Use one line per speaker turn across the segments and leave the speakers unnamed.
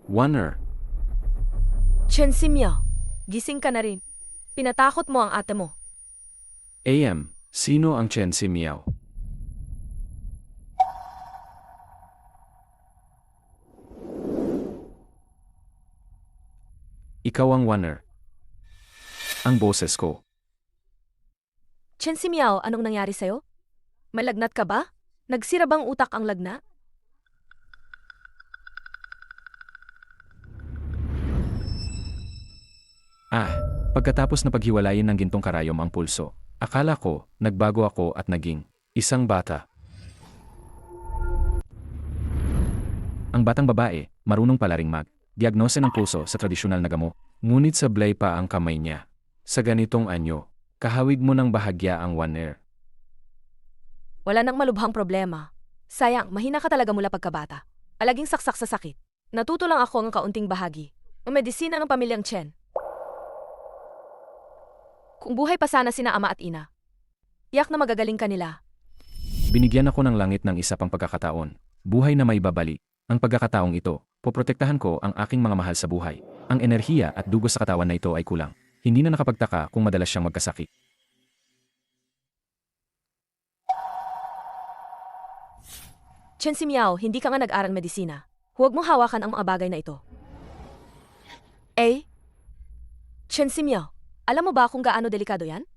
Wanner,
Chen Simyao, gising ka na rin. Pinatakot mo ang ate mo.
AM, sino ang Chen si Miao? Ikaw ang Wanner. Ang boses ko.
Chen Simyao, anong nangyari sa'yo? Malagnat ka ba? Nagsira bang utak ang lagna?
Pagkatapos na paghiwalayin ng gintong karayom ang pulso, akala ko, nagbago ako at naging isang bata. Ang batang babae, marunong pala ring mag-diagnose ng pulso sa tradisyonal na gamo, ngunit sablay pa ang kamay niya. Sa ganitong anyo, kahawig mo ng bahagya ang Wanner.
Wala nang malubhang problema. Sayang, mahina ka talaga mula pagkabata. Palaging saksak sa sakit. Natuto lang ako ng kaunting bahagi. Ang medisina ng pamilyang Chen. Kung buhay pa sana sina ama at ina, tiyak na magagaling ka nila.
Binigyan ako ng langit ng isa pang pagkakataon. Buhay na may babalik. Ang pagkakataong ito, poprotektahan ko ang aking mga mahal sa buhay. Ang enerhiya at dugo sa katawan na ito ay kulang. Hindi na nakapagtaka kung madalas siyang magkasakit.
Chen Simyao, hindi ka nga nag-aral medisina. Huwag mong hawakan ang mga bagay na ito. Chen Simyao, alam mo ba kung gaano delikado yan?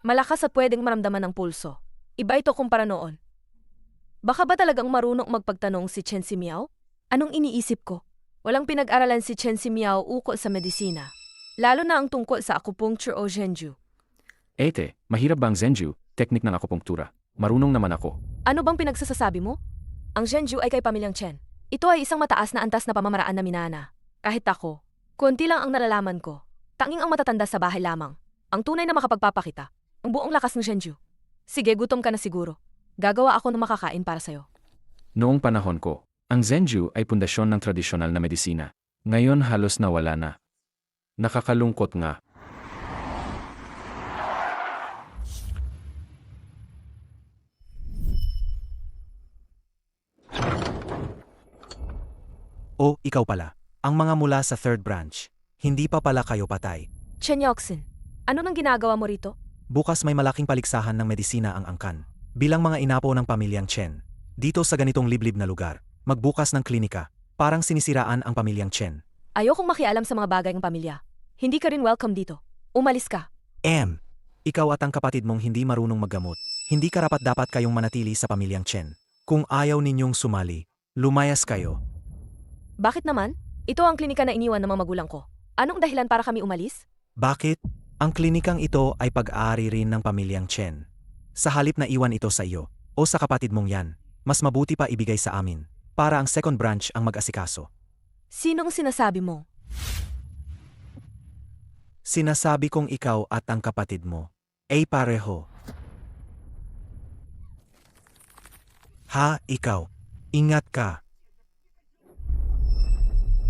Malakas at pwedeng maramdaman ng pulso. Iba ito kumpara noon. Baka ba talagang marunong magpagtanong si Chen Simyao? Anong iniisip ko? Walang pinag-aralan si Chen Simyao ukol sa medisina. Lalo na ang tungkol sa acupuncture o Zhenju.
Mahirap ba ang Zhenju, teknik ng akupunktura? Marunong naman ako.
Ano bang pinagsasabi mo? Ang Zhenju ay kay pamilyang Chen. Ito ay isang mataas na antas na pamamaraan na minana. Kahit ako, konti lang ang nalalaman ko. Tanging ang matatanda sa bahay lamang. Ang tunay na makapagpapakita. Ang buong lakas ng Zhenju. Sige, gutom ka na siguro. Gagawa ako ng makakain para sa'yo.
Noong panahon ko, ang Zhenju ay pundasyon ng tradisyonal na medisina. Ngayon halos nawala na. Nakakalungkot nga.
O, ikaw pala. Ang mga mula sa third branch. Hindi pa pala kayo patay.
Chen Yoxin, ano nang ginagawa mo rito?
Bukas may malaking paligsahan ng medisina ang angkan. Bilang mga inapo ng pamilyang Chen. Dito sa ganitong liblib na lugar, magbukas ng klinika. Parang sinisiraan ang pamilyang Chen.
Ayokong makialam sa mga bagay ng pamilya. Hindi ka rin welcome dito. Umalis ka.
Ikaw at ang kapatid mong hindi marunong maggamot. Hindi karapat-dapat kayong manatili sa pamilyang Chen. Kung ayaw ninyong sumali, lumayas kayo.
Bakit naman? Ito ang klinika na iniwan ng mga magulang ko. Anong dahilan para kami umalis?
Bakit? Ang klinikang ito ay pag-aari rin ng pamilyang Chen. Sa halip na iwan ito sa iyo, o sa kapatid mong yan, mas mabuti pa ibigay sa amin, para ang second branch ang mag-asikaso.
Sinong sinasabi mo?
Sinasabi kong ikaw at ang kapatid mo, ay pareho. Ikaw. Ingat ka.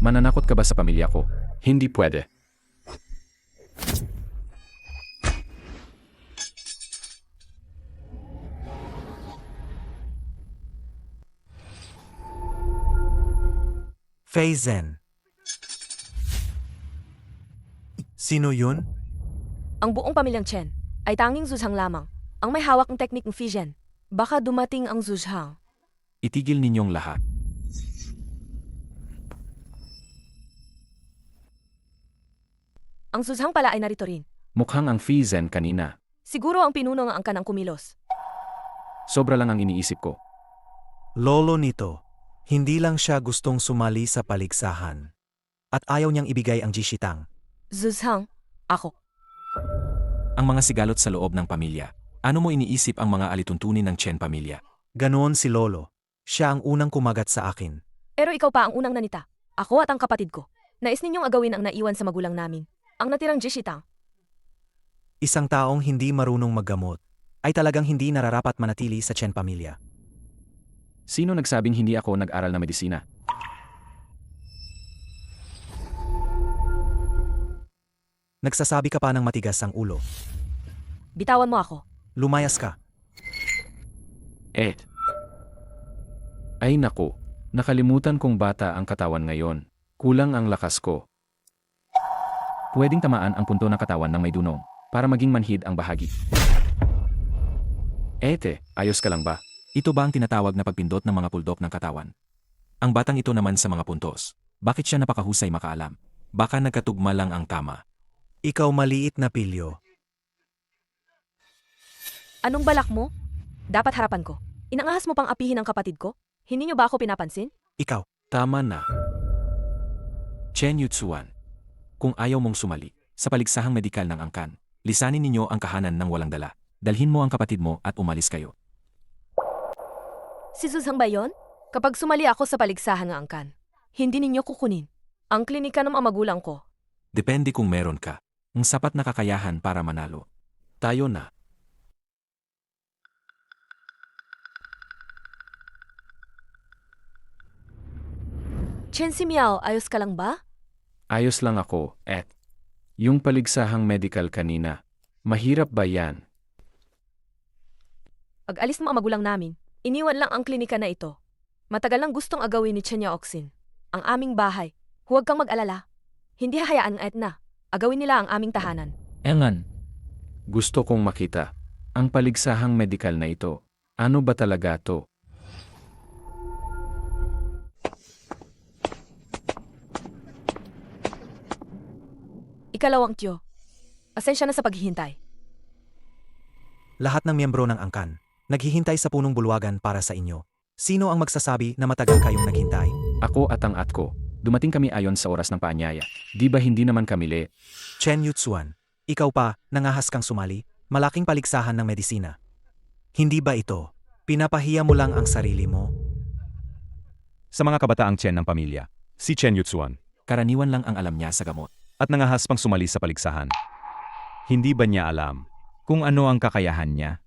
Mananakot ka ba sa pamilya ko? Hindi pwede.
Fei Zhen. Sino yun?
Ang buong pamilyang Chen ay tanging Zuzhang lamang ang may hawak ng teknik ng Fusion. Baka dumating ang Zuzhang.
Itigil ninyong lahat.
Ang Zuzhang pala ay narito rin.
Mukhang ang Fei Zhen kanina.
Siguro ang pinuno ng angkan ang kumilos.
Sobra lang ang iniisip ko.
Lolo nito. Hindi lang siya gustong sumali sa paligsahan. At ayaw niyang ibigay ang Jishitang.
Zuzhang, ako.
Ang mga sigalot sa loob ng pamilya. Ano mo iniisip ang mga alituntunin ng Chen pamilya?
Ganoon si Lolo. Siya ang unang kumagat sa akin.
Pero ikaw pa ang unang nanita. Ako at ang kapatid ko. Nais ninyong agawin ang naiwan sa magulang namin. Ang natirang Jishitang.
Isang taong hindi marunong maggamot ay talagang hindi nararapat manatili sa Chen pamilya.
Sino nagsabing hindi ako nag-aral na medisina?
Nagsasabi ka pa ng matigas ang ulo.
Bitawan mo ako.
Lumayas ka.
Ay naku. Nakalimutan kong bata ang katawan ngayon. Kulang ang lakas ko. Pwedeng tamaan ang punto ng katawan ng may dunong para maging manhid ang bahagi. Ete, ayos ka lang ba?
Ito ba ang tinatawag na pagpindot ng mga puldok ng katawan? Ang batang ito naman sa mga puntos. Bakit siya napakahusay makaalam? Baka nagkatugma lang ang tama. Ikaw maliit na pilyo.
Anong balak mo? Dapat harapan ko. Inangahas mo pang apihin ang kapatid ko? Hindi niyo ba ako pinapansin?
Ikaw,
Tama na.
Chen Yutsuan. Kung ayaw mong sumali sa paligsahang medikal ng angkan, lisanin ninyo ang kahanan ng walang dala. Dalhin mo ang kapatid mo at umalis kayo.
Si Zuzhang ba yun? Kapag sumali ako sa paligsahan ng angkan, hindi ninyo kukunin ang klinika ng mga magulang ko.
Depende kung meron ka. Ang sapat na kakayahan para manalo.
Tayo na.
Chen Si Miao, ayos ka lang ba?
Ayos lang ako, et. Yung paligsahang medical kanina. Mahirap ba yan?
Pag-alis mo ang magulang namin, iniwan lang ang klinika na ito. Matagal nang gustong agawin ni Chen Yaoxin ang aming bahay. Huwag kang mag-alala. Hindi hahayaan ng Etna. Agawin nila ang aming tahanan.
Engan. Gusto kong makita. Ang paligsahang medical na ito. Ano ba talaga to?
Ikalawang Tyo. Asensya na sa paghihintay.
Lahat ng miyembro ng angkan, naghihintay sa punong bulwagan para sa inyo. Sino ang magsasabi na matagal kayong naghintay?
Ako at ang at ko. Dumating kami ayon sa oras ng paanyaya. Di ba hindi naman kami late?
Chen Yutsuan, ikaw pa, nangahas kang sumali? Malaking paligsahan ng medisina. Hindi ba ito? Pinapahiya mo lang ang sarili mo?
Sa mga kabataang Chen ng pamilya, si Chen Yutsuan,
Karaniwan lang ang alam niya sa gamot.
at nangahas pang sumali sa paligsahan. Hindi ba niya alam kung ano ang kakayahan niya?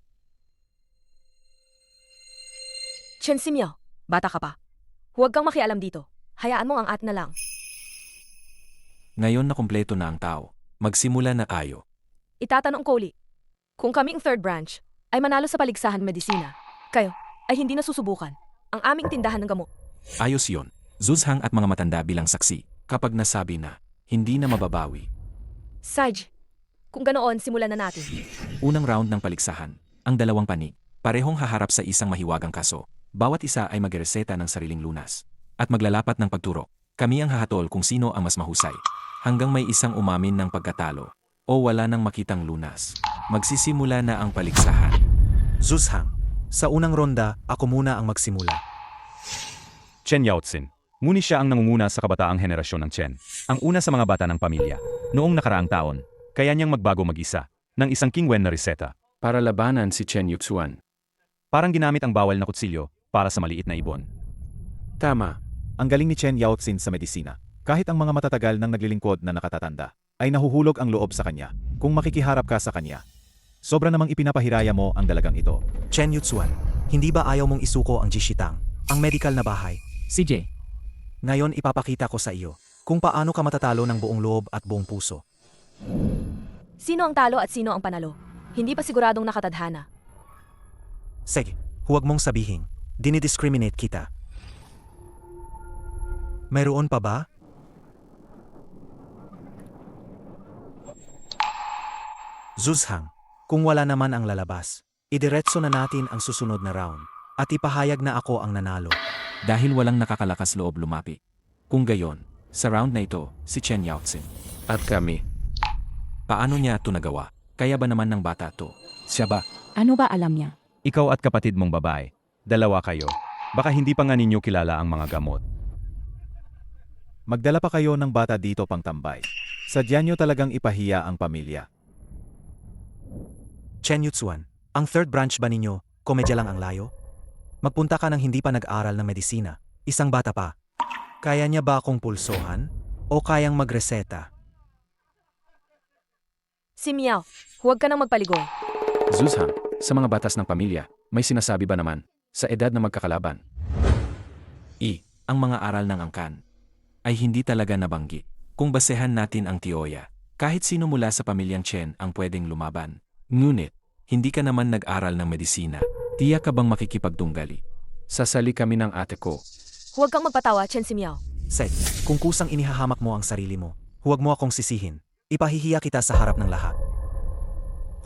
Chen Si Miao, bata ka pa. Huwag kang makialam dito. Hayaan mo ang at na lang.
Ngayon na kumpleto na ang tao, magsimula na kayo.
Itatanong ko uli. Kung kaming third branch ay manalo sa paligsahan medisina, kayo ay hindi nasusubukan ang aming tindahan ng gamot.
Ayos yon. Zuzhang at mga matanda bilang saksi, kapag nasabi na, hindi na mababawi.
Saj, kung ganoon, simulan na natin.
Unang round ng paligsahan, ang dalawang panig, parehong haharap sa isang mahiwagang kaso. Bawat isa ay magreseta ng sariling lunas. At maglalapat ng pagturok. Kami ang hahatol kung sino ang mas mahusay. Hanggang may isang umamin ng pagkatalo. O wala nang makitang lunas. Magsisimula na ang paligsahan. Zuzhang, sa unang ronda, ako muna ang magsimula.
Chen Yaoxin. Ngunit siya ang nangunguna sa kabataang henerasyon ng Chen. Ang una sa mga bata ng pamilya. Noong nakaraang taon, kaya niyang magbago mag-isa ng isang kingwen na reseta.
Para labanan si Chen Yutsuan.
Parang ginamit ang bawal na kutsilyo para sa maliit na ibon.
Tama.
Ang galing ni Chen Yaoxin sa medisina. Kahit ang mga matatagal nang naglilingkod na nakatatanda, ay nahuhulog ang loob sa kanya kung makikiharap ka sa kanya. Sobra namang ipinapahiraya mo ang dalagang ito.
Chen Yutsuan, hindi ba ayaw mong isuko ang Jishitang, ang medical na bahay?
CJ.
Ngayon ipapakita ko sa iyo kung paano ka matatalo ng buong loob at buong puso.
Sino ang talo at sino ang panalo? Hindi pa siguradong nakatadhana.
Sige, huwag mong sabihin. Dinidiscriminate kita. Mayroon pa ba? Zuzhang, kung wala naman ang lalabas, idiretso na natin ang susunod na round at ipahayag na ako ang nanalo. Dahil walang nakakalakas loob lumapit. Kung gayon, sa round na ito, si Chen Yaoxin.
At kami.
Paano niya ito nagawa? Kaya ba naman ng bata to? Siya ba?
Ano ba alam niya?
Ikaw at kapatid mong babae, dalawa kayo. Baka hindi pa nga ninyo kilala ang mga gamot.
Magdala pa kayo ng bata dito pang tambay. Sadya nyo talagang ipahiya ang pamilya.
Chen Yutsuan, ang third branch ba ninyo, komedya lang ang layo? Magpunta ka ng hindi pa nag-aral ng medisina, isang bata pa. Kaya niya ba akong pulsohan? O kayang magreseta?
Si Miao, huwag ka nang magpaligoy.
Zuzhang, sa mga batas ng pamilya, may sinasabi ba naman sa edad na magkakalaban?
Ang mga aral ng angkan ay hindi talaga nabanggit. Kung basehan natin ang teorya, kahit sino mula sa pamilyang Chen ang pwedeng lumaban. Ngunit, hindi ka naman nag-aral ng medisina. Tiyak ka bang makikipagtunggali?
Sasali kami ng ate ko.
Huwag kang magpatawa, Chen Simiao.
Seth, kung kusang inihahamak mo ang sarili mo, huwag mo akong sisihin. Ipahihiya kita sa harap ng lahat.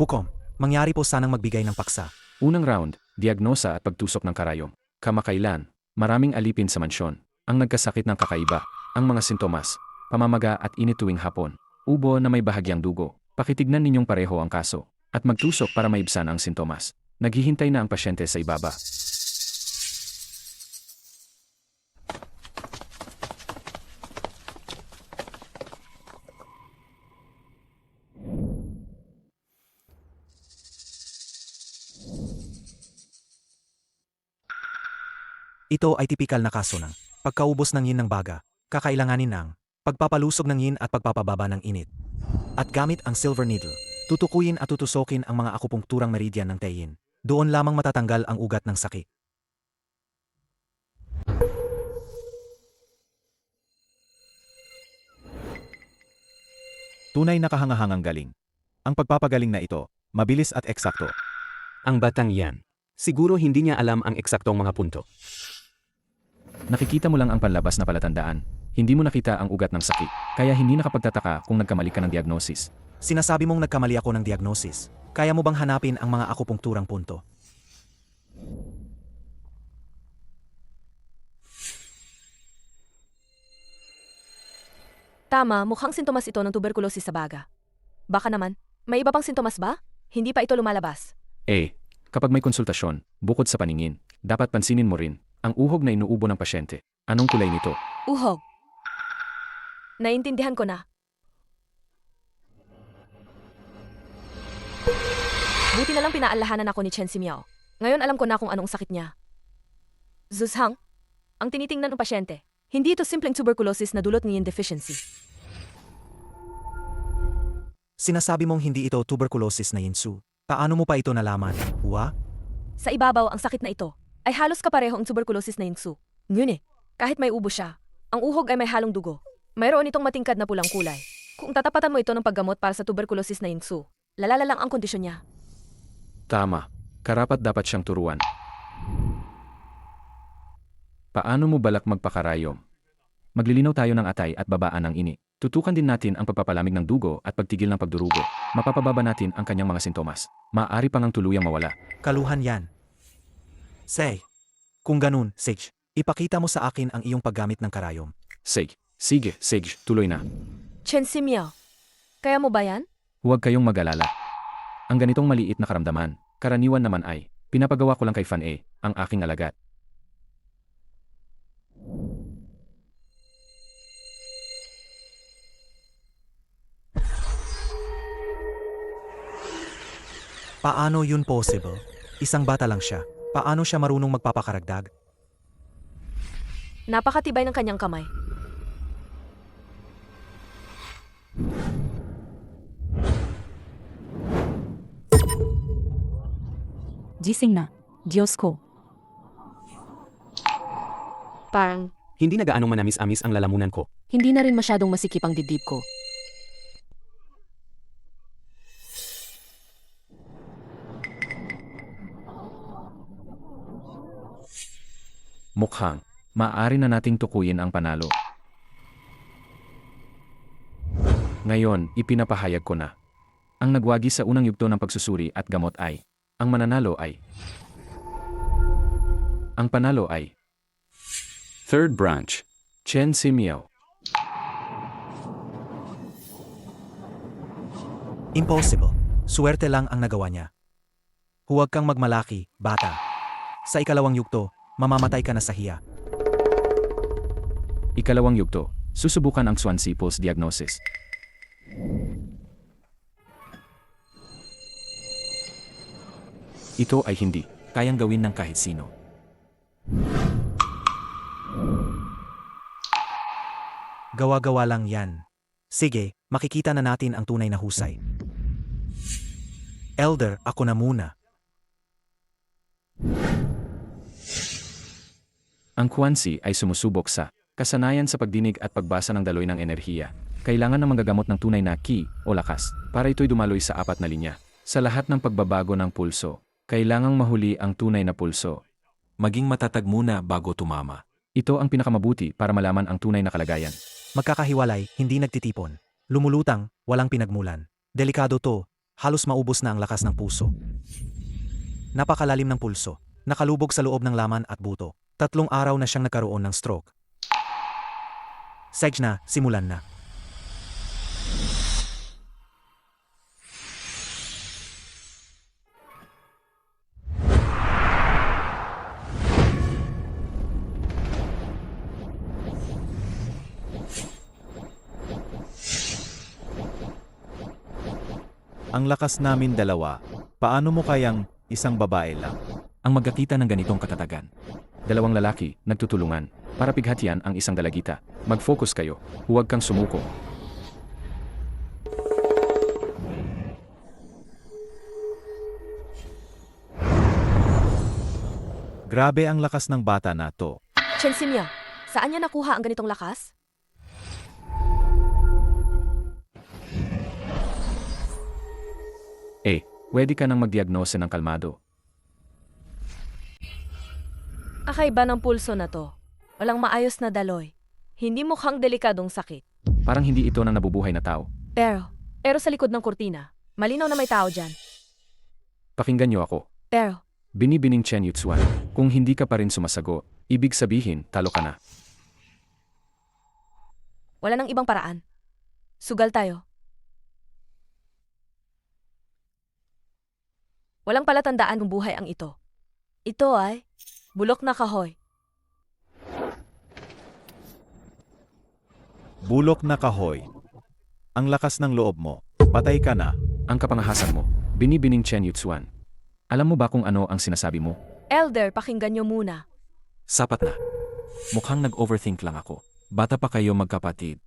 Hukom, mangyari po sanang magbigay ng paksa.
Unang round, diagnosa at pagtusok ng karayom. Kamakailan, maraming alipin sa mansyon. Ang nagkasakit ng kakaiba, ang mga sintomas, pamamaga at init tuwing hapon, ubo na may bahagyang dugo. Pakitignan ninyong pareho ang kaso, at magtusok para maibsan ang sintomas. Naghihintay na ang pasyente sa ibaba.
Ito ay tipikal na kaso ng pagkaubos ng yin ng baga, kakailanganin ng pagpapalusog ng yin at pagpapababa ng init. At gamit ang silver needle, tutukuyin at tutusokin ang mga akupunkturang meridian ng teyin. Doon lamang matatanggal ang ugat ng sakit.
Tunay na kahangahangang galing. Ang pagpapagaling na ito, mabilis at eksakto.
Ang batang yan. Siguro hindi niya alam ang eksaktong mga punto.
Nakikita mo lang ang panlabas na palatandaan. Hindi mo nakita ang ugat ng sakit, kaya hindi nakapagtataka kung nagkamali ka ng diagnosis.
Sinasabi mong nagkamali ako ng diagnosis. Kaya mo bang hanapin ang mga akupunkturang punto?
Tama, mukhang sintomas ito ng tuberculosis sa baga. Baka naman, may iba pang sintomas ba? Hindi pa ito lumalabas.
Kapag may konsultasyon, bukod sa paningin, dapat pansinin mo rin ang uhog na inuubo ng pasyente. Anong kulay nito?
Uhog. Naintindihan ko na. Buti na lang pinaalahanan ako ni Chen Simiao. Ngayon alam ko na kung anong sakit niya. Zushang, ang tinitingnan ng pasyente, hindi ito simpleng tuberculosis na dulot ng yin deficiency.
Sinasabi mong hindi ito tuberculosis na yinsu. Paano mo pa ito nalaman? Wa?
Sa ibabaw, ang sakit na ito ay halos kapareho ang tuberculosis na yinsu. Ngunit, kahit may ubo siya, ang uhog ay may halong dugo. Mayroon itong matingkad na pulang kulay. Kung tatapatan mo ito ng paggamot para sa tuberculosis na yinsu, lalala lang ang kondisyon niya.
Tama. Karapat dapat siyang turuan. Paano mo balak magpakarayom? Maglilinaw tayo ng atay at babaan ng ini. Tutukan din natin ang pagpapalamig ng dugo at pagtigil ng pagdurugo. Mapapababa natin ang kanyang mga sintomas. Maaari pang ang tuluyang mawala.
Kaluhan yan. Say, kung ganun, Sage, ipakita mo sa akin ang iyong paggamit ng karayom.
Sige, tuloy na.
Chen Simiao, kaya mo ba yan?
Huwag kayong mag-alala. Ang ganitong maliit na karamdaman, karaniwan naman ay, pinapagawa ko lang kay Fan A, ang aking alagat.
Paano yun possible? Isang bata lang siya. Paano siya marunong magpapakaragdag?
Napakatibay ng kanyang kamay.
Gising na. Diyos ko.
Parang,
Hindi na gaanong manamis-amis ang lalamunan ko.
Hindi na rin masyadong masikip ang dibdib ko.
Mukhang, maaari na nating tukuyin ang panalo. Ngayon, ipinapahayag ko na. Ang nagwagi sa unang yugto ng pagsusuri at gamot ay, ang mananalo ay, ang panalo ay,
Third branch.
Chen Simiao.
Impossible. Suwerte lang ang nagawa niya. Huwag kang magmalaki, bata. Sa ikalawang yugto, mamamatay ka na sa hiya.
Ikalawang yugto, susubukan ang Swansea Pulse Diagnosis. Ito ay hindi
Kayang gawin ng kahit sino.
Gawa-gawa lang yan. Sige, makikita na natin ang tunay na husay. Elder, ako na muna.
Ang Kwansi ay sumusubok sa kasanayan sa pagdinig at pagbasa ng daloy ng enerhiya. Kailangan ng manggagamot ng tunay na ki o lakas para ito'y dumaloy sa apat na linya. Sa lahat ng pagbabago ng pulso, kailangang mahuli ang tunay na pulso.
Maging matatag muna bago tumama.
Ito ang pinakamabuti para malaman ang tunay na kalagayan.
Magkakahiwalay, hindi nagtitipon. Lumulutang, walang pinagmulan. Delikado to, halos maubos na ang lakas ng puso. Napakalalim ng pulso, nakalubog sa loob ng laman at buto. 3 araw na siyang nagkaroon ng stroke. Sige na, simulan na.
Ang lakas namin dalawa, paano mo kayang isang babae lang?
Ang magkakita ng ganitong katatagan. 2 lalaki, nagtutulungan, para pighatian ang isang dalagita. Mag-focus kayo, huwag kang sumuko.
Grabe ang lakas ng bata na to.
Chen Simya, saan niya nakuha ang ganitong lakas?
Pwede ka nang magdiagnose ng kalmado.
Kakaiba ng pulso na to. Walang maayos na daloy. Hindi mukhang delikadong sakit.
Parang hindi ito ng nabubuhay na tao.
Pero sa likod ng kurtina, malinaw na may tao dyan.
Pakinggan niyo ako.
Pero,
Binibining Chen Yutsuan. Kung hindi ka pa rin sumasagot, ibig sabihin, talo ka na.
wala nang ibang paraan. Sugal tayo. Walang palatandaan kung buhay ang ito. Ito ay bulok na kahoy.
Bulok na kahoy. Ang lakas ng loob mo. Patay ka na.
Ang kapangahasan mo, Binibining Chen Yutsuan. Alam mo ba kung ano ang sinasabi mo?
Elder, pakinggan niyo muna.
Sapat na. Mukhang nag-overthink lang ako. Bata pa kayo magkapatid.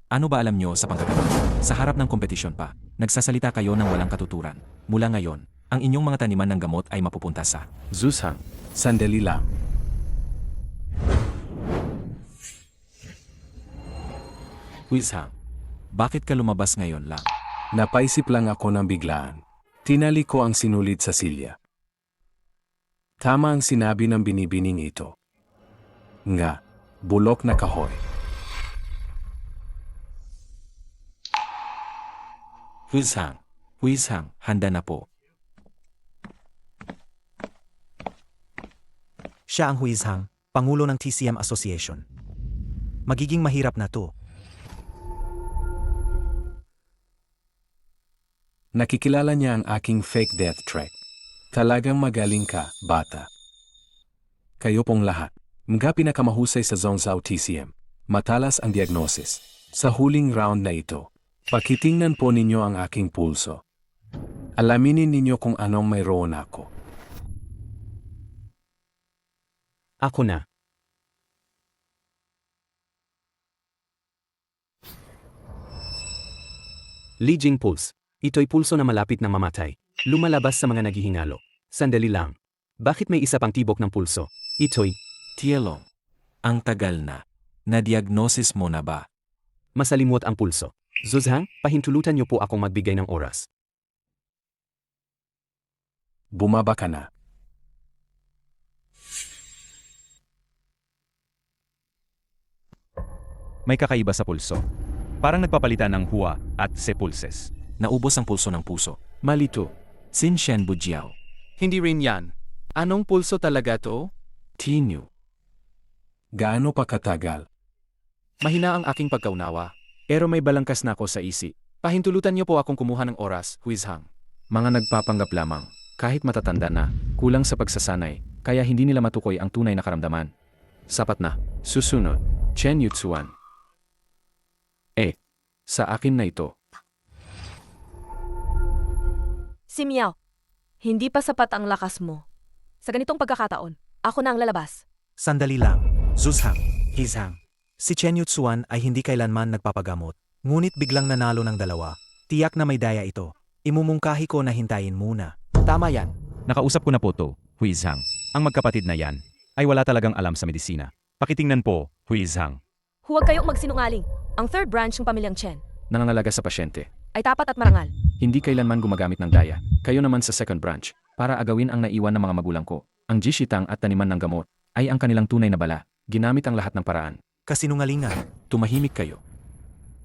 Ano ba alam nyo sa pagkakataon? Sa harap ng kompetisyon pa, nagsasalita kayo ng walang katuturan. Mula ngayon, ang inyong mga taniman ng gamot ay mapupunta sa
Zushang, sandali lang.
Huizhang. Bakit ka lumabas ngayon lang?
Napaisip lang ako ng biglaan. Tinali ko ang sinulid sa silya. Tama ang sinabi ng binibining ito. Nga, bulok na kahoy.
Huizhang. Huizhang, handa na po.
Siya ang Huizhang, Pangulo ng TCM Association. Magiging mahirap na to.
Nakikilala niya ang aking fake death track. Talagang magaling ka, bata. Kayo pong lahat. Mga pinakamahusay sa Zhongzhou TCM. Matalas ang diagnosis. Sa huling round na ito, pakitingnan po ninyo ang aking pulso. Alaminin ninyo kung anong mayroon ako.
Ako na. Li Jing Pulse. Ito'y pulso na malapit na mamatay. Lumalabas sa mga naghihingalo. Sandali lang. Bakit may isa pang tibok ng pulso? Ito'y
Tielong. Ang tagal na. Na-diagnosis mo na ba?
masalimot ang pulso. Zuzhang, pahintulutan niyo po akong magbigay ng oras.
Bumaba ka na.
May kakaiba sa pulso. Parang nagpapalitan ng hua at sepulses.
Naubos ang pulso ng puso.
Malito.
Xin Shen Bujiao.
Hindi rin yan. Anong pulso talaga to?
Tinyu.
Gaano pa katagal?
Mahina ang aking pagkaunawa. Pero may balangkas na ako sa isi. Pahintulutan niyo po akong kumuha ng oras, Huizhang.
Mga nagpapanggap lamang. Kahit matatanda na, kulang sa pagsasanay, kaya hindi nila matukoy ang tunay na karamdaman. Sapat na. Susunod. Chen Yutsuan. Sa akin na ito.
Si Miao, hindi pa sapat ang lakas mo. Sa ganitong pagkakataon, ako na ang lalabas.
Sandali lang. Zuzhang, Huizhang. Si Chen Yutsuan ay hindi kailanman nagpapagamot. Ngunit biglang nanalo ng dalawa. Tiyak na may daya ito. Imumungkahi ko na hintayin muna.
Tama yan.
Nakausap ko na po to, Huizhang. Ang magkapatid na yan ay wala talagang alam sa medisina. Pakitingnan po, Huizhang.
Huwag kayong magsinungaling. Ang third branch ng pamilyang Chen
Nangangalaga sa pasyente.
ay tapat at marangal.
Hindi kailanman gumagamit ng daya. Kayo naman sa second branch, para agawin ang naiwan ng mga magulang ko. Ang jishitang at taniman ng gamot, ay ang kanilang tunay na bala. Ginamit ang lahat ng paraan.
Kasinungalingan.
Tumahimik kayo.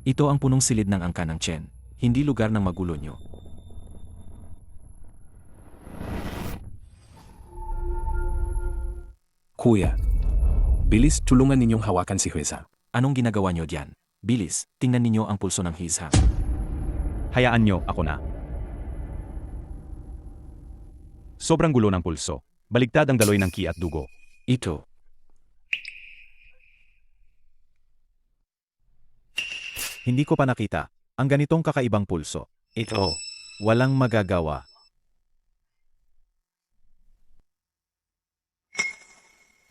Ito ang punong silid ng angka ng Chen, hindi lugar ng magulo nyo.
Kuya, bilis tulungan ninyong hawakan si Huizhang.
Anong ginagawa nyo diyan? Bilis, tingnan ninyo ang pulso ng Huizhang.
Hayaan nyo, ako na. Sobrang gulo ng pulso. Baligtad ang daloy ng ki at dugo.
Ito.
Hindi ko pa nakita ang ganitong kakaibang pulso. Ito. Walang magagawa.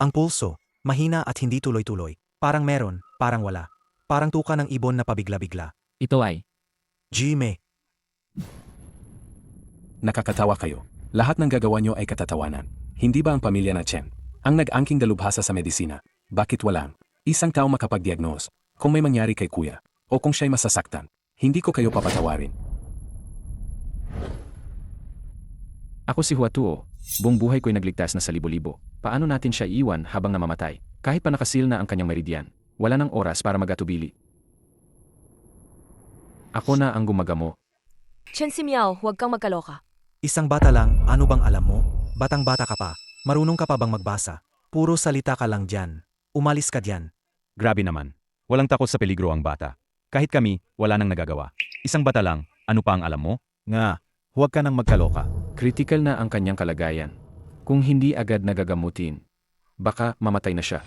Ang pulso, mahina at hindi tuloy-tuloy. Parang meron, parang wala. Parang tuka ng ibon na pabigla-bigla.
Ito ay.
Jime.
Nakakatawa kayo. Lahat ng gagawa nyo ay katatawanan. Hindi ba ang pamilya na Chen ang nag-angking dalubhasa sa medisina? Bakit walang isang tao makapag-diagnose kung may mangyari kay kuya o kung siya'y masasaktan? Hindi ko kayo papatawarin.
Ako si Huatuo. Buong buhay ko'y nagligtas na sa libo-libo. Paano natin siya iiwan habang namamatay? Kahit pa nakasil na ang kanyang meridian, wala nang oras para magatubili. Ako na ang gumagamo.
Chen si Miao, huwag kang magkaloka.
Isang bata lang, ano bang alam mo? Batang-bata ka pa. Marunong ka pa bang magbasa? Puro salita ka lang dyan. Umalis ka dyan.
Grabe naman. Walang takot sa peligro ang bata. Kahit kami, wala nang nagagawa. Isang bata lang, ano pa ang alam mo?
Nga, huwag ka nang magkaloka.
Critical na ang kanyang kalagayan. Kung hindi agad nagagamutin, baka mamatay na siya.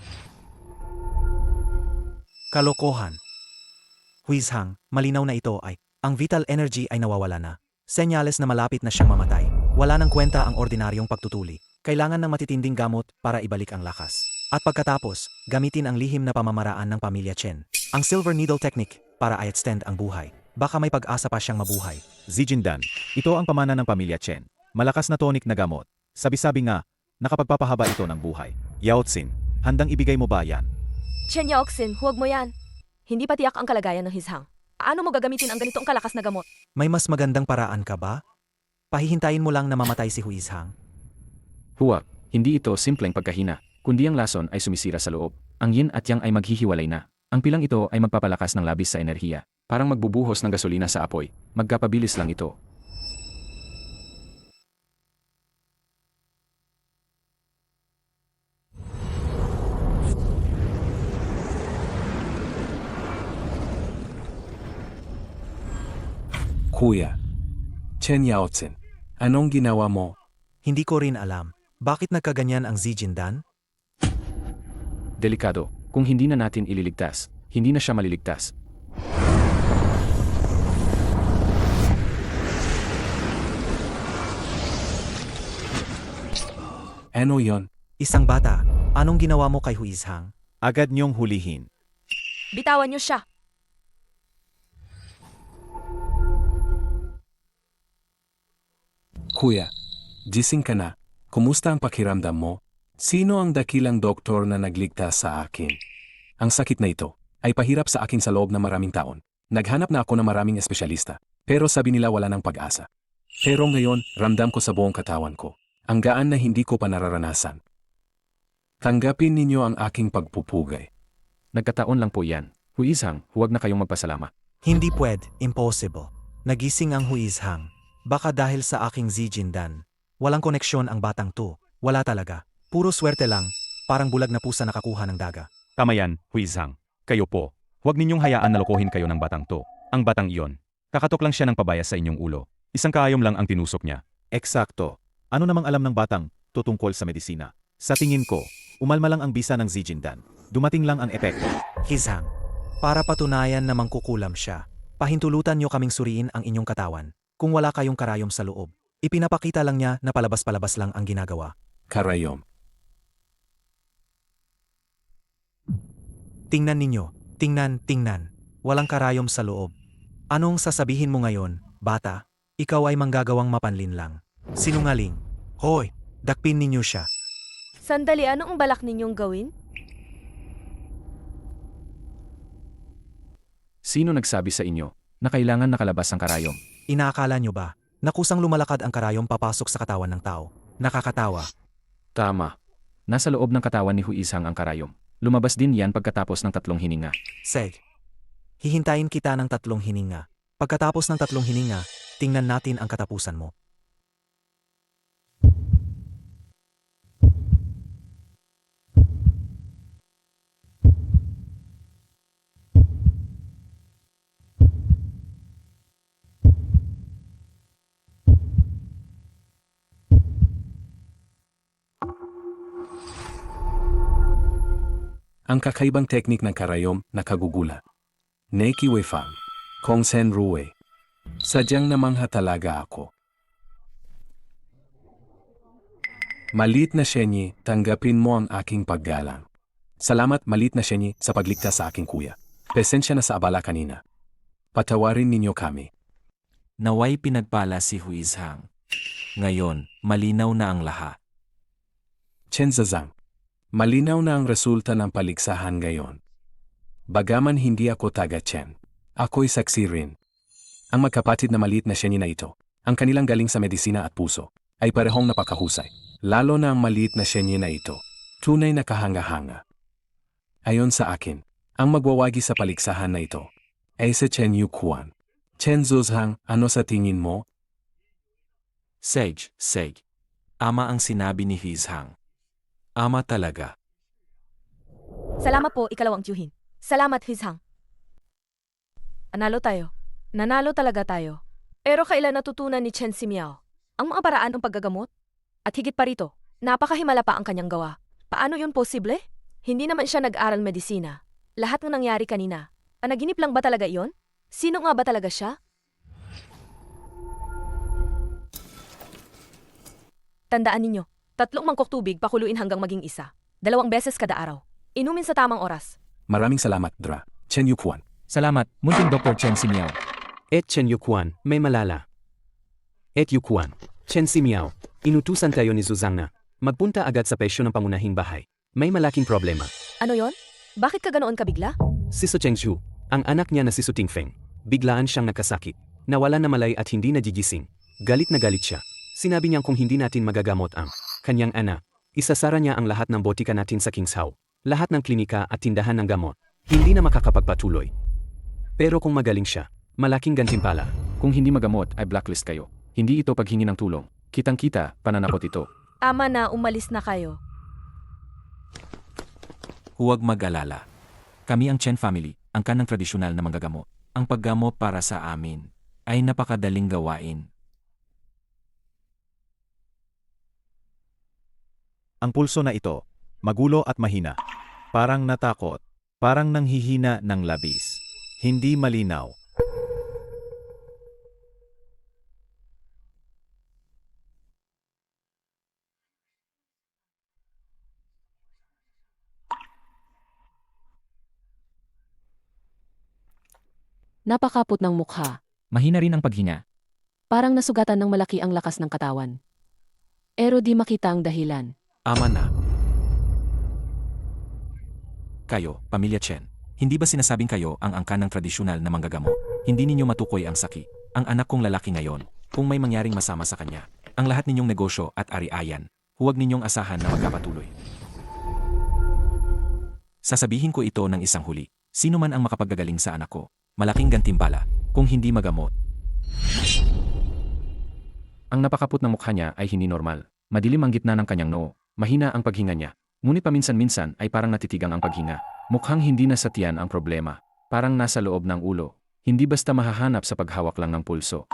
Kalokohan. Huizhang, malinaw na ito ay, ang vital energy ay nawawala na. Senyales na malapit na siyang mamatay. Wala nang kwenta ang ordinaryong pagtutuli. Kailangan ng matitinding gamot para ibalik ang lakas. At pagkatapos, gamitin ang lihim na pamamaraan ng pamilya Chen. Ang Silver Needle Technique para i-extend ang buhay. Baka may pag-asa pa siyang mabuhay.
Zijindan. Ito ang pamana ng pamilya Chen. Malakas na tonic na gamot. Sabi-sabi nga, nakapagpapahaba ito ng buhay. Yaotsin, handang ibigay mo ba yan?
Chen Yaoxin, huwag mo yan. Hindi pa tiyak ang kalagayan ng Huizhang. Paano mo gagamitin ang ganitong kalakas na gamot?
May mas magandang paraan ka ba? Pahihintayin mo lang na mamatay si Huizhang.
Huwag, hindi ito simpleng pagkahina, kundi ang lason ay sumisira sa loob. Ang yin at yang ay maghihiwalay na. Ang pilang ito ay magpapalakas ng labis sa enerhiya. Parang magbubuhos ng gasolina sa apoy. Magkapabilis lang ito.
Kuya, Chen Yaotsin, anong ginawa mo?
Hindi ko rin alam. Bakit nagkaganyan ang Zijindan?
Delikado, kung hindi na natin ililigtas, hindi na siya maliligtas.
Ano yon?
Isang bata, anong ginawa mo kay Huizhang?
Agad niyong hulihin.
Bitawan niyo siya.
Kuya, gising ka na. Kumusta ang pakiramdam mo? Sino ang dakilang doktor na nagligtas sa akin? Ang sakit na ito ay pahirap sa akin sa loob ng maraming taon. Naghanap na ako ng maraming espesyalista, pero sabi nila wala ng pag-asa. Pero ngayon, ramdam ko sa buong katawan ko. Ang gaan na hindi ko pa nararanasan. Tanggapin ninyo ang aking pagpupugay.
Nagkataon lang po yan. Huizhang, huwag na kayong magpasalamat.
Hindi pwede, impossible. Nagising ang Huizhang. Baka dahil sa aking Zijindan. Walang koneksyon ang batang to. Wala talaga. Puro swerte lang, parang bulag na pusa nakakuha ng daga.
Tama yan, Huizhang. Kayo po. Huwag ninyong hayaan na lokohin kayo ng batang to. Ang batang iyon. Kakatok lang siya ng pabaya sa inyong ulo. Isang kaayom lang ang tinusok niya.
Eksakto. Ano namang alam ng batang tutungkol sa medisina? Sa tingin ko, umalma lang ang bisa ng Zijindan. Dumating lang ang epekto.
Huizhang, para patunayan na mangkukulam siya, pahintulutan niyo kaming suriin ang inyong katawan. Kung wala kayong karayom sa loob, ipinapakita lang niya na palabas-palabas lang ang ginagawa.
Karayom.
Tingnan ninyo, tingnan. Walang karayom sa loob. Anong sasabihin mo ngayon, bata? Ikaw ay manggagawang mapanlin lang. Sinungaling. Hoy, dakpin ninyo siya.
Sandali, anong balak ninyong gawin?
Sino nagsabi sa inyo na kailangan nakalabas ang karayom?
Inaakala nyo ba, na kusang lumalakad ang karayom papasok sa katawan ng tao? Nakakatawa.
Tama. Nasa loob ng katawan ni Huizhang ang karayom. Lumabas din yan pagkatapos ng 3 hininga.
Seg. Hihintayin kita ng 3 hininga. Pagkatapos ng 3 hininga, tingnan natin ang katapusan mo.
Ang kakaibang teknik ng karayom na kagugula. Neki Weifang, Kong Sen Rue. Sadyang namangha talaga ako. Malit na Shenyi, tanggapin mo ang aking paggalang. Salamat malit na Shenyi sa pagligtas sa aking kuya. Pasensya na sa abala kanina. Patawarin ninyo kami.
Naway pinagpala si Huizhang. Ngayon, malinaw na ang lahat.
Chen Zazang. Malinaw na ang resulta ng paligsahan ngayon. Bagaman hindi ako taga Chen, ako'y saksi rin. Ang magkapatid na maliit na Shenyi na ito, ang kanilang galing sa medisina at puso, ay parehong napakahusay. Lalo na ang maliit na Shenyi na ito, tunay na kahanga-hanga. Ayon sa akin, ang magwawagi sa paligsahan na ito, ay si Chen Yuquan. Chen Zuzhang, ano sa tingin mo?
Seg. Ama ang sinabi ni Huizhang. Ama talaga.
Salamat po, ikalawang tiyuhin. Salamat, Huizhang. Nanalo tayo. Nanalo talaga tayo. Pero kailan natutunan ni Chen Simiao ang mga paraan ng paggagamot? At higit pa rito, napakahimala pa ang kanyang gawa. Paano yun posible? Hindi naman siya nag-aral medisina. Lahat ng nangyari kanina, panaginip lang ba talaga iyon? Sino nga ba talaga siya? Tandaan ninyo, 3 mangkok tubig pakuluin hanggang maging 1. 2 beses kada araw. Inumin sa tamang oras.
Maraming salamat, Dra. Chen Yuquan.
Salamat, munting Dr. Chen Simiao.
Et Chen Yuquan, may malala. Et Yuquan, Chen Simiao, inutusan tayo ni Zuzang na magpunta agad sa pesyo ng pangunahing bahay. May malaking problema.
Ano yon? Bakit ka ganoon kabigla?
Si Su Chengzhu, ang anak niya na si Su Tingfeng, biglaan siyang nakasakit. Nawalan na malay at hindi nagigising. Galit na galit siya. Sinabi niyang kung hindi natin magagamot ang kanyang anak, isasara niya ang lahat ng botika natin sa Kingshao, lahat ng klinika at tindahan ng gamot. Hindi na makakapagpatuloy. Pero kung magaling siya, malaking gantimpala.
Kung hindi magamot ay blacklist kayo. Hindi ito paghingi ng tulong. Kitang-kita, pananakot ito.
Tama na, umalis na kayo.
Huwag mag-alala. Kami ang Chen family, ang kanang tradisyonal na manggagamot. Ang paggamot para sa amin ay napakadaling gawain.
Ang pulso na ito, magulo at mahina. Parang natakot. Parang nanghihina ng labis. Hindi malinaw.
Napakapot ng mukha.
Mahina rin ang paghinga.
Parang nasugatan ng malaki ang lakas ng katawan. Pero di makita ang dahilan.
Ama na. Kayo, Pamilya Chen, hindi ba sinasabing kayo ang angkan ng tradisyonal na manggagamot? Hindi ninyo matukoy ang saki. Ang anak kong lalaki ngayon, kung may mangyaring masama sa kanya, ang lahat ninyong negosyo at ari-ayan, huwag ninyong asahan na magkapatuloy. Sasabihin ko ito ng isang huli. Sino man ang makapagagaling sa anak ko, malaking gantimpala, kung hindi magamot.
Ang napakapot ng mukha niya ay hindi normal. Madilim ang gitna ng kanyang noo. Mahina ang paghinga niya. Ngunit paminsan-minsan ay parang natitigang ang paghinga. Mukhang hindi na sa tiyan ang problema. Parang nasa loob ng ulo. Hindi basta mahahanap sa paghawak lang ng pulso.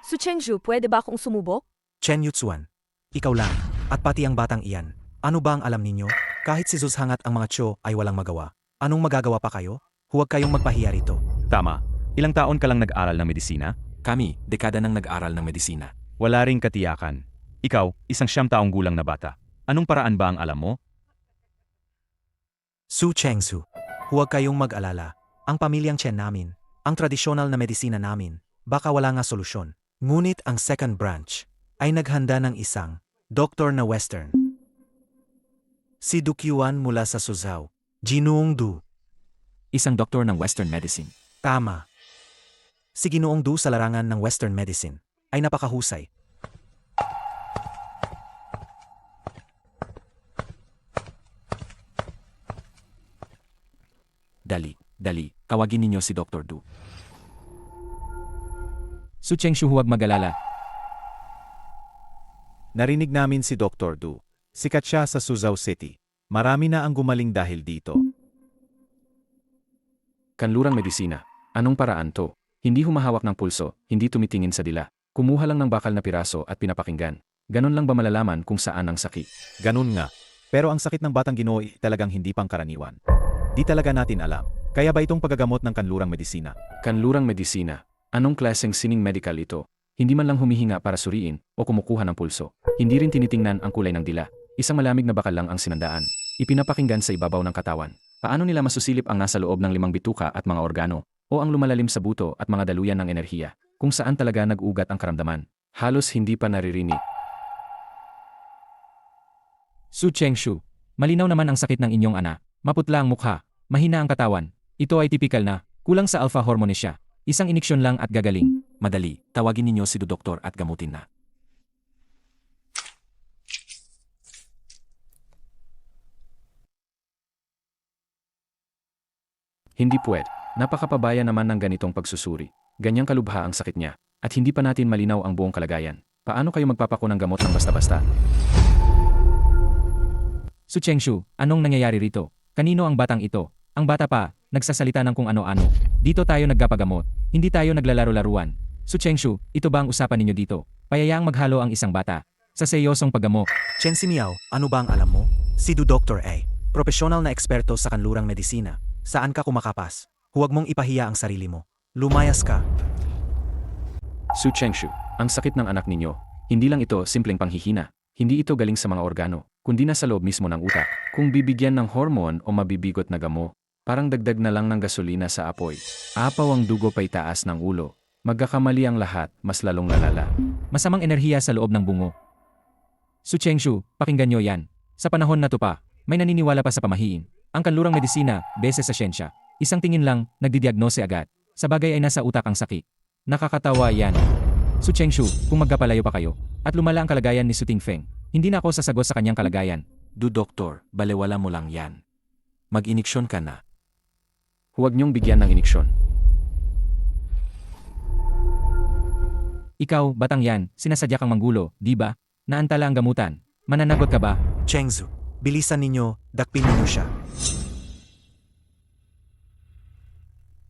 Su Chengzhu, pwede ba akong sumubok?
Chen Yutsuan, ikaw lang, at pati ang batang iyan. Ano ba ang alam ninyo? Kahit si Zuzhang at ang mga Cho ay walang magawa. Anong magagawa pa kayo? Huwag kayong magpahiya rito.
Tama. Ilang taon ka lang nag-aral ng medisina?
Kami, dekada nang nag-aral ng medisina.
Wala ring katiyakan. Ikaw, isang 9 taong gulang na bata. Anong paraan ba ang alam mo?
Su Chengzhu, huwag kayong mag-alala. Ang pamilyang Chen namin, ang tradisyonal na medisina namin, baka wala nga solusyon. Ngunit ang second branch ay naghanda ng isang doktor na Western. Si Dukyuan mula sa Suzhou, Ginoong Du.
Isang doktor ng Western medicine.
Tama. Si Ginoong Du sa larangan ng Western medicine ay napakahusay.
Dali, tawagin ninyo si Dr. Du.
Su Chengshu, huwag mag-alala.
Narinig namin si Dr. Du. Sikat siya sa Suzhou City. Marami na ang gumaling dahil dito.
Kanlurang medisina. Anong paraan to? Hindi humahawak ng pulso, hindi tumitingin sa dila. Kumuha lang ng bakal na piraso at pinapakinggan. Ganon lang ba malalaman kung saan ang sakit?
Ganun nga. Pero ang sakit ng batang Ginoo talagang hindi pangkaraniwan. Di talaga natin alam. Kaya ba itong paggagamot ng kanlurang medisina?
Kanlurang medisina. Anong klaseng sining medical ito? Hindi man lang humihinga para suriin o kumukuha ng pulso. Hindi rin tinitingnan ang kulay ng dila. Isang malamig na bakal lang ang sinandaan. Ipinapakinggan sa ibabaw ng katawan. Paano nila masusilip ang nasa loob ng 5 bituka at mga organo o ang lumalalim sa buto at mga daluyan ng enerhiya kung saan talaga nag-ugat ang karamdaman? Halos hindi pa naririnig. Su Chengshu, malinaw naman ang sakit ng inyong ana. Maputla ang mukha, mahina ang katawan. Ito ay tipikal na, kulang sa alpha hormone siya. Isang iniksyon lang at gagaling.
Madali, tawagin ninyo si doktor at gamutin na.
Hindi puwed. Napakapabaya naman ng ganitong pagsusuri. Ganyang kalubha ang sakit niya. At hindi pa natin malinaw ang buong kalagayan. Paano kayo magpapako ng gamot ng basta-basta? Su Chengshu, anong nangyayari rito? Kanino ang batang ito? Ang bata pa, nagsasalita ng kung ano-ano. Dito tayo nagpapagamot. Hindi tayo naglalaro-laruan. Su Chengshu, ito ba ang usapan ninyo dito? Payayaang maghalo ang isang bata sa seryosong paggamot.
Chen Simiao, ano ba ang alam mo? Si Du Dr. A. Profesional na eksperto sa kanlurang medisina. Saan ka kumakapas? Huwag mong ipahiya ang sarili mo. Lumayas ka.
Su Chengshu, ang sakit ng anak ninyo, hindi lang ito simpleng panghihina. Hindi ito galing sa mga organo, kundi nasa loob mismo ng utak. Kung bibigyan ng hormone o mabibigot na gamo, parang dagdag na lang ng gasolina sa apoy. Apaw ang dugo pa'y taas ng ulo. Magkakamali ang lahat, mas lalong lalala. Masamang enerhiya sa loob ng bungo. Su Chengshu, pakinggan nyo yan. Sa panahon na to pa, may naniniwala pa sa pamahiin. Ang kanlurang medisina, beses sa siyensya. Isang tingin lang, nagdidiagnose agad. Sa bagay ay nasa utak ang sakit. Nakakatawa yan. Su Chengshu, kung magkapalayo pa kayo, at lumala ang kalagayan ni Su Tingfeng, hindi na ako sasagot sa kanyang kalagayan.
Du doktor, balewala mo lang yan. Mag-iniksyon ka na.
Huwag niyong bigyan ng iniksyon. Ikaw, batang yan, sinasadya kang manggulo, di ba? Naantala ang gamutan. Mananagot ka ba?
Chengzu, bilisan ninyo, dakpin ninyo siya.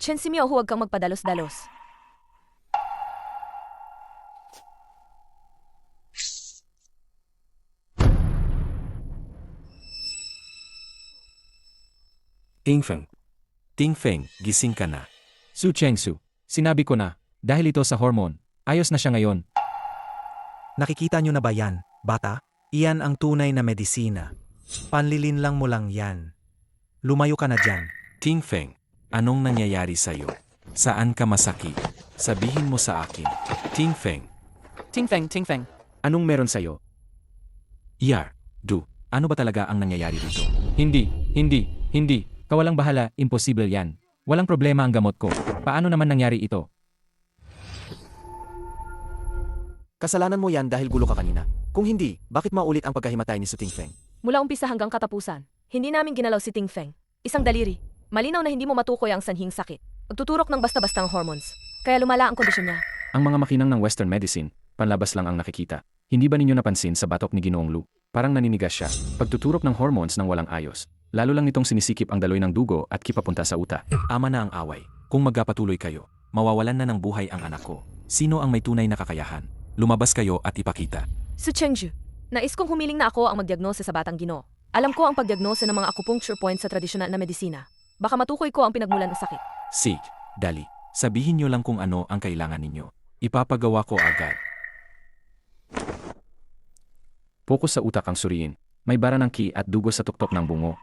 Chen Simiao, huwag kang magpadalos-dalos.
Tingfeng, gising ka na.
Su Chengshu, sinabi ko na, dahil ito sa hormone, ayos na siya ngayon.
Nakikita nyo na ba yan, bata? Iyan ang tunay na medisina. Panlilin lang mo lang yan. Lumayo ka na dyan.
Tingfeng, anong nangyayari sa'yo? Saan ka masakit? Sabihin mo sa akin. Tingfeng.
Tingfeng.
Anong meron sa'yo?
Du, ano ba talaga ang nangyayari dito?
Hindi. Kawalang bahala, imposible yan. Walang problema ang gamot ko. Paano naman nangyari ito?
Kasalanan mo yan dahil gulo ka kanina. Kung hindi, bakit maulit ang pagkahimatay ni Su Tingfeng?
Mula umpisa hanggang katapusan, hindi namin ginalaw si Tingfeng. Isang daliri. Malinaw na hindi mo matukoy ang sanhing sakit. Magtuturok ng basta-bastang hormones. Kaya lumala ang kondisyon niya.
Ang mga makinang ng Western medicine, panlabas lang ang nakikita. Hindi ba ninyo napansin sa batok ni Ginoong Lu? Parang naninigas siya. Pagtuturok ng hormones ng walang ayos. Lalo lang nitong sinisikip ang daloy ng dugo at kipapunta sa utak.
Ama na ang away. Kung magkapatuloy kayo, mawawalan na ng buhay ang anak ko. Sino ang may tunay na kakayahan? Lumabas kayo at ipakita.
Su Chengshu, nais kong humiling na ako ang magdiagnose sa batang Ginoo. Alam ko ang pagdiagnose ng mga acupuncture points sa tradisyonal na medisina. Baka matukoy ko ang pinagmulan ng sakit.
Sig, dali. Sabihin nyo lang kung ano ang kailangan ninyo. Ipapagawa ko agad.
Pokus sa utak ang suriin. May bara ng ki at dugo sa tuktok ng bungo.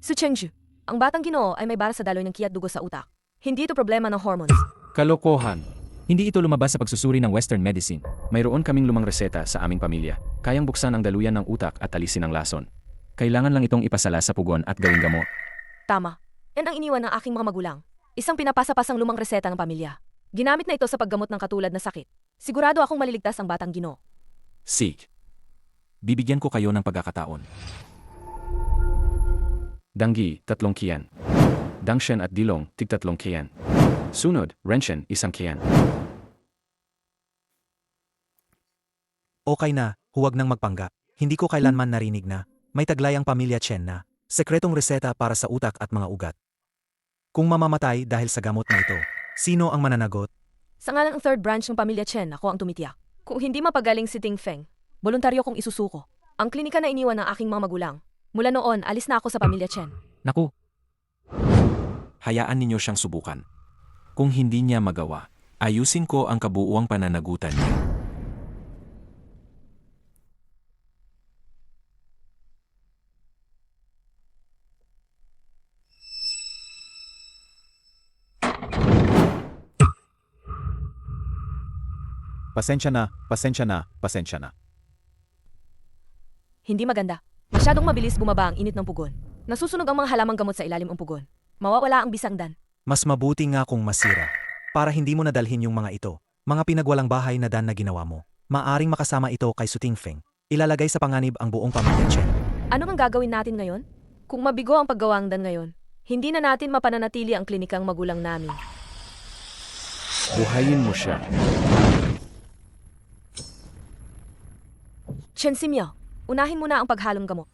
Su Chengshu, ang batang Ginoo ay may bara sa daloy ng ki at dugo sa utak. Hindi ito problema ng hormones.
Kalokohan. Hindi ito lumabas sa pagsusuri ng Western medicine. Mayroon kaming lumang reseta sa aming pamilya. Kayang buksan ang daluyan ng utak at alisin ang lason. Kailangan lang itong ipasala sa pugon at gawing gamot.
Tama. Yan ang iniwan ng aking mga magulang. Isang pinapasa-pasang lumang reseta ng pamilya. Ginamit na ito sa paggamot ng katulad na sakit. Sigurado akong maliligtas ang batang Ginoo.
Sig. Bibigyan ko kayo ng pagkakataon.
Danggi, 3 kiyan. Dangshen at Dilong, tig 3 kiyan. Sunod, Renshen, 1 kiyan.
Okay na, huwag nang magpangga. Hindi ko kailanman narinig na may taglay ang pamilya Chen na sekretong reseta para sa utak at mga ugat. Kung mamamatay dahil sa gamot na ito, sino ang mananagot?
Sa ngalan ng third branch ng pamilya Chen, ako ang tumitiyak. Kung hindi mapagaling si Ting Feng, voluntaryo kong isusuko. Ang klinika na iniwan ng aking mga magulang. Mula noon, alis na ako sa pamilya Chen.
Naku. Hayaan ninyo siyang subukan. Kung hindi niya magawa, ayusin ko ang kabuuang pananagutan niya.
Pasensya na, pasensya na, pasensya na.
Hindi maganda. Masyadong mabilis bumaba ang init ng pugon. Nasusunog ang mga halamang gamot sa ilalim ng pugon. Mawawala ang bisangdan.
Mas mabuti nga kung masira. Para hindi mo nadalhin yung mga ito. Mga pinagwalang bahay na dan na ginawa mo. Maaring makasama ito kay Su Tingfeng. Ilalagay sa panganib ang buong pamilya Chen.
Ano ang gagawin natin ngayon? Kung mabigo ang paggawa dan ngayon, hindi na natin mapananatili ang klinikang magulang namin.
Buhayin mo siya.
Chen Simiao, unahin mo na ang paghalong gamot.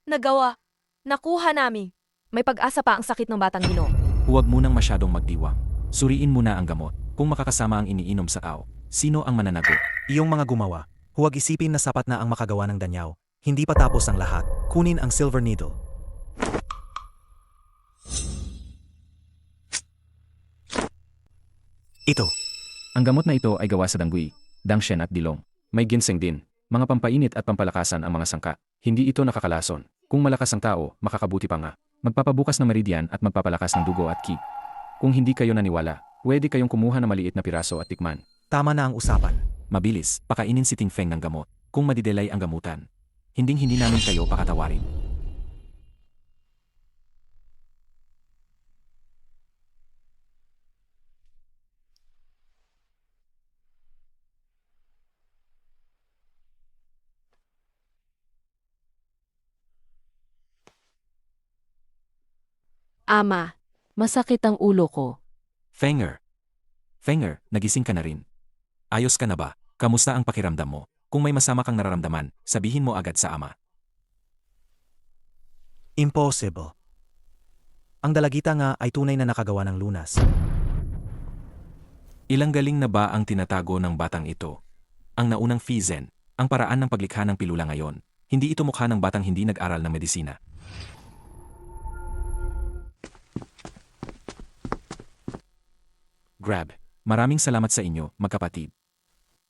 Nagawa. Nakuha namin. May pag-asa pa ang sakit ng batang Ginoo.
Huwag munang masyadong magdiwang. Suriin muna ang gamot. Kung makakasama ang iniinom sa aw, sino ang mananagot?
Iyong mga gumawa, huwag isipin na sapat na ang makagawa ng danyaw. Hindi pa tapos ang lahat. Kunin ang silver needle. Ito.
Ang gamot na ito ay gawa sa Dangui, Dangshen at Dilong. May ginseng din. Mga pampainit at pampalakasan ang mga sangka. Hindi ito nakakalason. Kung malakas ang tao, makakabuti pa nga. Magpapabukas ng meridian at magpapalakas ng dugo at ki. Kung hindi kayo naniwala, pwede kayong kumuha ng maliit na piraso at tikman.
Tama na ang usapan.
Mabilis, pakainin si Ting Feng ng gamot. Kung madidelay ang gamutan, hindi namin kayo pakatawarin.
Ama, masakit ang ulo ko.
Fenger, nagising ka na rin. Ayos ka na ba? Kamusta ang pakiramdam mo? Kung may masama kang nararamdaman, sabihin mo agad sa ama.
Impossible. Ang dalagita nga ay tunay na nakagawa ng lunas.
Ilang galing na ba ang tinatago ng batang ito? Ang naunang Fizen, ang paraan ng paglikha ng pilula ngayon, hindi ito mukha ng batang hindi nag-aral ng medisina. Grab, maraming salamat sa inyo, magkapatid.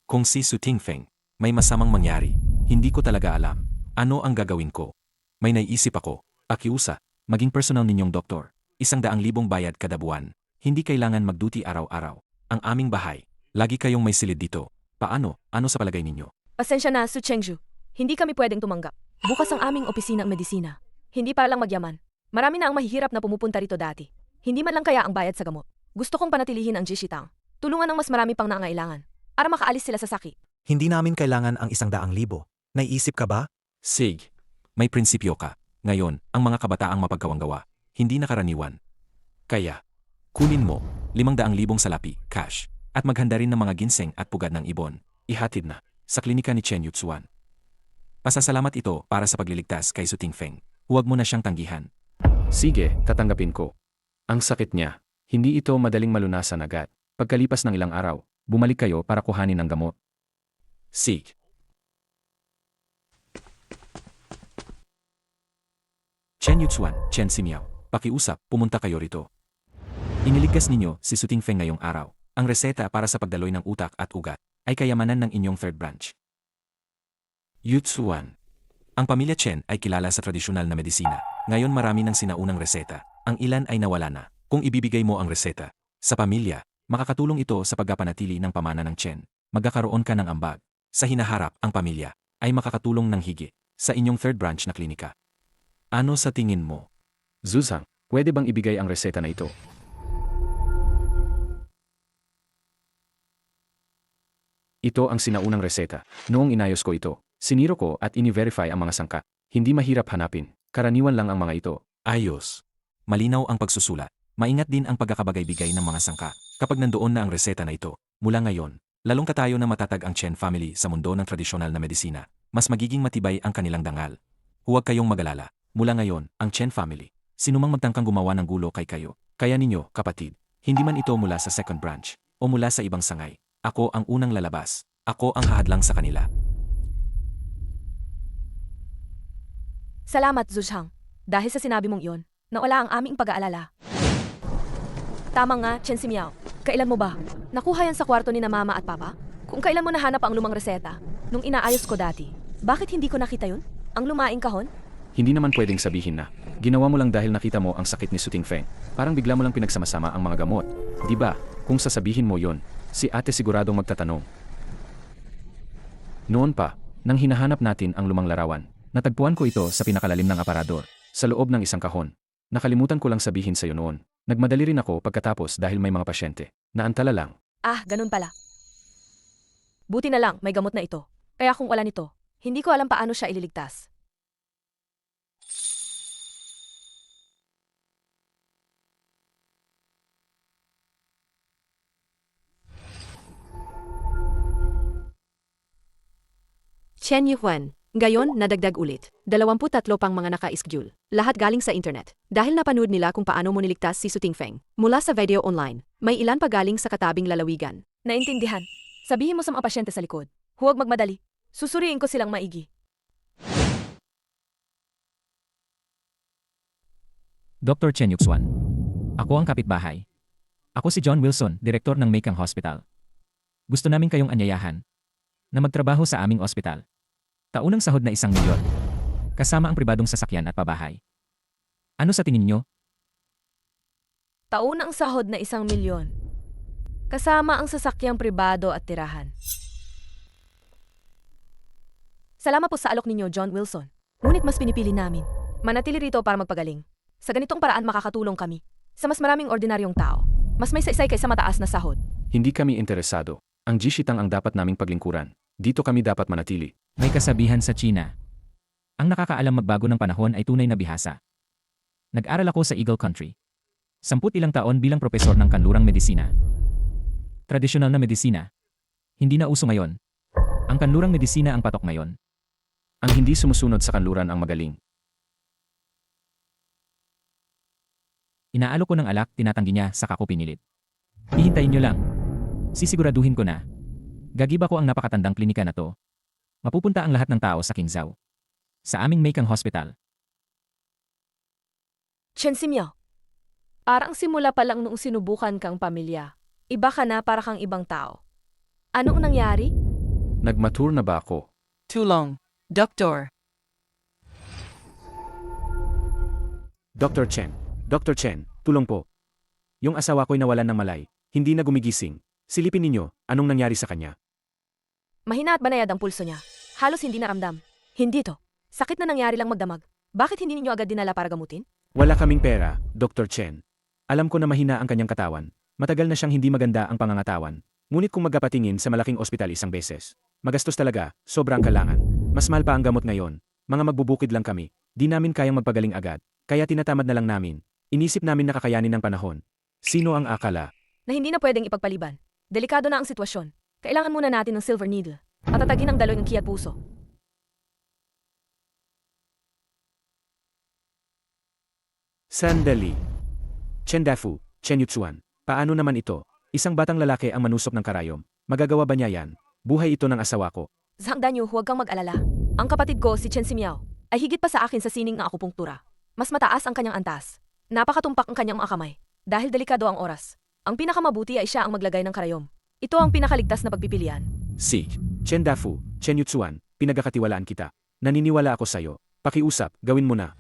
Kung si Su Tingfeng, may masamang mangyari, hindi ko talaga alam. Ano ang gagawin ko? May naiisip ako, pakiusa, maging personal ninyong doktor. 100,000 bayad kada buwan. Hindi kailangan mag-duty araw-araw. Ang aming bahay, lagi kayong may silid dito. Paano? Ano sa palagay ninyo?
Pasensya na, Su Chengju. Hindi kami pwedeng tumanggap. Bukas ang aming opisina ng medisina. Hindi para lang magyaman. Marami na ang mahihirap na pumupunta rito dati. Hindi man lang kaya ang bayad sa gamot. Gusto kong panatilihin ang Jishitang. Tulungan ng mas marami pang nangangailangan. Para makaalis sila sa sakit.
Hindi namin kailangan ang 100,000. Naiisip ka ba?
Sig, may prinsipyo ka. Ngayon, ang mga kabataang mapagkawang gawa, hindi nakaraniwan. Kaya, kunin mo 500,000 salapi, cash, at maghanda rin ng mga ginseng at pugad ng ibon. Ihatid na sa klinika ni Chen Yutsuan. Pasasalamat ito para sa pagliligtas kay Su Tingfeng. Huwag mo na siyang tanggihan.
Sige, tatanggapin ko. Ang sakit niya, hindi ito madaling malunasan agad. Pagkalipas ng ilang araw, bumalik kayo para kuhanin ang gamot.
Sig. Chen Yutsuan, Chen Simiao, pakiusap, pumunta kayo rito. Iniligtas ninyo si Su Tingfeng ngayong araw. Ang reseta para sa pagdaloy ng utak at ugat ay kayamanan ng inyong third branch. Yutsuan. Ang pamilya Chen ay kilala sa tradisyonal na medisina. Ngayon marami ng sinaunang reseta. Ang ilan ay nawala na. Kung ibibigay mo ang reseta sa pamilya, makakatulong ito sa pagpapanatili ng pamana ng Chen. Magkakaroon ka ng ambag. sa hinaharap ang pamilya, ay makakatulong ng higi sa inyong third branch na klinika. Ano sa tingin mo?
Zuzang, pwede bang ibigay ang reseta na ito? Ito ang sinaunang reseta. Noong inayos ko ito, siniro ko at ini-verify ang mga sangka. Hindi mahirap hanapin. Karaniwan lang ang mga ito.
Ayos. Malinaw ang pagsusulat. Maingat din ang pagkakabagay-bigay ng mga sangka. Kapag nandoon na ang reseta na ito, mula ngayon, lalong katayo na matatag ang Chen family sa mundo ng tradisyonal na medisina. Mas magiging matibay ang kanilang dangal. Huwag kayong mag-alala. Mula ngayon, ang Chen family, sinumang magtangkang gumawa ng gulo kay kayo, kaya ninyo, kapatid. Hindi man ito mula sa second branch, o mula sa ibang sangay. Ako ang unang lalabas. Ako ang hahadlang sa kanila.
Salamat, Zuzhang. Dahil sa sinabi mong iyon, nawala ang aming pag-aalala. Tama nga, Chen Simiao. Kailan mo ba? Nakuha yan sa kwarto ni na mama at papa? Kung kailan mo nahanap ang lumang reseta, nung inaayos ko dati, bakit hindi ko nakita yun? Ang lumaing kahon?
Hindi naman pwedeng sabihin na, ginawa mo lang dahil nakita mo ang sakit ni Suting Feng. Parang bigla mo lang pinagsama-sama ang mga gamot. Di ba? Kung sasabihin mo yon, si ate siguradong magtatanong. Noon pa, nang hinahanap natin ang lumang larawan, natagpuan ko ito sa pinakalalim ng aparador, sa loob ng isang kahon. Nakalimutan ko lang sabihin sa iyo noon. Nagmadali rin ako pagkatapos dahil may mga pasyente. Naantala lang.
Ah, ganun pala. Buti na lang, may gamot na ito. Kaya kung wala nito, hindi ko alam paano siya ililigtas.
Chen Yuhuan. Ngayon, nadagdag ulit. 23 pang mga naka-schedule. Lahat galing sa internet. Dahil napanood nila kung paano mo niligtas si Suting Feng. Mula sa video online, may ilan pa galing sa katabing lalawigan.
Naintindihan. Sabihin mo sa mga pasyente sa likod. Huwag magmadali. Susuriin ko silang maigi.
Dr. Chen Yuxuan. Ako ang kapitbahay. Ako si John Wilson, direktor ng Meikang Hospital. Gusto namin kayong anyayahan na magtrabaho sa aming ospital. Taunang sahod na 1 milyon. Kasama ang pribadong sasakyan at pabahay. Ano sa tingin niyo?
Taunang sahod na 1 milyon. Kasama ang sasakyang pribado at tirahan. Salamat po sa alok ninyo, John Wilson. Ngunit mas pinipili namin. Manatili rito para magpagaling. Sa ganitong paraan makakatulong kami. Sa mas maraming ordinaryong tao. Mas may saysay kaysa mataas na sahod.
Hindi kami interesado. Ang Jishitang ang dapat naming paglingkuran. Dito kami dapat manatili.
May kasabihan sa China. Ang nakakaalam magbago ng panahon ay tunay na bihasa. Nag-aral ako sa Eagle Country. 10 ilang taon bilang propesor ng kanlurang medisina. Tradisyonal na medisina. Hindi na uso ngayon. Ang kanlurang medisina ang patok ngayon.
Ang hindi sumusunod sa kanluran ang magaling.
Inaalok ko ng alak, tinatanggi niya, saka ko pinilit. Hihintayin niyo lang. Sisiguraduhin ko na. Gagiba ko ang napakatandang klinika na to. Mapupunta ang lahat ng tao sa Qingzhou. Sa aming Meikang Hospital.
Chen Simiao. Parang simula pa lang noong sinubukan kang pamilya. Iba ka na para kang ibang tao. Anong nangyari?
Nagmature na ba ako?
Tulong. Doktor.
Dr. Chen, tulong po. Yung asawa ko'y nawalan ng malay. Hindi na gumigising. Silipin ninyo, anong nangyari sa kanya?
Mahina at banayad ang pulso niya. Halos hindi naramdam. Hindi to. Sakit na nangyari lang magdamag. Bakit hindi ninyo agad dinala para gamutin?
Wala kaming pera, Dr. Chen. Alam ko na mahina ang kanyang katawan. Matagal na siyang hindi maganda ang pangangatawan. Ngunit kung magkapatingin sa malaking ospital 1 beses, magastos talaga, sobrang kailangan. Mas mahal pa ang gamot ngayon. Mga magbubukid lang kami. Di namin kayang magpagaling agad. Kaya tinatamad na lang namin. Inisip namin na kakayanin ng panahon. Sino ang akala?
Na hindi na pwedeng ipagpaliban. Delikado na ang sitwasyon. Kailangan muna natin ng silver needle. Patatagin ang daloy ng ki at puso.
Sandali. Chen Dafu, Chen Yuxuan. Paano naman ito? Isang batang lalaki ang manusok ng karayom. Magagawa ba niya yan? Buhay ito ng asawa ko.
Zhang Danyu, huwag kang mag-alala. Ang kapatid ko, si Chen Simiao, ay higit pa sa akin sa sining ng akupunktura. Mas mataas ang kanyang antas. Napakatumpak ang kanyang mga kamay. Dahil delikado ang oras. Ang pinakamabuti ay siya ang maglagay ng karayom. Ito ang pinakaligtas na pagpipilian.
Si Chen Dafu, Chen Yuxuan, pinagkakatiwalaan kita. Naniniwala ako sa'yo. Pakiusap, gawin mo na.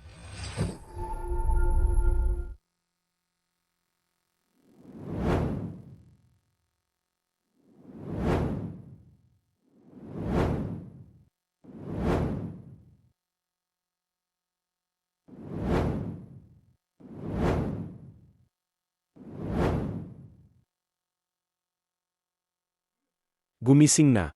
Gumising na.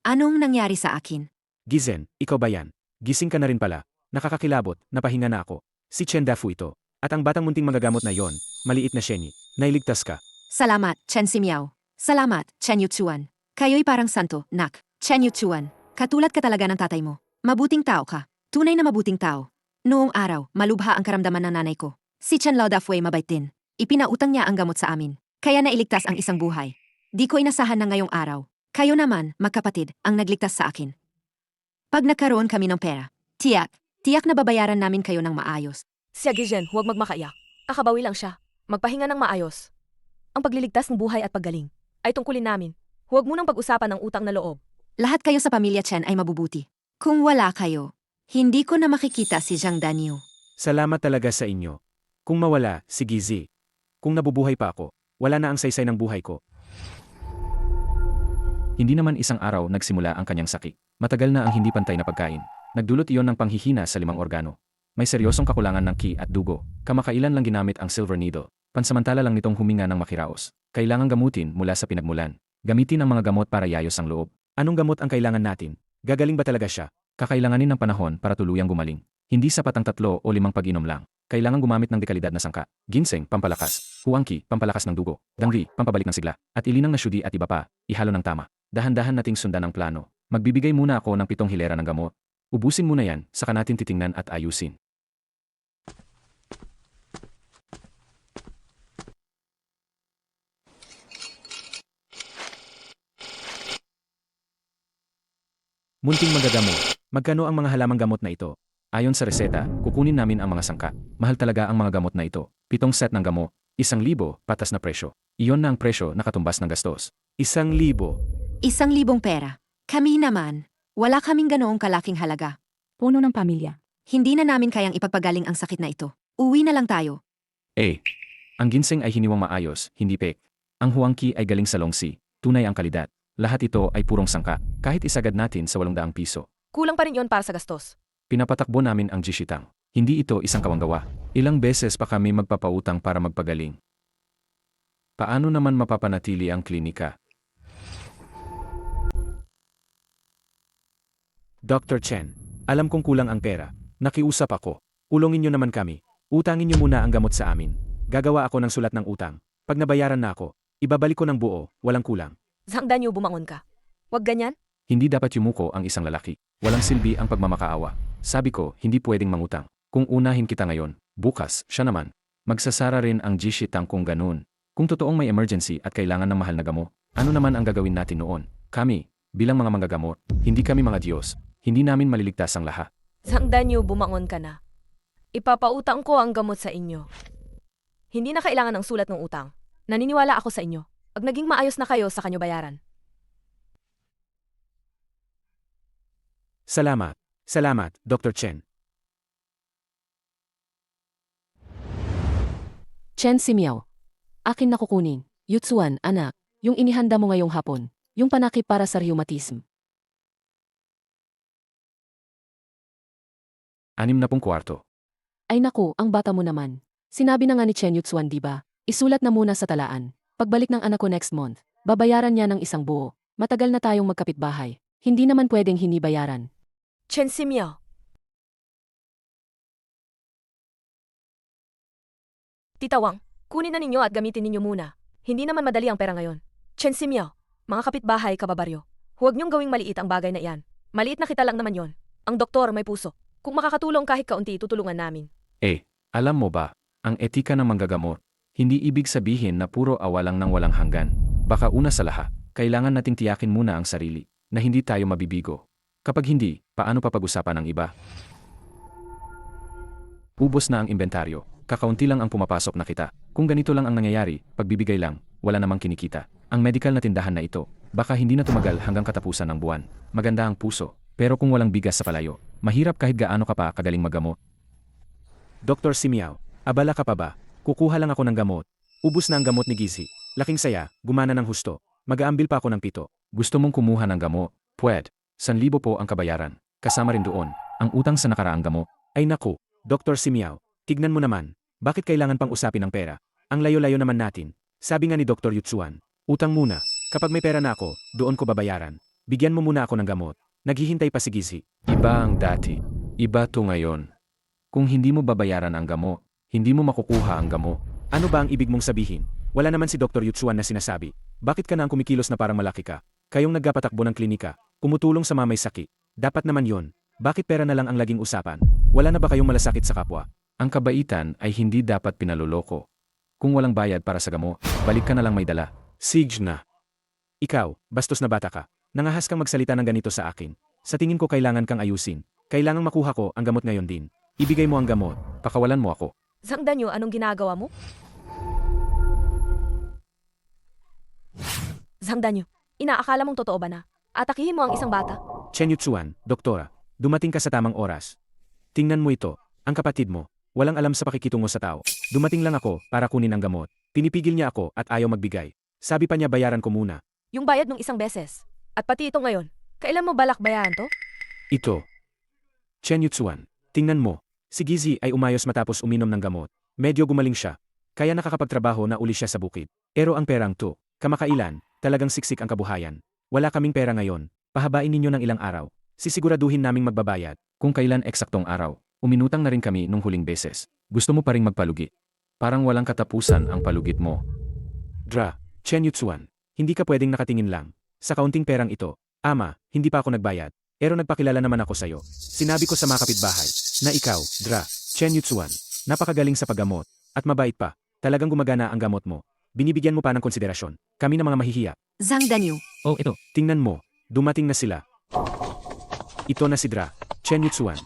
Anong nangyari sa akin?
Gizen, ikaw ba yan? Gising ka na rin pala. Nakakakilabot, napahinga na ako. Si Chen Dafu ito. At ang batang munting magagamot na yon, maliit na Shenyi. Nailigtas ka.
Salamat, Chen Simiao. Salamat, Chen Yuchuan. Kayo'y parang santo, nak. Chen Yuchuan. Katulad ka talaga ng tatay mo. Mabuting tao ka. Tunay na mabuting tao. Noong araw, malubha ang karamdaman ng nanay ko. Si Chen Lao Dafwei mabait din. Ipinautang niya ang gamot sa amin. Kaya nailigtas ang isang buhay. Di ko inasahan na ngayong araw. Kayo naman, magkapatid, ang nagligtas sa akin. Pag nagkaroon kami ng pera, tiyak na babayaran namin kayo ng maayos.
Siya Gizen, huwag magmakaiyak. Kakabawi lang siya. Magpahinga ng maayos. Ang pagliligtas ng buhay at paggaling ay tungkulin namin. Huwag munang pag-usapan ng utang na loob.
Lahat kayo sa pamilya Chen ay mabubuti. Kung wala kayo, hindi ko na makikita si Zhang Danyu.
Salamat talaga sa inyo. Kung mawala, si Gizi. Kung nabubuhay pa ako, wala na ang saysay ng buhay ko.
Hindi naman isang araw nagsimula ang kanyang sakit. Matagal na ang hindi pantay na pagkain. Nagdulot iyon ng panghihina sa 5 organo. May seryosong kakulangan ng ki at dugo. Kamakailan lang ginamit ang silver needle. Pansamantala lang nitong huminga ng makiraos. Kailangang gamutin mula sa pinagmulan. Gamitin ang mga gamot para yayos ang loob. Anong gamot ang kailangan natin? Gagaling ba talaga siya? Kakailanganin ng panahon para tuluyang gumaling. Hindi sapat ang 3 o 5 pag-inom lang. Kailangan gumamit ng dekalidad na sangka. Ginseng, pampalakas. Huangki, pampalakas ng dugo. Dangri, pampabalik ng sigla. At ilinang na syudi at iba pa. Ihalo ng tama. Dahan-dahan nating sundan ang plano. Magbibigay muna ako ng 7 hilera ng gamot. Ubusin muna yan, saka natin titingnan at ayusin. Munting magagamot. Magkano ang mga halamang gamot na ito? Ayon sa reseta, kukunin namin ang mga sangka. Mahal talaga ang mga gamot na ito. 7 set ng gamot. 1,000, patas na presyo. Iyon na ang presyo na katumbas ng gastos.
1,000.
1,000 pera. Kami naman, wala kaming ganoong kalaking halaga. Puno ng pamilya. Hindi na namin kayang ipagpagaling ang sakit na ito. Uwi na lang tayo.
Ang ginseng ay hiniwang maayos, hindi pek. Ang huangki ay galing sa longsi. Tunay ang kalidad. Lahat ito ay purong sangka. Kahit isagad natin sa 800 piso.
Kulang pa rin yon para sa gastos.
Pinapatakbo namin ang jishitang. Hindi ito isang kawanggawa. Ilang beses pa kami magpapautang para magpagaling. Paano naman mapapanatili ang klinika?
Dr. Chen, alam kong kulang ang pera. Nakiusap ako. Ulongin niyo naman kami. Utangin niyo muna ang gamot sa amin. Gagawa ako ng sulat ng utang. Pag nabayaran na ako, ibabalik ko ng buo, walang kulang.
Zhang Danyu, bumangon ka. Huwag ganyan.
Hindi dapat yumuko ang isang lalaki. Walang silbi ang pagmamakaawa. Sabi ko, hindi pwedeng mangutang. Kung unahin kita ngayon, bukas, siya naman. Magsasara rin ang jishitang kung ganun. Kung totoong may emergency at kailangan ng mahal na gamot, ano naman ang gagawin natin noon? Kami, bilang mga manggagamot, hindi kami mga Diyos. Hindi namin maliligtas ang lahat.
Zhang Danyu, bumangon ka na. Ipapautang ko ang gamot sa inyo. Hindi na kailangan ng sulat ng utang. Naniniwala ako sa inyo. Pag naging maayos na kayo sa kanyo bayaran.
Salamat. Salamat, Dr. Chen.
Chen Simiao. Akin na kukunin. Yutsuan, anak, yung inihanda mo ngayong hapon. Yung panakip para sa rheumatism.
60 kwarto.
Ay naku, ang bata mo naman. Sinabi na nga ni Chen Yutsuan, diba? Isulat na muna sa talaan. Pagbalik ng anak ko next month, babayaran niya ng 1 buo. Matagal na tayong magkapitbahay. Hindi naman pwedeng hindi bayaran.
Chen Simiao. Tita Wang, kunin na ninyo at gamitin ninyo muna. Hindi naman madali ang pera ngayon. Chen Simiao, mga kapitbahay, kababaryo. Huwag niyong gawing maliit ang bagay na iyan. Maliit na kita lang naman yon. Ang doktor may puso. Kung makakatulong kahit kaunti, tutulungan namin.
Alam mo ba, ang etika ng manggagamot, hindi ibig sabihin na puro awa lang ng walang hanggan. Baka una sa lahat, kailangan nating tiyakin muna ang sarili, na hindi tayo mabibigo. Kapag hindi, paano pa pag-usapan ng iba? Ubos na ang inventaryo, kakaunti lang ang pumapasok na kita. Kung ganito lang ang nangyayari, pagbibigay lang, wala namang kinikita. Ang medical na tindahan na ito, baka hindi na tumagal hanggang katapusan ng buwan. Maganda ang puso, pero kung walang bigas sa palayo, mahirap kahit gaano ka pa kagaling maggamot.
Dr. Simiao, abala ka pa ba? Kukuha lang ako ng gamot. Ubus na ang gamot ni Gizi. Laking saya, gumana ng husto. Mag-aambil pa ako ng 7.
Gusto mong kumuha ng gamot? Pwede. 1,000 po ang kabayaran. Kasama rin doon, ang utang sa nakaraang gamot.
Ay naku, Dr. Simiao, tignan mo naman. Bakit kailangan pang usapin ng pera? Ang layo-layo naman natin. Sabi nga ni Dr. Yutsuan, utang muna. Kapag may pera na ako, doon ko babayaran. Bigyan mo muna ako ng gamot. Naghihintay pa si Gizi. Iba ang dati. Iba to ngayon. Kung hindi mo babayaran ang gamot, hindi mo makukuha ang gamot. Ano ba ang ibig mong sabihin? Wala naman si Dr. Yutsuan na sinasabi. Bakit ka na ang kumikilos na parang malaki ka? Kayong nagpapatakbo ng klinika, kumutulong sa mga may sakit. Dapat naman yon. Bakit pera na lang ang laging usapan? Wala na ba kayong malasakit sa kapwa? Ang kabaitan ay hindi dapat pinaluloko. Kung walang bayad para sa gamot, balik ka na lang may dala. Siege na. Ikaw, bastos na bata ka. Nangahas kang magsalita ng ganito sa akin. Sa tingin ko kailangan kang ayusin. Kailangang makuha ko ang gamot ngayon din. Ibigay mo ang gamot, pakawalan mo ako.
Zhang Danyu, anong ginagawa mo? Zhang Danyu, inaakala mong totoo ba na? Atakihin mo ang isang bata?
Chen Yutsuan, doktora, dumating ka sa tamang oras. Tingnan mo ito, ang kapatid mo, walang alam sa pakikitungo sa tao. Dumating lang ako para kunin ang gamot. Pinipigil niya ako at ayaw magbigay. Sabi pa niya bayaran ko muna.
Yung bayad nung isang beses. At pati ito ngayon. Kailan mo balak bayaran to?
Ito. Chen Yutsuan, tingnan mo. Si Gizi ay umayos matapos uminom ng gamot. Medyo gumaling siya. Kaya nakakapagtrabaho na uli siya sa bukid. Pero ang perang to, kamakailan, talagang siksik ang kabuhayan. Wala kaming pera ngayon. Pahabain ninyo ng ilang araw. Sisiguraduhin naming magbabayad.
Kung kailan eksaktong araw, uminutang na rin kami nung huling beses. Gusto mo pa ring magpalugi. Parang walang katapusan ang palugit mo.
Chen Yutsuan, hindi ka pwedeng nakatingin lang. Sa kaunting perang ito, ama, hindi pa ako nagbayad. Pero nagpakilala naman ako sa'yo. Sinabi ko sa mga kapitbahay na ikaw, Chen Yutsuan, napakagaling sa paggamot. At mabait pa, talagang gumagana ang gamot mo. Binibigyan mo pa ng konsiderasyon. Kami na mga mahihiya.
Zhang Danyu.
Oh, ito.
Tingnan mo, dumating na sila. Ito na si Chen Yutsuan.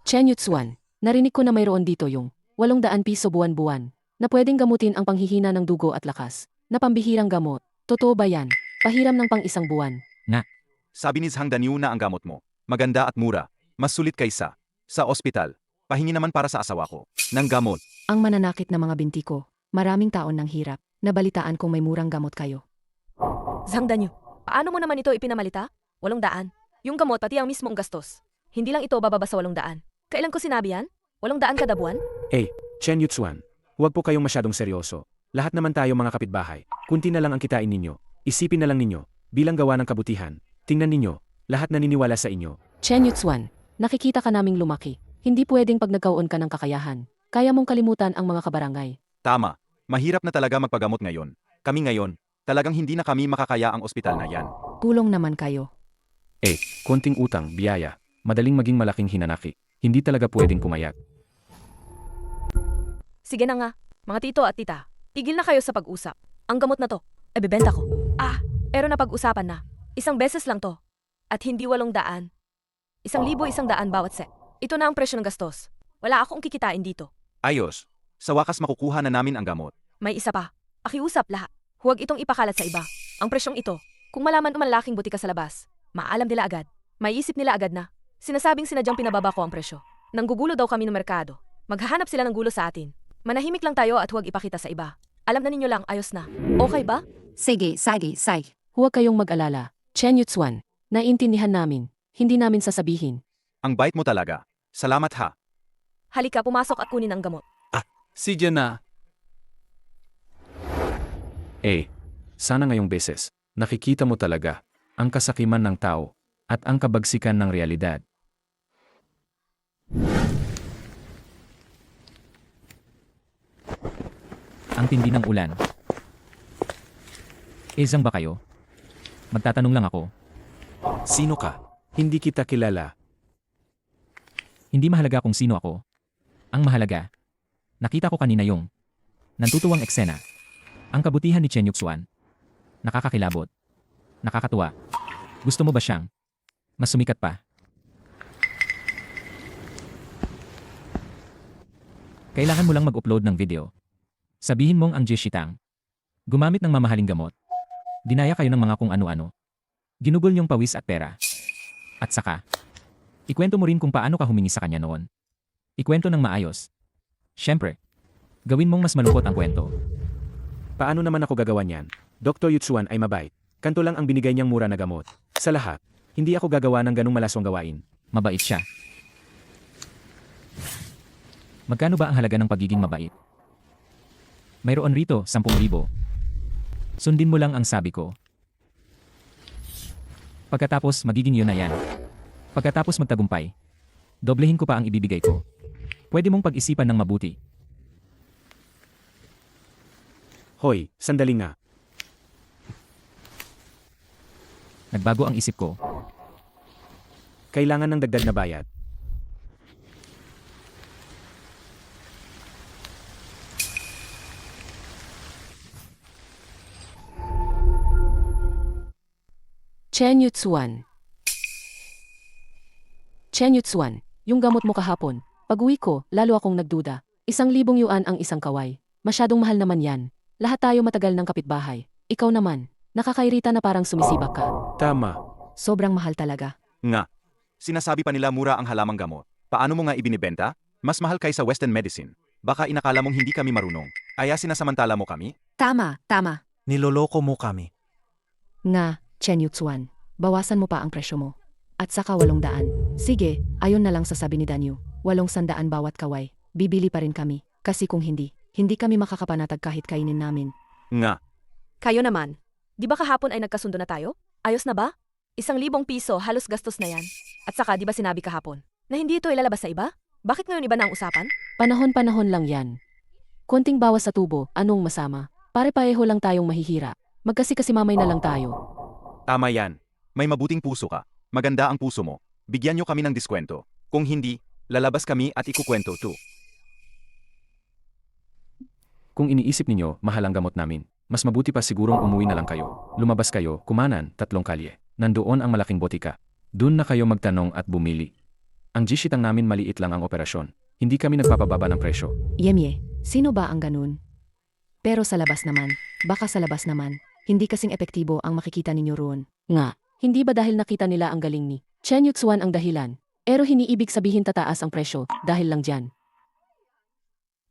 Chen Yutsuan. Narinig ko na mayroon dito yung 800 piso buwan-buwan na pwedeng gamutin ang panghihina ng dugo at lakas na pambihirang gamot. Totoo ba yan? Pahiram ng pang isang buwan.
Sabi ni Zhang Danyu na ang gamot mo, maganda at mura, mas sulit kaysa sa ospital. Pahingi naman para sa asawa ko ng gamot.
Ang mananakit na mga binti ko. Maraming taon ng hirap. Nabalitaan kung may murang gamot kayo.
Zhang Danyu, paano mo naman ito ipinamalita? 800. Yung gamot pati ang mismong gastos. Hindi lang ito bababa sa 800. Kailan ko sinabi yan? 800 kada buwan?
Chen Yutsuan, huwag po kayong masyadong seryoso. Lahat naman tayo mga kapitbahay. Kunti na lang ang kitain ninyo. Isipin na lang ninyo, bilang gawa ng kabutihan. Tingnan ninyo, lahat naniniwala sa inyo.
Chen Yutsuan, nakikita ka naming lumaki. Hindi pwedeng pag nagkaon ka ng kakayahan. Kaya mong kalimutan ang mga kabarangay.
Tama, mahirap na talaga magpagamot ngayon. Kami ngayon, talagang hindi na kami makakaya ang ospital na yan.
Tulong naman kayo.
Konting utang, biyaya, madaling maging malaking hinanaki. Hindi talaga pwedeng pumayag.
Sige na nga, mga tito at tita. Tigil na kayo sa pag-usap. Ang gamot na to, bebenta ko. Pero napag-usapan na. Isang beses lang to. At hindi 800. 1,100 bawat set. Ito na ang presyo ng gastos. Wala akong kikitain dito.
Ayos, sa wakas makukuha na namin ang gamot.
May isa pa. Pakiusap lahat. Huwag itong ipakalat sa iba. Ang presyong ito, kung malaman o malaking butika sa labas, maalam nila agad. Maiisip nila agad na. Sinasabing sinadyang pinababa ko ang presyo. Nanggugulo daw kami ng merkado. Maghahanap sila ng gulo sa atin. Manahimik lang tayo at huwag ipakita sa iba. Alam na ninyo lang, ayos na. Okay ba?
Sige. Huwag kayong mag-alala. Chen Yutsuan, naiintindihan namin. Hindi namin sasabihin.
Ang bait mo talaga. Salamat ha.
Halika, pumasok at kunin ang gamot.
Sige na.
Sana ngayong beses, nakikita mo talaga ang kasakiman ng tao at ang kabagsikan ng realidad.
Ang tindi ng ulan. Zhang ba kayo? Magtatanong lang ako.
Sino ka? Hindi kita kilala.
Hindi mahalaga kung sino ako. Ang mahalaga, nakita ko kanina yung nantutuwang eksena. Ang kabutihan ni Chen Yutsuan. Nakakakilabot. Nakakatuwa. Gusto mo ba siyang mas sumikat pa? Kailangan mo lang mag-upload ng video. Sabihin mong ang Jishitang. Gumamit ng mamahaling gamot. Dinaya kayo ng mga kung ano-ano. Ginugol niyong pawis at pera. At saka, ikwento mo rin kung paano ka humingi sa kanya noon. Ikwento ng maayos. Siyempre, gawin mong mas malungkot ang kwento.
Paano naman ako gagawa niyan? Dr. Yutsuan ay mabait. Kanto lang ang binigay niyang mura na gamot. Sa lahat, hindi ako gagawa ng ganung malaswang gawain.
Mabait siya. Magkano ba ang halaga ng pagiging mabait? Mayroon rito 10,000. Sundin mo lang ang sabi ko. Pagkatapos magiging yun na yan. Pagkatapos magtagumpay, doblehin ko pa ang ibibigay ko. Pwede mong pag-isipan ng mabuti.
Hoy, sandali nga.
Nagbago ang isip ko.
Kailangan ng dagdag na bayad.
Chen Yutsuan. Chen Yutsuan, yung gamot mo kahapon. Pag-uwi ko, lalo akong nagduda. 1,000 yuan ang isang kaway. Masyadong mahal naman yan. Lahat tayo matagal ng kapitbahay. Ikaw naman, nakakairita na parang sumisibak ka.
Tama.
Sobrang mahal talaga.
Nga. Sinasabi pa nila mura ang halamang gamot. Paano mo nga ibinibenta? Mas mahal kaysa Western medicine. Baka inakala mong hindi kami marunong. Aya sinasamantala mo kami?
Tama, tama.
Niloloko mo kami.
Nga, Chen Yutsuan, bawasan mo pa ang presyo mo. At saka 800. Sige, ayon na lang sa sabi ni Danyu. 800 bawat kaway. Bibili pa rin kami. Kasi kung hindi, hindi kami makakapanatag kahit kainin namin.
Nga.
Kayo naman. Di ba kahapon ay nagkasundo na tayo? Ayos na ba? 1,000 piso, halos gastos na yan. At saka di ba sinabi kahapon na hindi ito ilalabas sa iba? Bakit ngayon iba na ang usapan?
Panahon-panahon lang yan. Konting bawas sa tubo, anong masama? Pare-pareho lang tayong mahihira. Magkasi-kasimamay na lang tayo.
Tama yan. May mabuting puso ka. Maganda ang puso mo. Bigyan nyo kami ng diskwento. Kung hindi, lalabas kami at ikukwento to.
Kung iniisip ninyo, mahal ang gamot namin, mas mabuti pa sigurong umuwi na lang kayo. Lumabas kayo, kumanan, 3 kalye. Nandoon ang malaking botika. Doon na kayo magtanong at bumili. Ang Jishitang namin maliit lang ang operasyon. Hindi kami nagpapababa ng presyo.
Yemye, sino ba ang ganun? Pero sa labas naman, baka sa labas naman, hindi kasing epektibo ang makikita ninyo roon. Nga, hindi ba dahil nakita nila ang galing ni Chen Yutsuan ang dahilan? Pero hiniibig sabihin tataas ang presyo dahil lang dyan.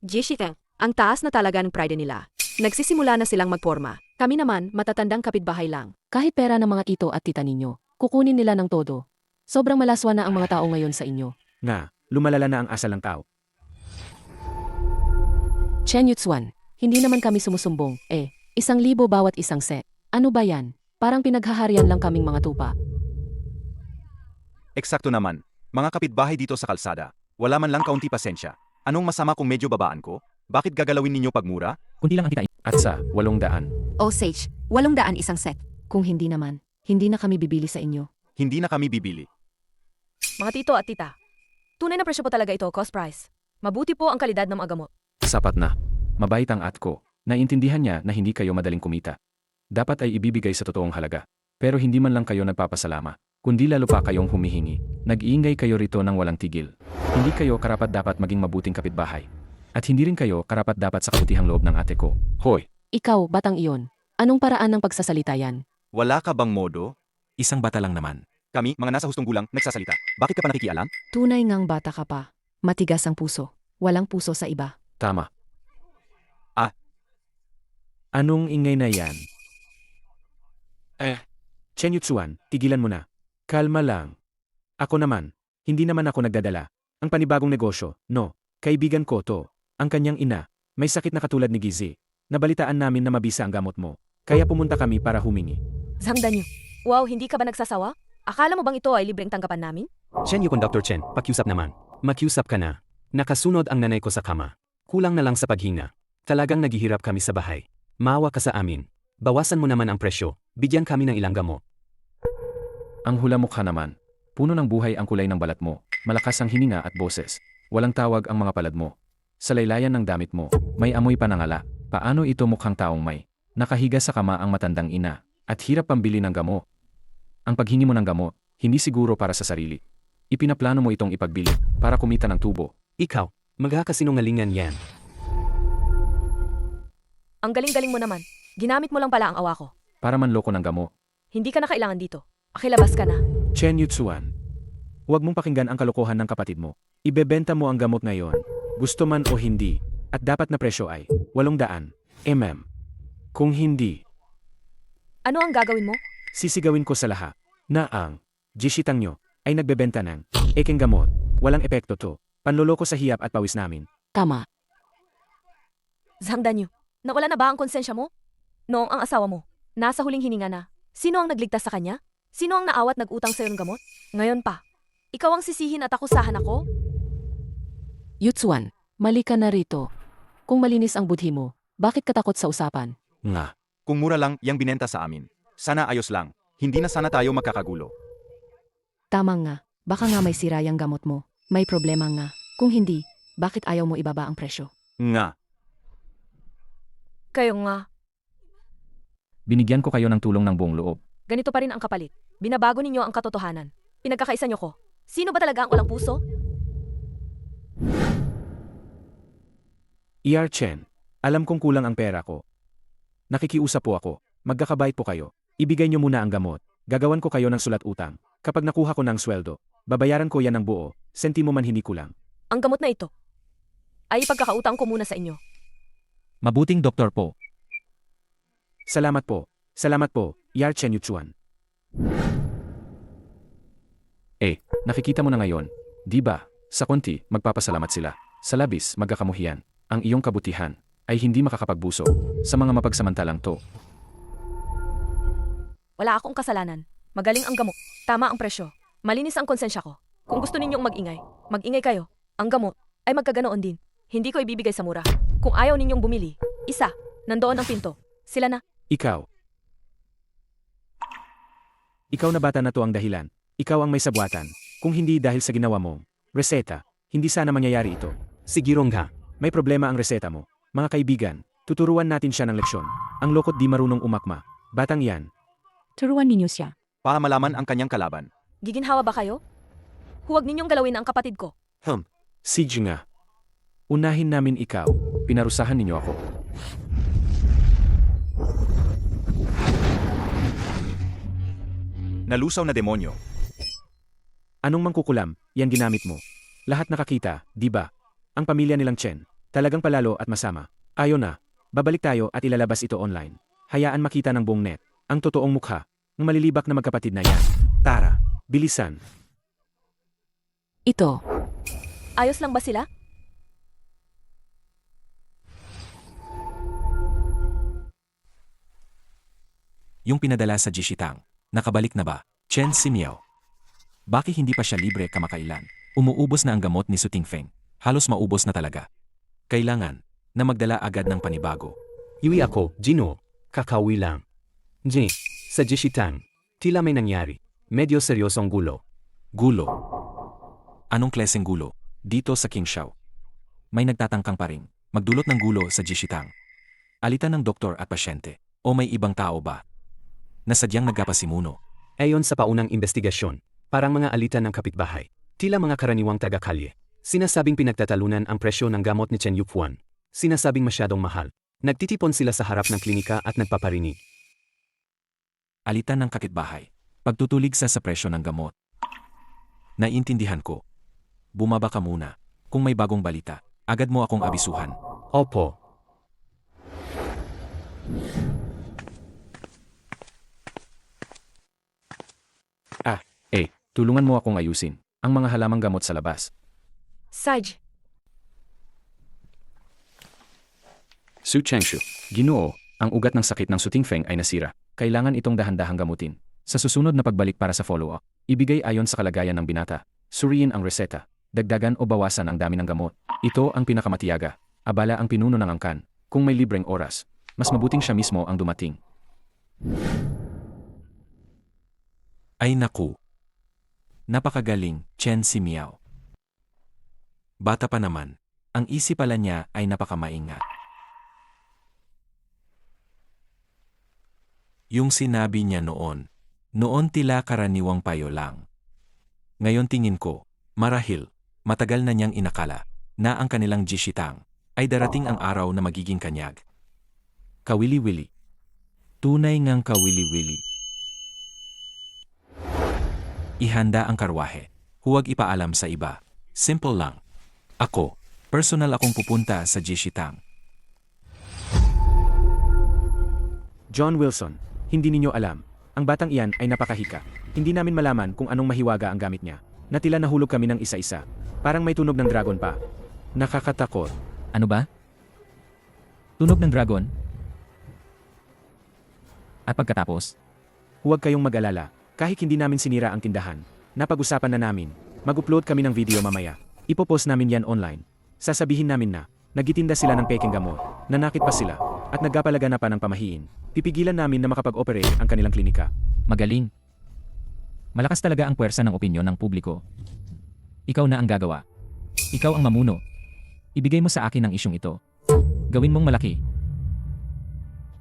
Jishiteng, ang taas na talaga ng pride nila. Nagsisimula na silang magporma.
Kami naman, matatandang kapitbahay lang. Kahit pera ng mga tito at tita ninyo, kukunin nila ng todo. Sobrang malaswa na ang mga tao ngayon sa inyo.
Nga, lumalala na ang asal ng tao.
Chen Yutsuan, hindi naman kami sumusumbong. 1,000 bawat isang set. Ano ba yan? Parang pinaghaharian lang kaming mga tupa.
Eksakto naman. Mga kapitbahay dito sa kalsada. Wala man lang kaunti pasensya. Anong masama kung medyo babaan ko? Bakit gagalawin ninyo pagmura?
Kunti lang ang kitain.
At sa 800,
Sage, 800 isang set. Kung hindi naman, hindi na kami bibili sa inyo.
Hindi na kami bibili.
Mga tito at tita, tunay na presyo po talaga ito, cost price. Mabuti po ang kalidad ng mga gamot.
sapat na. Mabait ang ko. Naintindihan niya na hindi kayo madaling kumita. Dapat ay ibibigay sa totoong halaga. Pero hindi man lang kayo nagpapasalama, kundi lalo pa kayong humihingi. Nag-iingay kayo rito ng walang tigil. Hindi kayo karapat-dapat maging mabuting kapitbahay. At hindi rin kayo karapat-dapat sa kabutihang loob ng ate ko. Hoy!
Ikaw, batang iyon. Anong paraan ng pagsasalita yan?
Wala ka bang modo?
Isang bata lang naman.
Kami, mga nasa hustong gulang, nagsasalita. Bakit ka pa nakikialam?
Tunay ngang bata ka pa. Matigas ang puso. Walang puso sa iba.
Tama.
Anong ingay na yan? Chen Yutsuan, tigilan mo na. Kalma lang. Ako naman, hindi naman ako nagdadala. Ang panibagong negosyo, no. Kaibigan ko to. Ang kanyang ina, may sakit na katulad ni Gizi. Nabalitaan namin na mabisa ang gamot mo. Kaya pumunta kami para humingi.
Zhang Danyu, wow, hindi ka ba nagsasawa? Akala mo bang ito ay libreng tanggapan namin?
Chen Yukon Dr. Chen, pakiusap naman. Makiusap ka na. Nakasunod ang nanay ko sa kama. Kulang na lang sa paghinga. Talagang naghihirap kami sa bahay. Maawa ka sa amin. Bawasan mo naman ang presyo. Bigyan kami ng ilang gamot.
Ang hula mukha naman. Puno ng buhay ang kulay ng balat mo. Malakas ang hininga at boses. Walang tawag ang mga palad mo. Sa laylayan ng damit mo, may amoy panangala. Paano ito mukhang taong may? Nakahiga sa kama ang matandang ina. At hirap pambili ng gamot. Ang paghingi mo ng gamot, hindi siguro para sa sarili. Ipinaplano mo itong ipagbili para kumita ng tubo.
Ikaw, magkakasinungalingan yan.
Ang galing-galing mo naman. Ginamit mo lang pala ang awa ko.
Para manloko ng gamot.
Hindi ka na kailangan dito. Akilabas ka na.
Chen Yutsuan, huwag mong pakinggan ang kalokohan ng kapatid mo. Ibebenta mo ang gamot ngayon. Gusto man o hindi. At dapat na presyo ay 800 mm. Kung hindi,
Ano ang gagawin mo?
sisigawin ko sa lahat na ang jishitang nyo ay nagbebenta ng ekeng gamot. Walang epekto to. Panloloko sa hiyap at pawis namin.
Tama.
Zhang Danyu, nawala na ba ang konsensya mo? Noong ang asawa mo, nasa huling hininga na, sino ang nagligtas sa kanya? Sino ang naawat nag-utang sa'yo ng gamot? Ngayon pa. Ikaw ang sisihin at akusahan ako?
Yutswan, mali ka na rito. Kung malinis ang budhi mo, bakit ka takot sa usapan?
Nga. Kung mura lang yang binenta sa amin. Sana ayos lang. Hindi na sana tayo magkakagulo.
Tama nga, baka nga may sira yung gamot mo. May problema nga. Kung hindi, bakit ayaw mo ibaba ang presyo?
Nga.
Kayo nga.
Binigyan ko kayo ng tulong ng buong loob.
Ganito pa rin ang kapalit. Binabago ninyo ang katotohanan. Pinagkakaisa nyo ko. Sino ba talaga ang walang puso?
ER Chen, alam kong kulang ang pera ko. Nakikiusap po ako. Magkakabait po kayo. Ibigay niyo muna ang gamot. Gagawan ko kayo ng sulat utang. Kapag nakuha ko ng sweldo, babayaran ko yan ng buo, sentimo man hindi kulang.
Ang gamot na ito ay ipagkakautang ko muna sa inyo.
Mabuting doktor po.
Salamat po. Salamat po, ER Chen Yuchuan. Nakikita mo na ngayon, di ba? Sa konti, magpapasalamat sila. Sa labis, magkakamuhian. Ang iyong kabutihan ay hindi makakapagbuso sa mga mapagsamantalang to.
Wala akong kasalanan. Magaling ang gamot. Tama ang presyo. Malinis ang konsensya ko. Kung gusto ninyong mag-ingay, mag-ingay kayo. Ang gamot ay magkaganoon din. Hindi ko ibibigay sa mura. Kung ayaw ninyong bumili, isa, nandoon ang pinto. Sila na.
Ikaw. Ikaw na bata na to ang dahilan. Ikaw ang may sabwatan. Kung hindi dahil sa ginawa mong reseta, hindi sana mangyayari ito.
Sigurong ka.
May problema ang reseta mo. Mga kaibigan, tuturuan natin siya ng leksyon. Ang lokot di marunong umakma. Batang yan.
Turuan ninyo siya.
Para malaman ang kanyang kalaban.
Giginhawa ba kayo? Huwag ninyong galawin ang kapatid ko.
Sige nga. Unahin namin ikaw. Pinarusahan ninyo ako.
Nalusaw na demonyo.
Anong mangkukulam, yan ginamit mo. Lahat nakakita, di ba? Ang pamilya nilang Chen, talagang palalo at masama. Ayo na, babalik tayo at ilalabas ito online. Hayaan makita ng buong net, ang totoong mukha, ng malilibak na magkapatid na yan. Tara, bilisan.
Ito.
Ayos lang ba sila?
Yung pinadala sa Jishitang. Nakabalik na ba? Chen Simiao. Bakit hindi pa siya libre kamakailan? Umuubos na ang gamot ni Su Tingfeng. Halos maubos na talaga. Kailangan na magdala agad ng panibago.
Yui ako, Jino. Kakawi lang. Jin, sa Jishitang, tila may nangyari. Medyo seryosong gulo.
Gulo. Anong klaseng gulo? Dito sa Qingshao. May nagtatangkang pa rin. Magdulot ng gulo sa Jishitang. Alitan ng doktor at pasyente. O may ibang tao ba? Nasadyang nagkapasimuno.
Ayon sa paunang investigasyon, parang mga alitan ng kapitbahay. Tila mga karaniwang taga-kalye. Sinasabing pinagtatalunan ang presyo ng gamot ni Chen Yufuan. Sinasabing masyadong mahal. Nagtitipon sila sa harap ng klinika at nagpaparinig.
Alitan ng kapitbahay. Pagtutulig sa presyo ng gamot. Naiintindihan ko. Bumaba ka muna. Kung may bagong balita, agad mo akong abisuhan.
Opo.
Tulungan mo akong ayusin ang mga halamang gamot sa labas.
Saj,
Su Chengshu, Ginoo, ang ugat ng sakit ng Su Tingfeng ay nasira. Kailangan itong dahan-dahang gamutin. Sa susunod na pagbalik para sa follow-up, ibigay ayon sa kalagayan ng binata. Suriin ang reseta. Dagdagan o bawasan ang dami ng gamot. Ito ang pinakamatiyaga. Abala ang pinuno ng angkan. Kung may libreng oras, mas mabuting siya mismo ang dumating.
Ay naku. Napakagaling, Chen Simiao. Bata pa naman, ang isip pala niya ay napakamaingat. Yung sinabi niya noon tila karaniwang payo lang. Ngayon tingin ko, marahil, matagal na niyang inakala na ang kanilang Jishitang ay darating ang araw na magiging kanyag. Kawili-wili. Tunay ngang kawili-wili. Ihanda ang karwahe. Huwag ipaalam sa iba. Simple lang. Ako, personal akong pupunta sa Jishitang.
John Wilson, hindi ninyo alam. Ang batang iyan ay napakahika. Hindi namin malaman kung anong mahiwaga ang gamit niya. Na tila nahulog kami ng isa-isa. Parang may tunog ng dragon pa. Nakakatakot.
Ano ba? Tunog ng dragon? At pagkatapos,
Huwag kayong mag-alala. Kahit hindi namin sinira ang tindahan, napag-usapan na namin. Mag-upload kami ng video mamaya. Ipopost namin yan online. Sasabihin namin na, nagitinda sila ng peking gamot, nanakit pa sila, at nagkapalaga na pa ng pamahiin. Pipigilan namin na makapag-operate ang kanilang klinika.
Magaling. Malakas talaga ang puwersa ng opinyon ng publiko. Ikaw na ang gagawa. Ikaw ang mamuno. Ibigay mo sa akin ang isyong ito. Gawin mong malaki.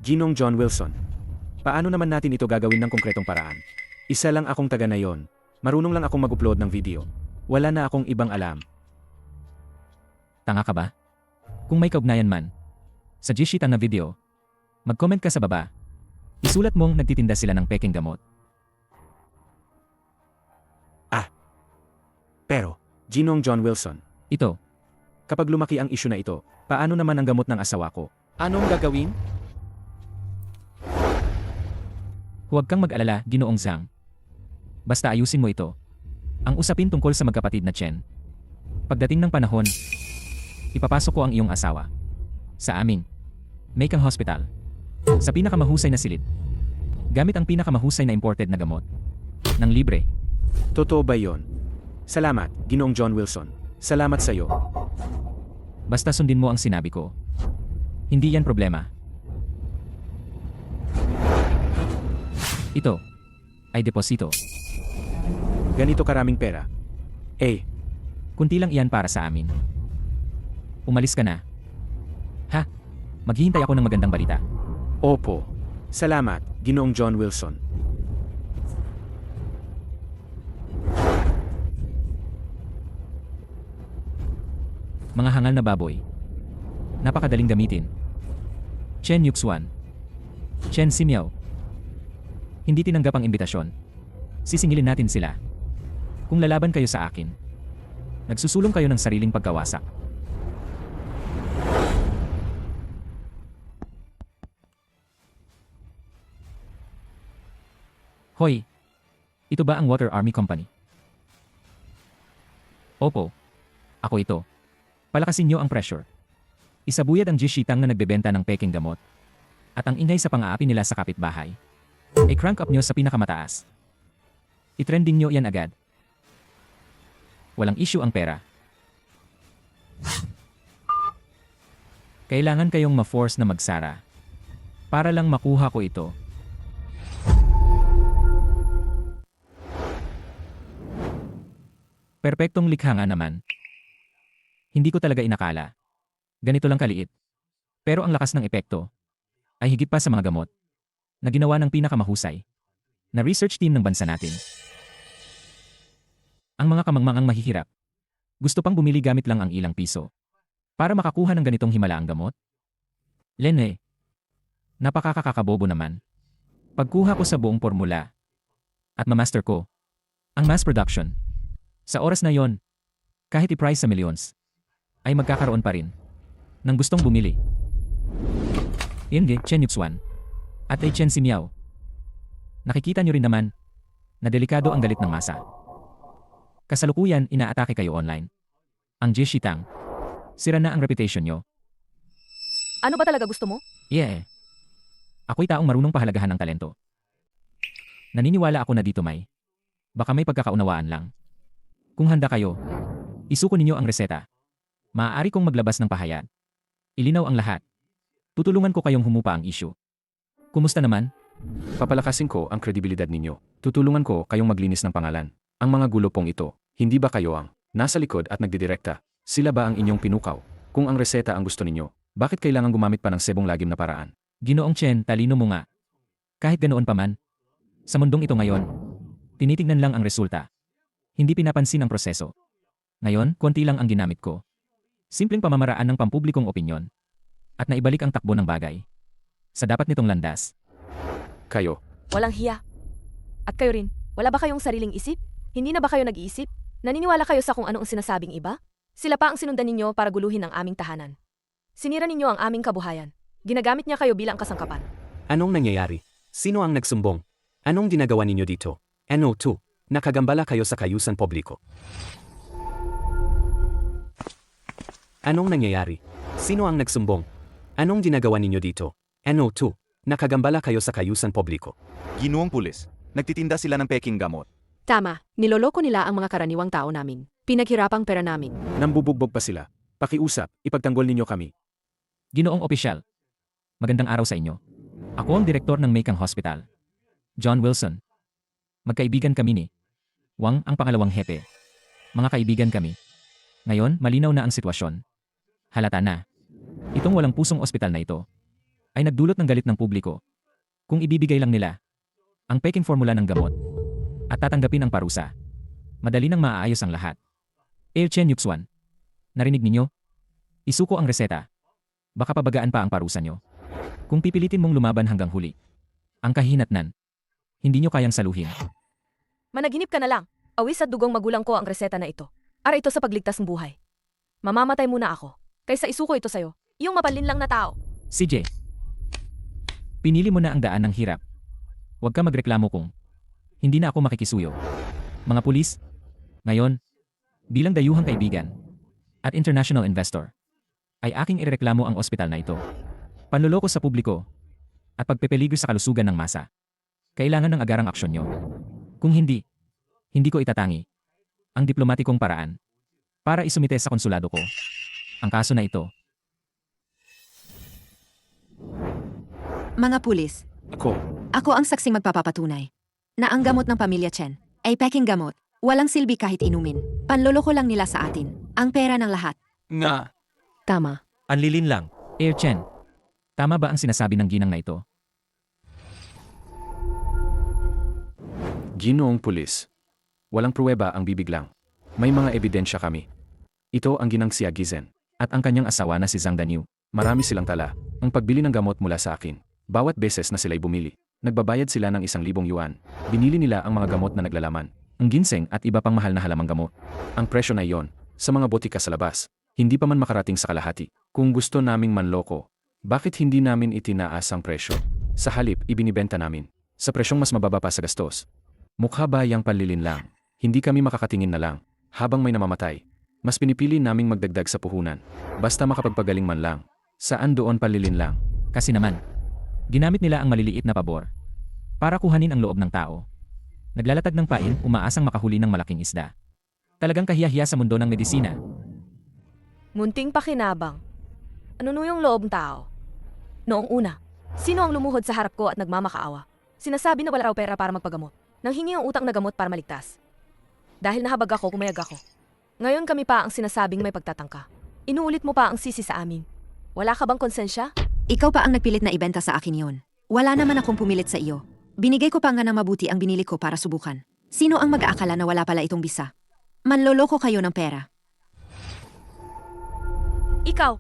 Ginong John Wilson. Paano naman natin ito gagawin ng konkretong paraan? Isa lang akong taga na yon. Marunong lang akong mag-upload ng video. Wala na akong ibang alam.
Tanga ka ba? Kung may kaugnayan man, sa G-sheet ang na video, mag-comment ka sa baba. Isulat mong nagtitinda sila ng peking gamot.
Pero, Ginong John Wilson,
Ito,
kapag lumaki ang isyu na ito, paano naman ang gamot ng asawa ko? Anong gagawin?
huwag kang mag-alala, Ginoong Zhang. Basta ayusin mo ito. Ang usapin tungkol sa magkapatid na Chen. Pagdating ng panahon, ipapasok ko ang iyong asawa. Sa aming Meikang Hospital. Sa pinakamahusay na silid. Gamit ang pinakamahusay na imported na gamot. Nang libre.
Totoo ba yon? Salamat, Ginoong John Wilson. Salamat sa iyo.
Basta sundin mo ang sinabi ko. Hindi yan problema. Ito ay deposito.
Ganito karaming pera.
Kunti lang iyan para sa amin. Umalis ka na. Ha? Maghihintay ako ng magandang balita.
Opo. Salamat, Ginoong John Wilson.
Mga hangal na baboy. Napakadaling gamitin. Chen Yuxuan. Chen Simiao. Hindi tinanggap ang imbitasyon. Sisingilin natin sila. Kung lalaban kayo sa akin, nagsusulong kayo ng sariling pagkawasak. Hoy! Ito ba ang Water Army Company? Opo. Ako ito. Palakasin niyo ang pressure. Isabuyad ang G-sheetang na nagbebenta ng peking gamot. At ang ingay sa pang-aapi nila sa kapitbahay. I-crank up nyo sa pinakamataas. I-trending nyo yan agad. Walang issue ang pera. Kailangan kayong ma-force na magsara. Para lang makuha ko ito. Perpektong likha nga naman. Hindi ko talaga inakala. Ganito lang kaliit. Pero ang lakas ng epekto ay higit pa sa mga gamot na ginawa ng pinakamahusay na research team ng bansa natin. Ang mga kamangmangang mahihirap gusto pang bumili gamit lang ang ilang piso para makakuha ng ganitong himalaang gamot? Lene, napakakakabobo naman. Pagkuha ko sa buong formula at mamaster ko ang mass production, sa oras na yon, kahit i-price sa millions, ay magkakaroon pa rin ng gustong bumili. Yenge, Chen Yuxuan at ay Chen Simiao. Nakikita nyo rin naman na delikado ang galit ng masa. Kasalukuyan inaatake kayo online. Ang G-sheetang, sira na ang reputation nyo.
Ano ba talaga gusto mo?
Yeah. Ako'y taong marunong pahalagahan ng talento. Naniniwala ako na dito baka may pagkakaunawaan lang. Kung handa kayo, isuko ninyo ang reseta. Maaari kong maglabas ng pahayag. Ilinaw ang lahat. Tutulungan ko kayong humupa ang issue. Kumusta naman?
Papalakasin ko ang kredibilidad ninyo. Tutulungan ko kayong maglinis ng pangalan. Ang mga gulo pong ito, hindi ba kayo ang nasa likod at nagdidirekta? Sila ba ang inyong pinukaw? Kung ang reseta ang gusto ninyo, bakit kailangan gumamit pa ng sebong lagim na paraan?
Ginoong Chen, talino mo nga. Kahit ganoon pa man, sa mundong ito ngayon, tinitignan lang ang resulta. Hindi pinapansin ang proseso. Ngayon, konti lang ang ginamit ko. Simpleng pamamaraan ng pampublikong opinyon. At naibalik ang takbo ng bagay. Sa dapat nitong landas.
Kayo,
Walang hiya. At kayo rin, wala ba kayong sariling isip? Hindi na ba kayo nag-iisip? Naniniwala kayo sa kung ano ang sinasabing iba? Sila pa ang sinundan ninyo para guluhin ang aming tahanan. Sinira ninyo ang aming kabuhayan. Ginagamit niya kayo bilang kasangkapan.
Anong nangyayari? Sino ang nagsumbong? Anong ginagawa ninyo dito? NO2, nakagambala kayo sa kayusan publiko. Anong nangyayari? Sino ang nagsumbong? Anong ginagawa ninyo dito? NO2, nakagambala kayo sa kayusan publiko.
Ginoong Pulis,
Nagtitinda sila ng peking gamot.
Tama, niloloko nila ang mga karaniwang tao namin. Pinaghirapang pera namin.
Nambubugbog pa sila. Pakiusap, ipagtanggol ninyo kami.
Ginoong opisyal. Magandang araw sa inyo. Ako ang direktor ng Macang Hospital. John Wilson. Magkaibigan kami ni Wang ang pangalawang hepe. Mga kaibigan kami. Ngayon, malinaw na ang sitwasyon. Halata na. Itong walang pusong ospital na ito ay nagdulot ng galit ng publiko. Kung ibibigay lang nila ang peking formula ng gamot at tatanggapin ang parusa, madali nang maaayos ang lahat. Chen Yuxuan. Narinig ninyo? Isuko ang reseta. Baka pabagaan pa ang parusa nyo. Kung pipilitin mong lumaban hanggang huli, ang kahihinatnan, hindi nyo kayang saluhin.
Managinip ka na lang. Awis at dugong magulang ko ang reseta na ito. Para ito sa pagligtas ng buhay. Mamamatay muna ako, kaysa isuko ito sa'yo. Yung mapalinlang na tao.
CJ, pinili mo na ang daan ng hirap. Huwag ka magreklamo kung hindi na ako makikisuyo. Mga pulis, ngayon, bilang dayuhang kaibigan at international investor, ay aking irereklamo ang ospital na ito. Panloloko sa publiko at pagpepeligro sa kalusugan ng masa. Kailangan ng agarang aksyon nyo. Kung hindi ko itatangi ang diplomatikong paraan para isumite sa konsulado ko ang kaso na ito.
Mga pulis,
Ako,
ako ang saksing magpapapatunay na ang gamot ng pamilya Chen ay peking gamot, walang silbi kahit inumin. Panloloko lang nila sa atin. Ang pera ng lahat.
Nga.
Tama.
anlilin lang.
Chen, tama ba ang sinasabi ng ginang na ito?
Ginoong pulis. Walang pruweba ang bibiglang. May mga ebidensya kami. Ito ang ginang Xia Gizen at ang kanyang asawa na si Zhang Danyu. Marami silang tala ang pagbili ng gamot mula sa akin. Bawat beses na sila'y bumili, nagbabayad sila ng 1,000 yuan. Binili nila ang mga gamot na naglalaman, ang ginseng at iba pang mahal na halamang gamot. Ang presyo na iyon, sa mga botika sa labas, hindi pa man makarating sa kalahati. Kung gusto naming manloko, bakit hindi namin itinaas ang presyo? Sa halip, ibinibenta namin sa presyong mas mababa pa sa gastos. Mukha ba yang panlilin lang? Hindi kami makakatingin na lang. Habang may namamatay, mas pinipili naming magdagdag sa puhunan. Basta makapagpagaling man lang. Saan doon panlilin lang?
Kasi naman, ginamit nila ang maliliit na pabor para kuhanin ang loob ng tao. Naglalatag ng pain, umaasang makahuli ng malaking isda. Talagang kahiyahiya sa mundo ng medisina.
Munting pakinabang. Ano no yung loob ng tao? Noong una, sino ang lumuhod sa harap ko at nagmamakaawa? Sinasabi na wala raw pera para magpagamot. Nanghingi ang utang na gamot para maligtas. Dahil nahabag ako, kumayag ako. Ngayon kami pa ang sinasabing may pagtatangka. Inuulit mo pa ang sisi sa amin. Wala ka bang konsensya?
Ikaw pa ang nagpilit na ibenta sa akin yon. Wala naman akong pumilit sa iyo. Binigay ko pa nga ng mabuti ang binili ko para subukan. Sino ang mag-aakala na wala pala itong bisa? Manloloko kayo ng pera.
Ikaw,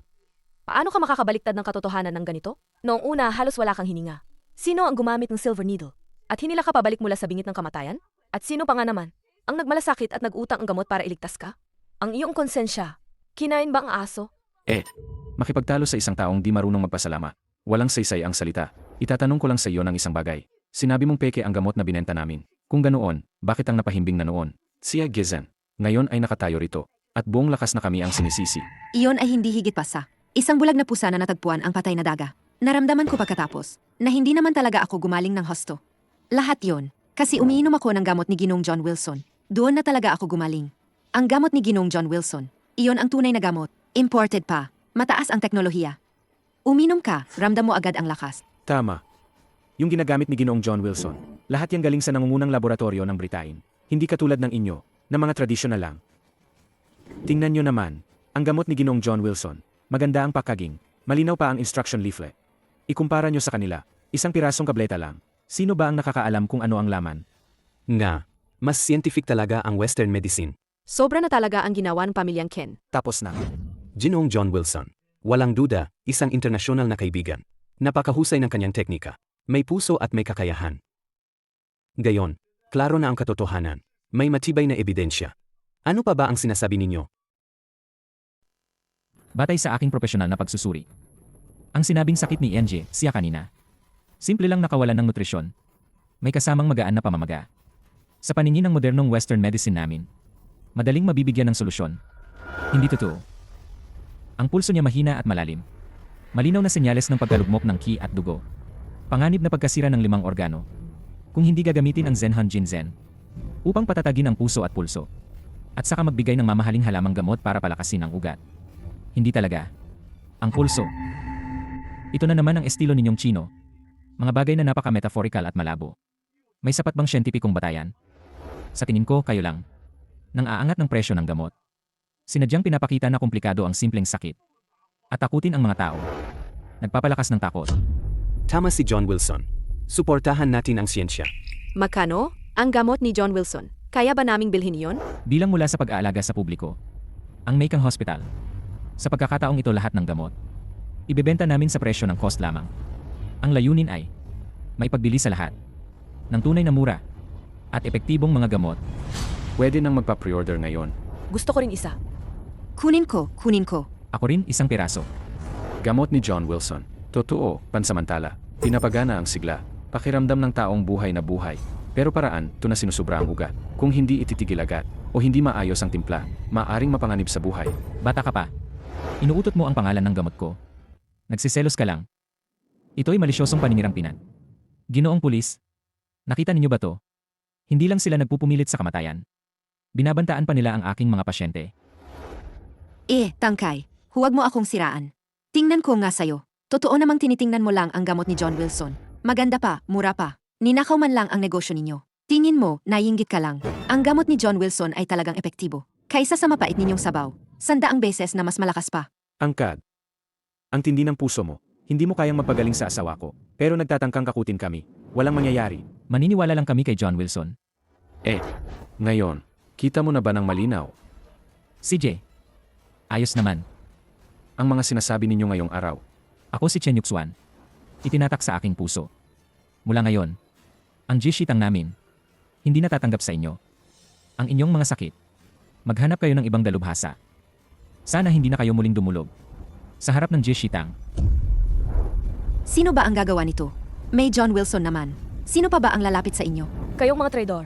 paano ka makakabaliktad ng katotohanan ng ganito? Noong una, halos wala kang hininga. Sino ang gumamit ng silver needle? At hinila ka pabalik mula sa bingit ng kamatayan? At sino pa nga naman ang nagmalasakit at nag-utang ang gamot para iligtas ka? Ang iyong konsensya, kinain ba ang aso?
Makipagtalo sa isang taong di marunong magpasalamat. Walang saysay ang salita. Itatanong ko lang sa iyo ng isang bagay. Sinabi mong peke ang gamot na binenta namin. Kung ganoon, bakit ang napahimbing na noon? Xia Gizen, ngayon ay nakatayo rito. At buong lakas na kami ang sinisisi.
Iyon ay hindi higit pa sa isang bulag na pusa na natagpuan ang patay na daga. Naramdaman ko pagkatapos na hindi naman talaga ako gumaling ng husto. Lahat yon kasi umiinom ako ng gamot ni Ginong John Wilson. Doon na talaga ako gumaling. Ang gamot ni Ginong John Wilson, iyon ang tunay na gamot. Imported pa. Mataas ang teknolohiya. Uminom ka, ramdam mo agad ang lakas.
Tama. Yung ginagamit ni Ginoong John Wilson, lahat yan galing sa nangungunang laboratorio ng Britain. Hindi katulad ng inyo, na mga tradisyonal lang. Tingnan nyo naman, ang gamot ni Ginoong John Wilson, maganda ang packaging, malinaw pa ang instruction leaflet. Ikumpara nyo sa kanila, isang pirasong kableta lang. Sino ba ang nakakaalam kung ano ang laman?
Nga, mas scientific talaga ang Western medicine.
Sobra na talaga ang ginawa ng pamilyang Ken.
Tapos na.
Ginoong John Wilson. Walang duda, isang internasyonal na kaibigan. Napakahusay ng kanyang teknika. May puso at may kakayahan. Gayon, klaro na ang katotohanan. May matibay na ebidensya. Ano pa ba ang sinasabi ninyo?
Batay sa aking profesional na pagsusuri. Ang sinabing sakit ni NJ, siya kanina. Simple lang nakawalan ng nutrisyon. May kasamang magaan na pamamaga. Sa paningin ng modernong Western medicine namin, madaling mabibigyan ng solusyon. Hindi totoo. Ang pulso niya mahina at malalim. Malinaw na senyales ng pagkalugmok ng ki at dugo. Panganib na pagkasira ng 5 organo. Kung hindi gagamitin ang Zenhan Jinzen upang patatagin ang puso at pulso, at saka magbigay ng mamahaling halamang gamot para palakasin ang ugat. Hindi talaga. Ang pulso. Ito na naman ang estilo ninyong Chino. Mga bagay na napaka-metaphorical at malabo. May sapat bang siyentipikong batayan? Sa tingin ko, kayo lang. Nang aangat ng presyo ng gamot. Sinadyang pinapakita na komplikado ang simpleng sakit. At takutin ang mga tao. Nagpapalakas ng takot.
Tama si John Wilson. Suportahan natin ang siyensya.
Magkano? Ang gamot ni John Wilson. Kaya ba naming bilhin iyon?
Bilang mula sa pag-aalaga sa publiko. Ang Meikang Hospital. Sa pagkakataong ito lahat ng gamot. Ibebenta namin sa presyo ng cost lamang. Ang layunin ay maipagbili sa lahat ng tunay na mura at epektibong mga gamot.
Pwede nang magpa-pre-order ngayon.
Gusto ko rin isa.
Kunin ko.
Ako rin isang piraso.
Gamot ni John Wilson. Totoo, pansamantala. Pinapagana ang sigla. Pakiramdam ng taong buhay na buhay. Pero paraan, ito na sinusubra ang ugat. Kung hindi ititigil agad, o hindi maayos ang timpla, maaring mapanganib sa buhay.
Bata ka pa. Inuutot mo ang pangalan ng gamot ko. Nagsiselos ka lang. Ito'y malisyosong paninirang pinan. Ginoong pulis. Nakita ninyo ba to? Hindi lang sila nagpupumilit sa kamatayan. Binabantaan pa nila ang aking mga pasyente.
Tangkay. Huwag mo akong siraan. Tingnan ko nga sa'yo. Totoo namang tinitingnan mo lang ang gamot ni John Wilson. Maganda pa, mura pa. Ninakaw man lang ang negosyo ninyo. Tingin mo, naiinggit ka lang. Ang gamot ni John Wilson ay talagang epektibo. Kaysa sa mapait ninyong sabaw. 100 beses na mas malakas pa.
Angkad. Ang tindi ng puso mo. Hindi mo kayang mapagaling sa asawa ko. Pero nagtatangkang kakutin kami. Walang mangyayari.
Maniniwala lang kami kay John Wilson.
Ngayon, kita mo na ba ng malinaw?
CJ. Ayos naman.
Ang mga sinasabi ninyo ngayong araw.
Ako si Chen Yuxuan. Itinatak sa aking puso. Mula ngayon, ang G-sheetang namin, hindi natatanggap sa inyo. Ang inyong mga sakit. Maghanap kayo ng ibang dalubhasa. Sana hindi na kayo muling dumulog. Sa harap ng G-sheetang.
Sino ba ang gagawa nito? May John Wilson naman. Sino pa ba ang lalapit sa inyo?
Kayong mga traidor.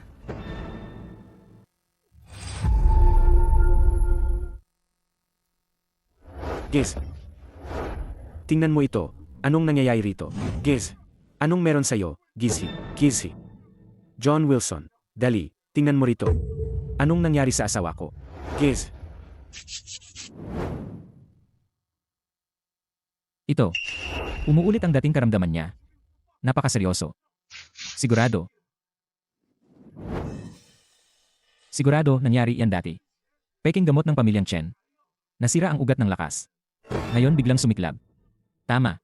Giz. Tingnan mo ito. Anong nangyayari rito? Giz. Anong meron sa'yo? Gizhi. John Wilson. Dali. Tingnan mo rito. Anong nangyari sa asawa ko? Giz.
Ito. Umuulit ang dating karamdaman niya. Napakaseryoso. Sigurado nangyari yan dati. Peking gamot ng pamilyang Chen. Nasira ang ugat ng lakas. Ngayon biglang sumiklab. Tama.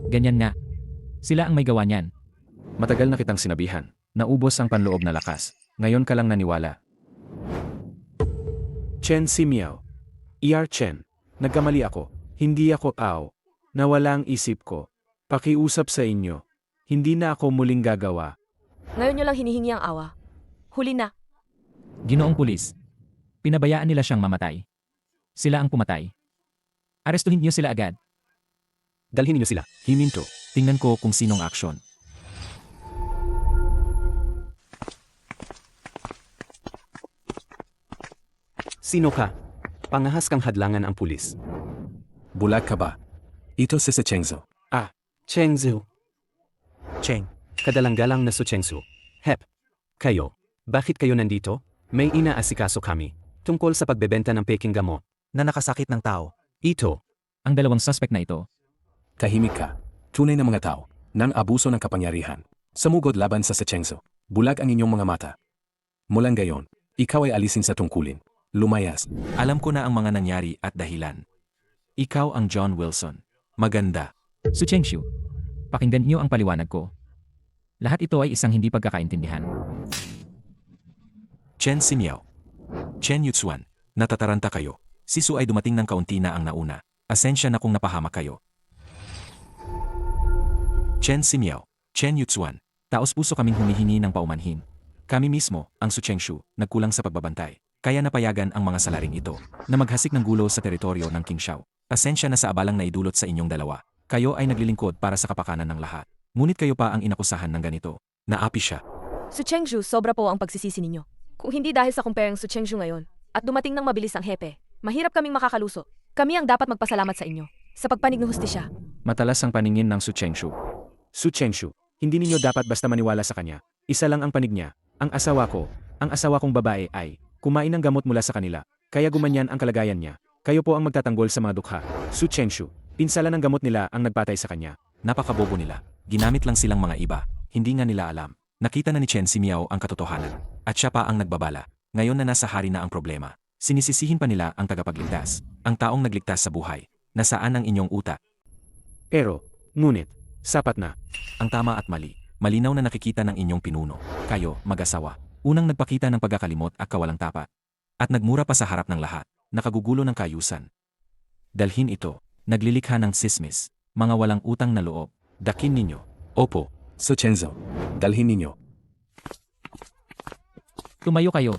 Ganyan nga. Sila ang may gawa niyan.
Matagal na kitang sinabihan. Naubos ang panloob na lakas. Ngayon ka lang naniwala.
Chen si Miao. Chen. Nagkamali ako. Hindi ako Nawala ang isip ko. Pakiusap sa inyo. Hindi na ako muling gagawa.
Ngayon nyo lang hinihingi ang awa. Huli na.
Ginoong pulis. Pinabayaan nila siyang mamatay. Sila ang pumatay. Arestuhin niyo sila agad.
Dalhin niyo sila.
Himinto.
Tingnan ko kung sinong aksyon.
Sino ka? Pangahas kang hadlangan ang pulis.
Bulag ka ba? Ito si Chengzo.
Chengzu.
Cheng.
Kadalang-galang na su Chengzu. Hep. Kayo. Bakit kayo nandito? May inaasikaso kami. Tungkol sa pagbebenta ng peking gamot.
Na nakasakit ng tao.
Ito.
Ang dalawang suspect na ito.
Tahimik ka. Tunay na mga tao. Nang abuso ng kapangyarihan. Sumugod laban sa Chengzo. Bulag ang inyong mga mata. Mulang gayon, ikaw ay alisin sa tungkulin. Lumayas.
Alam ko na ang mga nangyari at dahilan. Ikaw ang John Wilson. Maganda.
Su Chengshu. Pakinggan niyo ang paliwanag ko. Lahat ito ay isang hindi pagkakaintindihan.
Chen Simiao. Chen Yuxuan. Natataranta kayo. Si Su ay dumating ng kaunti na ang nauna. Asensya na kung napahamak kayo. Chen Simiao. Chen Yuxuan. Taos-puso kaming humihingi ng paumanhin. Kami mismo, ang Su Chengshu, nagkulang sa pagbabantay. Kaya napayagan ang mga salaring ito na maghasik ng gulo sa teritoryo ng King Shao. Asensya na sa abalang naidulot sa inyong dalawa. Kayo ay naglilingkod para sa kapakanan ng lahat. Ngunit kayo pa ang inakusahan ng ganito. Naapi siya.
Su Chengshu, sobra po ang pagsisisi ninyo. Kung hindi dahil sa kumperang Su Chengshu ngayon, at dumating ng mabilis ang hepe, mahirap kaming makakaluso. Kami ang dapat magpasalamat sa inyo, sa pagpanig ng hustisya.
Matalas ang paningin ng Su Chengshu.
Su Chengshu, hindi ninyo dapat basta maniwala sa kanya. Isa lang ang panig niya. Ang asawa kong babae ay kumain ng gamot mula sa kanila, kaya gumanyan ang kalagayan niya. Kayo po ang magtatanggol sa mga dukha. Su Chenshu, pinsala ng gamot nila ang nagpatay sa kanya.
Napakabobo nila. Ginamit lang silang mga iba. Hindi nga nila alam. Nakita na ni Chen si Miao ang katotohanan. At siya pa ang nagbabala. Ngayon na nasa hari na ang problema. Sinisisihin pa nila ang tagapagligtas. Ang taong nagligtas sa buhay. Nasaan ang inyong utak?
Pero, ngunit, sapat na.
Ang tama at mali. Malinaw na nakikita ng inyong pinuno. Kayo, mag-asawa. Unang nagpakita ng pagkakalimot at kawalang tapat. At nagmura pa sa harap ng lahat. Nakagugulo ng kayusan. Dalhin ito. Naglilikha ng sismis. Mga walang utang na loob. Dakin ninyo.
Opo, Su Chenzo. Dalhin ninyo.
Tumayo kayo.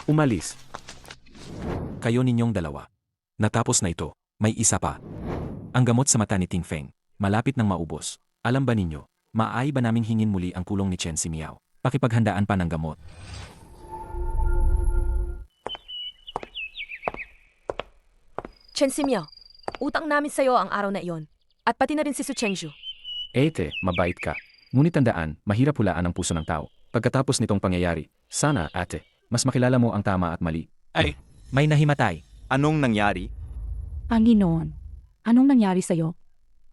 Umalis.
Kayo ninyong dalawa. Natapos na ito. May isa pa. Ang gamot sa mata ni Ting Feng. Malapit nang maubos. Alam ba ninyo, maaari ba naming hingin muli ang tulong ni Chen si Miao? Pakipaghandaan pa ng gamot.
Chen Simyao, utang namin sa'yo ang araw na iyon. At pati na rin si Su Chenshu.
Ete, mabait ka. Ngunit tandaan, mahirap hulaan ang puso ng tao. Pagkatapos nitong pangyayari, sana, ate, mas makilala mo ang tama at mali.
Ay, may nahimatay.
Anong nangyari?
Panginoon, anong nangyari sa'yo?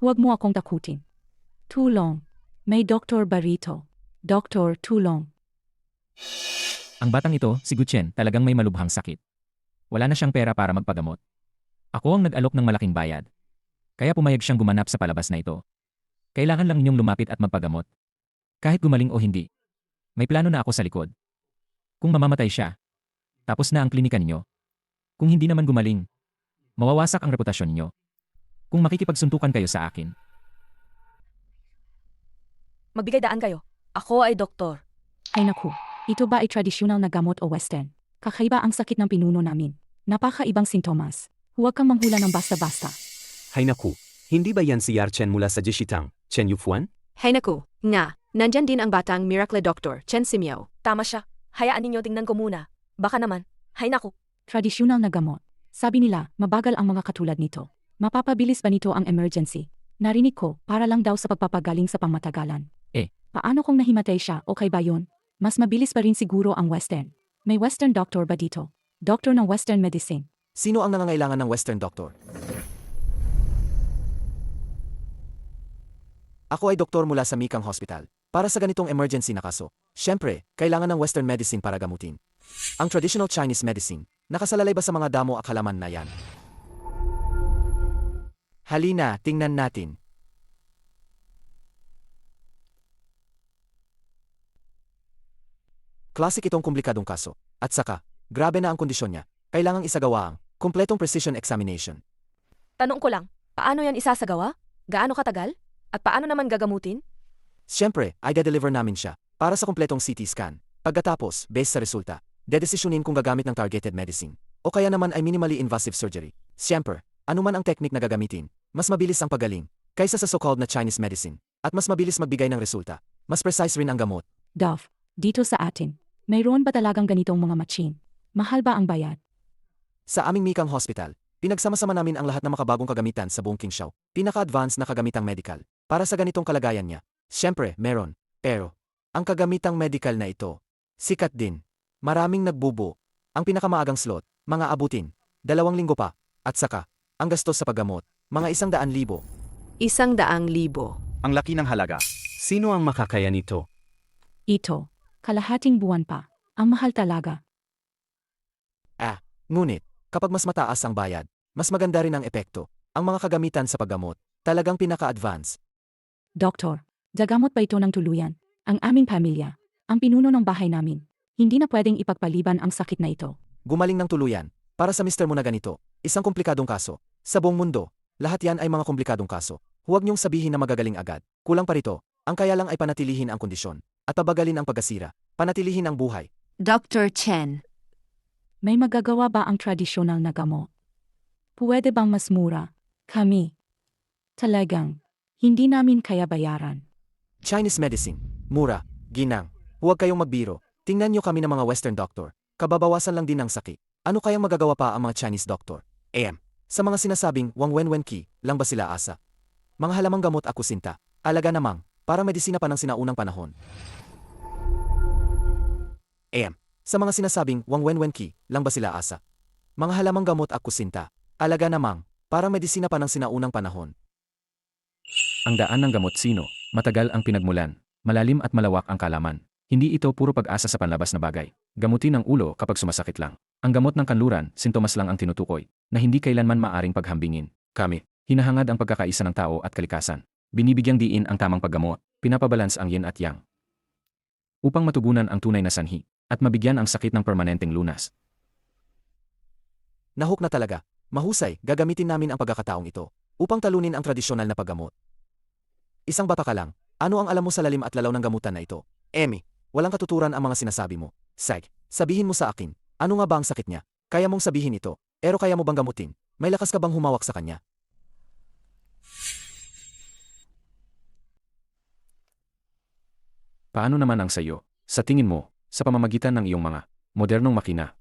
Huwag mo akong takutin. Tulong. May Dr. Barito. Doktor, tulong.
Ang batang ito, si Guchen, talagang may malubhang sakit. Wala na siyang pera para magpagamot. Ako ang nag-alok ng malaking bayad. Kaya pumayag siyang gumanap sa palabas na ito. Kailangan lang ninyong lumapit at magpagamot. Kahit gumaling o hindi. May plano na ako sa likod. Kung mamamatay siya, tapos na ang klinika ninyo. Kung hindi naman gumaling, mawawasak ang reputasyon ninyo. Kung makikipagsuntukan kayo sa akin.
Magbigay daan kayo. Ako ay doktor.
Ay naku, ito ba ay tradisyonal na gamot o western? Kakaiba ang sakit ng pinuno namin. Napakaibang sintomas. Huwag kang manghula ng basta-basta.
Hay naku, hindi ba yan si Yarchen mula sa Jishitang, Chen Yufuan?
Hay naku, nga, nandyan din ang batang Miracle Doctor, Chen Simyao.
Tama siya. Hayaan ninyo tingnan ko muna. Baka naman. Hay naku.
Tradisyonal na gamot. Sabi nila, mabagal ang mga katulad nito. Mapapabilis ba nito ang emergency? Narinig ko, para lang daw sa pagpapagaling sa pangmatagalan. Paano kung nahimatay siya, okay ba yun? Mas mabilis pa rin siguro ang western. May western doctor ba dito? Doctor ng western medicine.
Sino ang nangangailangan ng western doctor? Ako ay doktor mula sa Mikang Hospital. Para sa ganitong emergency na kaso, syempre, kailangan ng western medicine para gamutin. Ang traditional Chinese medicine, nakasalalay ba sa mga damo at halaman na yan? Halina, tingnan natin. Klasik itong komplikadong kaso. At saka, grabe na ang kondisyon niya. Kailangang isagawa ang kumpletong precision examination.
Tanong ko lang, paano yan isasagawa? Gaano katagal? At paano naman gagamutin?
Siyempre, ay de-deliver namin siya para sa kumpletong CT scan. Pagkatapos, based sa resulta, dedesisyonin kung gagamit ng targeted medicine o kaya naman ay minimally invasive surgery. Siyempre, anuman ang technique na gagamitin, mas mabilis ang pagaling kaysa sa so-called na Chinese medicine at mas mabilis magbigay ng resulta. Mas precise rin ang gamot.
Dove, dito sa atin, mayroon ba talagang ganitong mga machine? Mahal ba ang bayad?
Sa aming Mikang Hospital, pinagsama-sama namin ang lahat ng makabagong kagamitan sa buong Qingzhou. Pinaka-advanced na kagamitang medical. Para sa ganitong kalagayan niya. Siyempre, meron. Pero, ang kagamitang medical na ito, sikat din. Maraming nagbubo. Ang pinakamaagang slot, mga abutin. 2 linggo pa. At saka, ang gastos sa paggamot, mga 100,000.
100,000.
Ang laki ng halaga.
Sino ang makakaya nito?
Ito, kalahating buwan pa. Ang mahal talaga.
Ngunit, kapag mas mataas ang bayad, mas maganda rin ang epekto. Ang mga kagamitan sa paggamot, talagang pinaka-advance.
Doktor, dagamot ba ito ng tuluyan? Ang aming pamilya, ang pinuno ng bahay namin, hindi na pwedeng ipagpaliban ang sakit na ito.
Gumaling ng tuluyan. Para sa Mr. mo na ganito, isang komplikadong kaso. Sa buong mundo, lahat yan ay mga komplikadong kaso. Huwag niyong sabihin na magagaling agad. Kulang pa rito, ang kaya lang ay panatilihin ang kondisyon. At pabagalin ang pagkasira. Panatilihin ang buhay.
Dr. Chen, may magagawa ba ang tradisyonal na gamot? Pwede bang mas mura? Kami. Talagang, hindi namin kaya bayaran.
Chinese medicine. Mura. Ginang. Huwag kayong magbiro. Tingnan niyo kami ng mga Western doctor. Kababawasan lang din ng sakit. Ano kayang magagawa pa ang mga Chinese doctor? Sa mga sinasabing Wang Wenwen Ki, lang ba sila asa? Mga halamang gamot akusinta. Alaga namang, para medisina pa ng sinaunang panahon.
Sa mga sinasabing Wang Wenwenki, lang ba sila asa? Mga halamang gamot at kusinta. Alaga namang, parang medisina pa ng sinaunang panahon.
Ang daan ng gamot sino, matagal ang pinagmulan, malalim at malawak ang kalaman. Hindi ito puro pag-asa sa panlabas na bagay. Gamutin ang ulo kapag sumasakit lang. Ang gamot ng kanluran, sintomas lang ang tinutukoy, na hindi kailanman maaring paghambingin. Kami, hinahangad ang pagkakaisa ng tao at kalikasan. Binibigyang diin ang tamang paggamot, pinapabalans ang yin at yang. Upang matugunan ang tunay na sanhi, at mabigyan ang sakit ng permanenteng lunas.
Nahuk na talaga. Mahusay, gagamitin namin ang pagkakataong ito upang talunin ang tradisyonal na paggamot. Isang bata ka lang, ano ang alam mo sa lalim at lalaw ng gamutan na ito? Emmy, walang katuturan ang mga sinasabi mo. Sag, sabihin mo sa akin, ano nga ba ang sakit niya? Kaya mong sabihin ito, pero kaya mo bang gamutin? May lakas ka bang humawak sa kanya?
Paano naman ang sayo? Sa tingin mo, sa pamamagitan ng iyong mga modernong makina.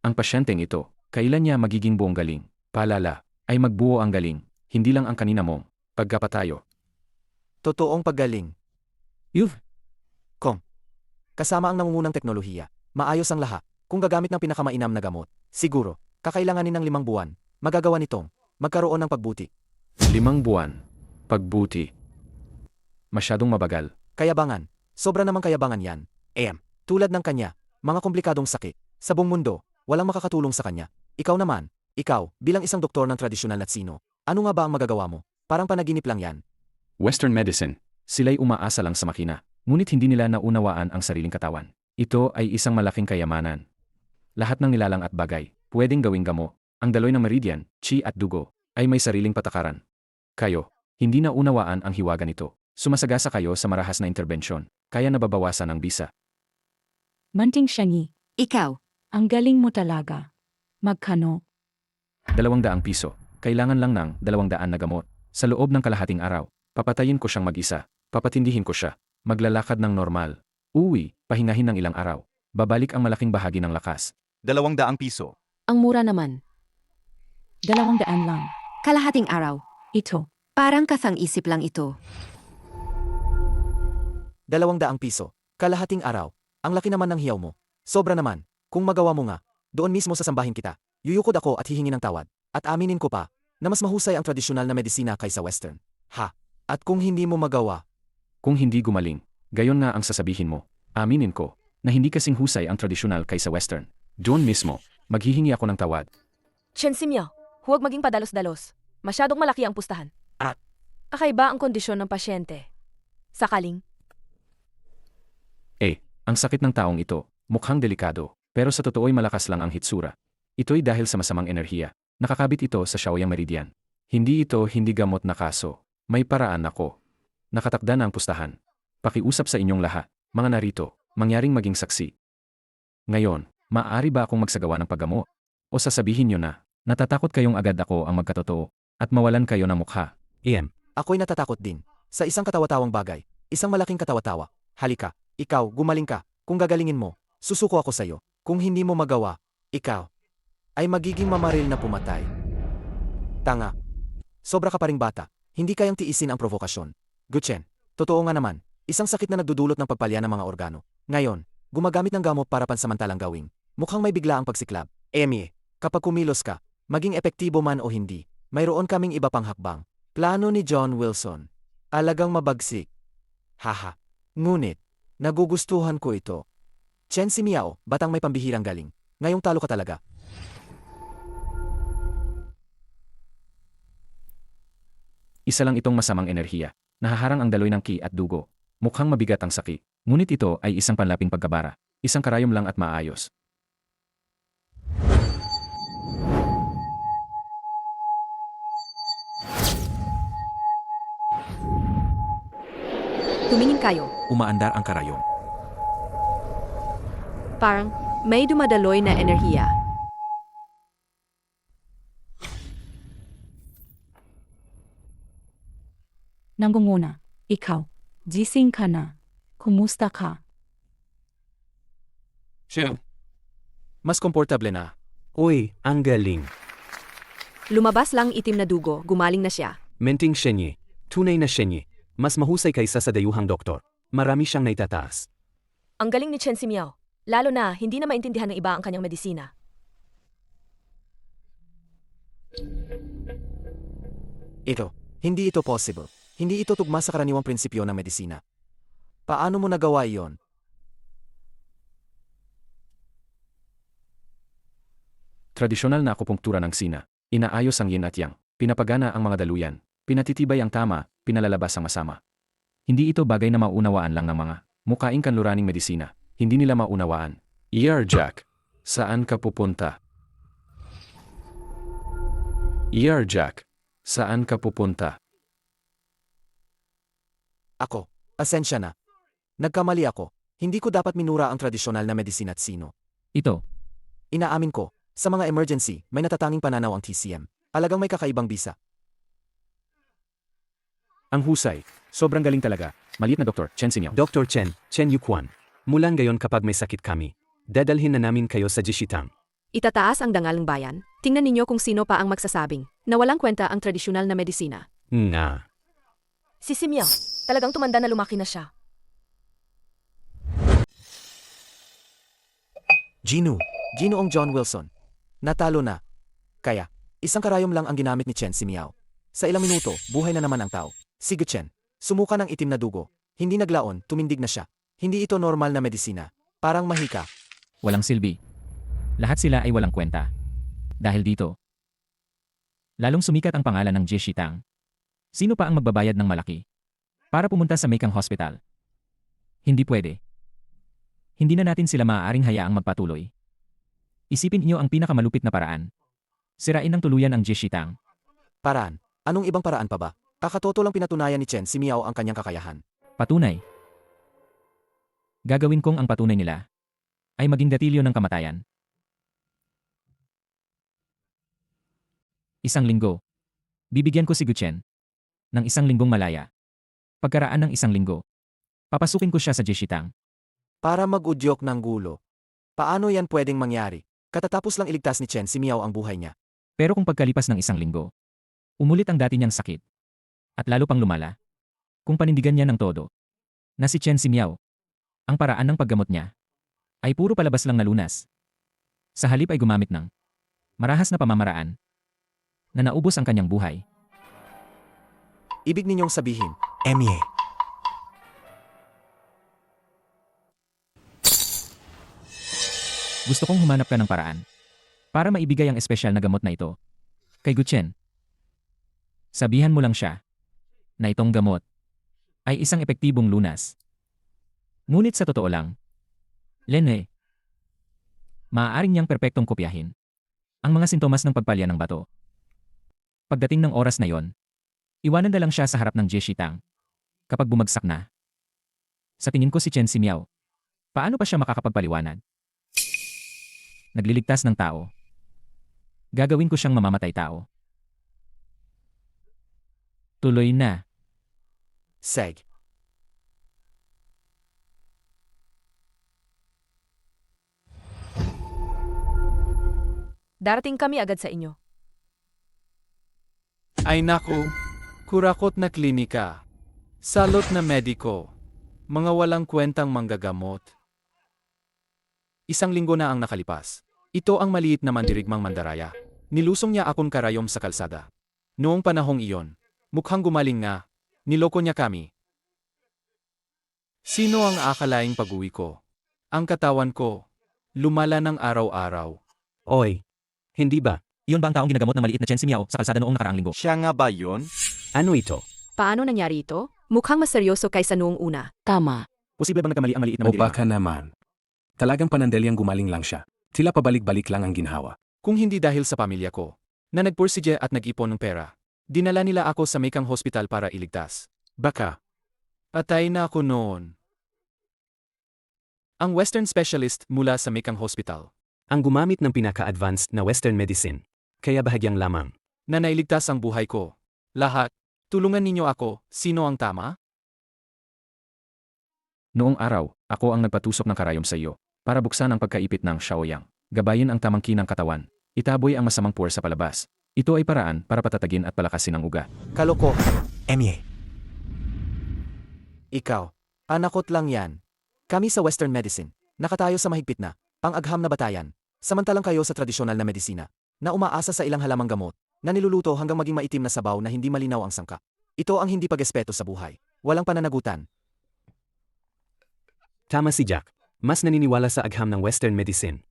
Ang pasyenteng ito, kailan niya magiging buong galing? Paalala, ay magbuo ang galing, hindi lang ang kanina mong pagkapatayo.
Totoong paggaling.
You've
Kasama ang nangungunang teknolohiya. Maayos ang lahat. Kung gagamit ng pinakamainam na gamot, siguro, kakailanganin ng 5 buwan. Magagawa nitong magkaroon ng pagbuti.
5 buwan. Pagbuti. Masyadong mabagal.
Kayabangan. Sobra namang kayabangan yan. Tulad ng kanya, mga komplikadong sakit. Sa buong mundo, walang makakatulong sa kanya. Ikaw naman, bilang isang doktor ng tradisyonal na tsino, ano nga ba ang magagawa mo? Parang panaginip lang yan.
Western medicine. Sila'y umaasa lang sa makina, ngunit hindi nila naunawaan ang sariling katawan. Ito ay isang malaking kayamanan. Lahat ng nilalang at bagay, pwedeng gawing gamo. Ang daloy ng meridian, chi at dugo, ay may sariling patakaran. Kayo, hindi na unawaan ang hiwaga nito. Sumasagasa kayo sa marahas na interbensyon, kaya nababawasan ang bisa.
Manting Shanyi,
Ikaw,
ang galing mo talaga. Magkano?
200 piso. Kailangan lang ng 200 na gamot. Sa loob ng kalahating araw, papatayin ko siyang mag-isa. Papatindihin ko siya. Maglalakad ng normal. Uwi, pahingahin ng ilang araw. Babalik ang malaking bahagi ng lakas.
200 piso.
ang mura naman.
200 lang.
Kalahating araw.
Ito.
Parang kasang-isip lang ito.
200 piso. Kalahating araw. Ang laki naman ng hiyaw mo. Sobra naman. Kung magawa mo nga, doon mismo sasambahin kita. Yuyukod ako at hihingi ng tawad. At aminin ko pa, na mas mahusay ang tradisyonal na medisina kaysa Western. At kung hindi mo magawa,
Kung hindi gumaling, gayon nga ang sasabihin mo. Aminin ko, na hindi kasing husay ang tradisyonal kaysa Western. Doon mismo, maghihingi ako ng tawad.
Chen Simyao, huwag maging padalos-dalos. Masyadong malaki ang pustahan. Kakaiba ang kondisyon ng pasyente. Sakaling,
Ang sakit ng taong ito, mukhang delikado, pero sa totoo'y malakas lang ang hitsura. Ito'y dahil sa masamang enerhiya. Nakakabit ito sa Shaoyang Meridian. Hindi gamot na kaso. May paraan ako. Nakatakda na ang pustahan. Pakiusap sa inyong lahat, mga narito, mangyaring maging saksi. Ngayon, maaari ba akong magsagawa ng paggamot? O sasabihin nyo na, natatakot kayong agad ako ang magkatotoo, at mawalan kayo ng mukha?
ako'y natatakot din. Sa isang katawa-tawang bagay, isang malaking katawa-tawa. Halika, ikaw, gumaling ka. Kung gagalingin mo, susuko ako sa'yo. Kung hindi mo magawa, ikaw ay magiging mamaril na pumatay. Tanga. Sobra ka pa ring bata. Hindi kayang tiisin ang provokasyon. Guchen, totoo nga naman, isang sakit na nagdudulot ng pagpalya ng mga organo. Ngayon, gumagamit ng gamot para pansamantalang gawing. Mukhang may bigla ang pagsiklab. Emmy, kapag kumilos ka, maging epektibo man o hindi, mayroon kaming iba pang hakbang. Plano ni John Wilson. Alagang mabagsik. Ngunit, nagugustuhan ko ito. Chen Simyao, batang may pambihirang galing. Ngayong talo ka talaga.
Isa lang itong masamang enerhiya. Nahaharang ang daloy ng ki at dugo. Mukhang mabigat ang sakit. Ngunit ito ay isang panlaping pagkabara. Isang karayom lang at maayos.
tumingin kayo.
Umaandar ang karayom.
Parang may dumadaloy na enerhiya.
Nangunguna. Ikaw. Gising ka na. Kumusta ka?
Mas komportable na.
Uy, ang galing.
Lumabas lang itim na dugo, gumaling na siya.
Menting Shenye. Tunay na Shenye. Mas mahusay kaysa sa dayuhang doktor. Marami siyang naitataas.
Ang galing ni Chen Simyao. Lalo na, hindi na maintindihan ng iba ang kanyang medisina.
Hindi ito possible. Hindi ito tugma sa karaniwang prinsipyo ng medisina. Paano mo nagawa iyon?
Tradisyonal na akupunktura ng Sina. Inaayos ang yin at yang. Pinapagana ang mga daluyan. Pinatitibay ang tama, pinalalabas ang masama. Hindi ito bagay na maunawaan lang ng mga mukaing kanluraning medisina. Hindi nila maunawaan. Jack, saan ka pupunta? Jack, saan ka pupunta?
Pasensya na. Nagkamali ako. Hindi ko dapat minura ang tradisyonal na medisina at sino.
Ito,
Inaamin ko, sa mga emergency, may natatanging pananaw ang TCM. Alagang may kakaibang bisa.
Ang husay. Sobrang galing talaga. Maliit na Dr. Chen Sinyo.
Dr. Chen Yukwan. Mula ngayon kapag may sakit kami, dadalhin na namin kayo sa Jishitang.
Itataas ang dangal ng bayan. Tingnan ninyo kung sino pa ang magsasabing na walang kwenta ang tradisyonal na medisina.
Nga.
Si Simya, talagang tumanda na lumaki na siya.
Ginoong John Wilson. Natalo na. Kaya, isang karayom lang ang ginamit ni Chen Simiao. Sa ilang minuto, buhay na naman ang tao. Sige Chen, sumuka ng itim na dugo. Hindi naglaon, tumindig na siya. Hindi ito normal na medisina. Parang mahika.
walang silbi. Lahat sila ay walang kwenta. Dahil dito, lalong sumikat ang pangalan ng Jie Shitang. Sino pa ang magbabayad ng malaki para pumunta sa Meikang Hospital? Hindi pwede. Hindi na natin sila maaaring hayaang magpatuloy. Isipin niyo ang pinakamalupit na paraan. Sirain ng tuluyan ang Jie Shitang.
Paraan? Anong ibang paraan pa ba? Kakatoto lang pinatunayan ni Chen Simiao ang kanyang kakayahan.
Patunay. Gagawin kong ang patunay nila ay maging gatilyo ng kamatayan. Isang linggo. Bibigyan ko si Guchen ng 1 linggong malaya. Pagkaraan ng 1 linggo, papasukin ko siya sa Jie Shitang.
Para mag-udyok ng gulo. Paano yan pwedeng mangyari? Katatapos lang iligtas ni Chen Simiao ang buhay niya.
Pero kung pagkalipas ng 1 linggo, umulit ang dati niyang sakit. At lalo pang lumala. Kung panindigan niya ng todo, na si Chen Simiao, ang paraan ng paggamot niya, ay puro palabas lang na lunas. Sa halip ay gumamit ng marahas na pamamaraan, na naubos ang kanyang buhay.
Ibig ninyong sabihin,
Emye.
Gusto kong humanap ka ng paraan para maibigay ang espesyal na gamot na ito kay Guchen. Sabihan mo lang siya na itong gamot ay isang epektibong lunas. Ngunit sa totoo lang, Lene, maaaring niyang perpektong kopyahin ang mga sintomas ng pagpalya ng bato. Pagdating ng oras na yon, iwanan na lang siya sa harap ng Jie Shitang. Kapag bumagsak na, sa tingin ko si Chen Simiao, paano pa siya makakapagpaliwanag? Nagliligtas ng tao. Gagawin ko siyang mamamatay tao. Tuloy na.
Seg.
Darating kami agad sa inyo.
Ay naku, kurakot na klinika. Salot na mediko. Mga walang kwentang manggagamot. 1 linggo na ang nakalipas. Ito ang maliit na mandirigmang mandaraya. Nilusong niya akong karayom sa kalsada. Noong panahong iyon, mukhang gumaling nga. Niloko niya kami. Sino ang akalaing pag-uwi ko? Ang katawan ko. Lumala ng araw-araw.
Oy, hindi ba?
Iyon ba ang taong ginagamot ng maliit na Chen Simiao sa kalsada noong nakaraang linggo?
Siya nga ba yun?
Ano ito?
Paano nangyari ito? Mukhang mas seryoso kaysa noong una.
Tama.
Posible bang nagkamali ang maliit na
O
mandirigma?
baka naman. Talagang panandaliang gumaling lang siya. Sila pabalik-balik lang ang ginhawa.
Kung hindi dahil sa pamilya ko, na nagpursige at nag-ipon ng pera, dinala nila ako sa Meikang Hospital para iligtas. Baka, patay na ako noon. Ang Western specialist mula sa Meikang Hospital,
Ang gumamit ng pinaka-advanced na Western medicine. Kaya bahagyang lamang.
na nailigtas ang buhay ko. Lahat, tulungan ninyo ako, sino ang tama?
Noong araw, ako ang nagpatusok ng karayom sa iyo para buksan ang pagkaipit ng Shaoyang. Gabayin ang tamangkin ng katawan. Itaboy ang masamang puwersa palabas. Ito ay paraan para patatagin at palakasin ang ugat.
Kaloko.
Emye.
Ikaw. Panakot lang yan. Kami sa Western Medicine. Nakatayo sa mahigpit na, pang-agham na batayan, samantalang kayo sa tradisyonal na medisina, na umaasa sa ilang halamang gamot, na niluluto hanggang maging maitim na sabaw na hindi malinaw ang sangkap. Ito ang hindi pag-espeto sa buhay. Walang pananagutan.
Tama si Jack. Mas naniniwala sa agham ng Western medicine.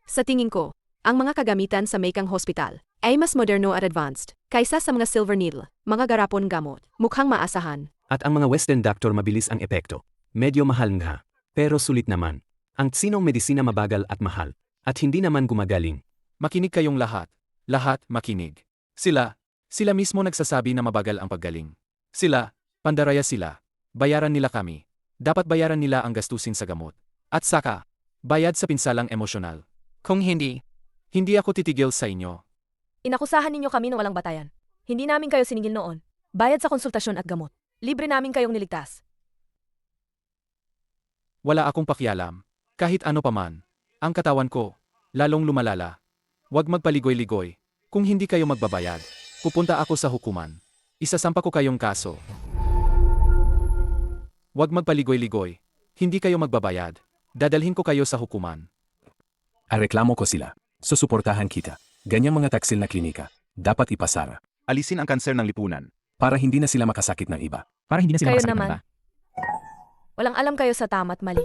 Sa tingin ko, ang mga kagamitan sa Meikang Hospital ay mas moderno at advanced kaysa sa mga silver needle, mga garapon gamot, mukhang maasahan.
At ang mga Western doctor mabilis ang epekto. Medyo mahal nga, pero sulit naman. Ang tsinong medisina mabagal at mahal, at hindi naman gumagaling.
Makinig kayong lahat. Lahat makinig. Sila mismo nagsasabi na mabagal ang paggaling. Pandaraya sila. Bayaran nila kami. Dapat bayaran nila ang gastusin sa gamot. At saka, bayad sa pinsalang emosyonal. Kung hindi ako titigil sa inyo.
Inakusahan ninyo kami ng walang batayan. Hindi namin kayo siningil noon. Bayad sa konsultasyon at gamot. Libre namin kayong niligtas.
Wala akong pakialam. Kahit ano paman. Ang katawan ko, lalong lumalala. Huwag magpaligoy-ligoy. Kung hindi kayo magbabayad, pupunta ako sa hukuman. Isasampa ko kayong kaso. Huwag magpaligoy-ligoy. Hindi kayo magbabayad. Dadalhin ko kayo sa hukuman.
Areklamo ko sila. Susuportahan kita. Ganyang mga taksil na klinika. Dapat ipasara.
Alisin ang kanser ng lipunan.
Para hindi na sila makasakit ng iba.
Para hindi na sila
Kayo
makasakit ng
naman.
iba.
Walang alam kayo sa tama at mali.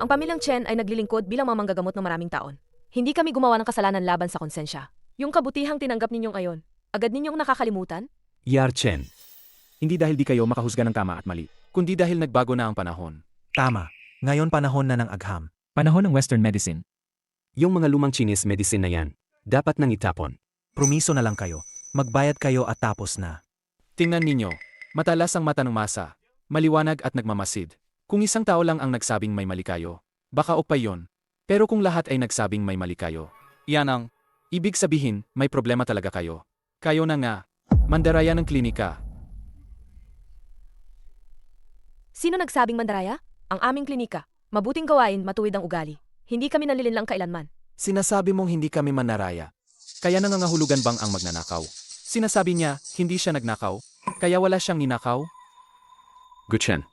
Ang pamilyang Chen ay naglilingkod bilang mga manggagamot ng maraming taon. Hindi kami gumawa ng kasalanan laban sa konsensya. Yung kabutihang tinanggap ninyong ayon, agad ninyong nakakalimutan?
Yar Chen.
Hindi dahil di kayo makahusga ng tama at mali, kundi dahil nagbago na ang panahon.
Tama. Ngayon panahon na ng agham.
Panahon ng Western medicine.
Yung mga lumang Chinese medicine na yan, dapat nang itapon.
Promiso na lang kayo. Magbayad kayo at tapos na.
Tingnan ninyo, matalas ang mata ng masa, maliwanag at nagmamasid. Kung isang tao lang ang nagsabing may mali kayo, baka okay yon. Pero kung lahat ay nagsabing may mali kayo, yan ang ibig sabihin may problema talaga kayo. Kayo na nga, mandaraya ng klinika.
Sino nagsabing mandaraya? Ang aming klinika. Mabuting gawain, matuwid ang ugali. Hindi kami nalilinlang kailanman.
Sinasabi mong hindi kami manaraya. Kaya nangangahulugan bang ang magnanakaw? Sinasabi niya, hindi siya nagnakaw, kaya wala siyang ninakaw?
Guchen,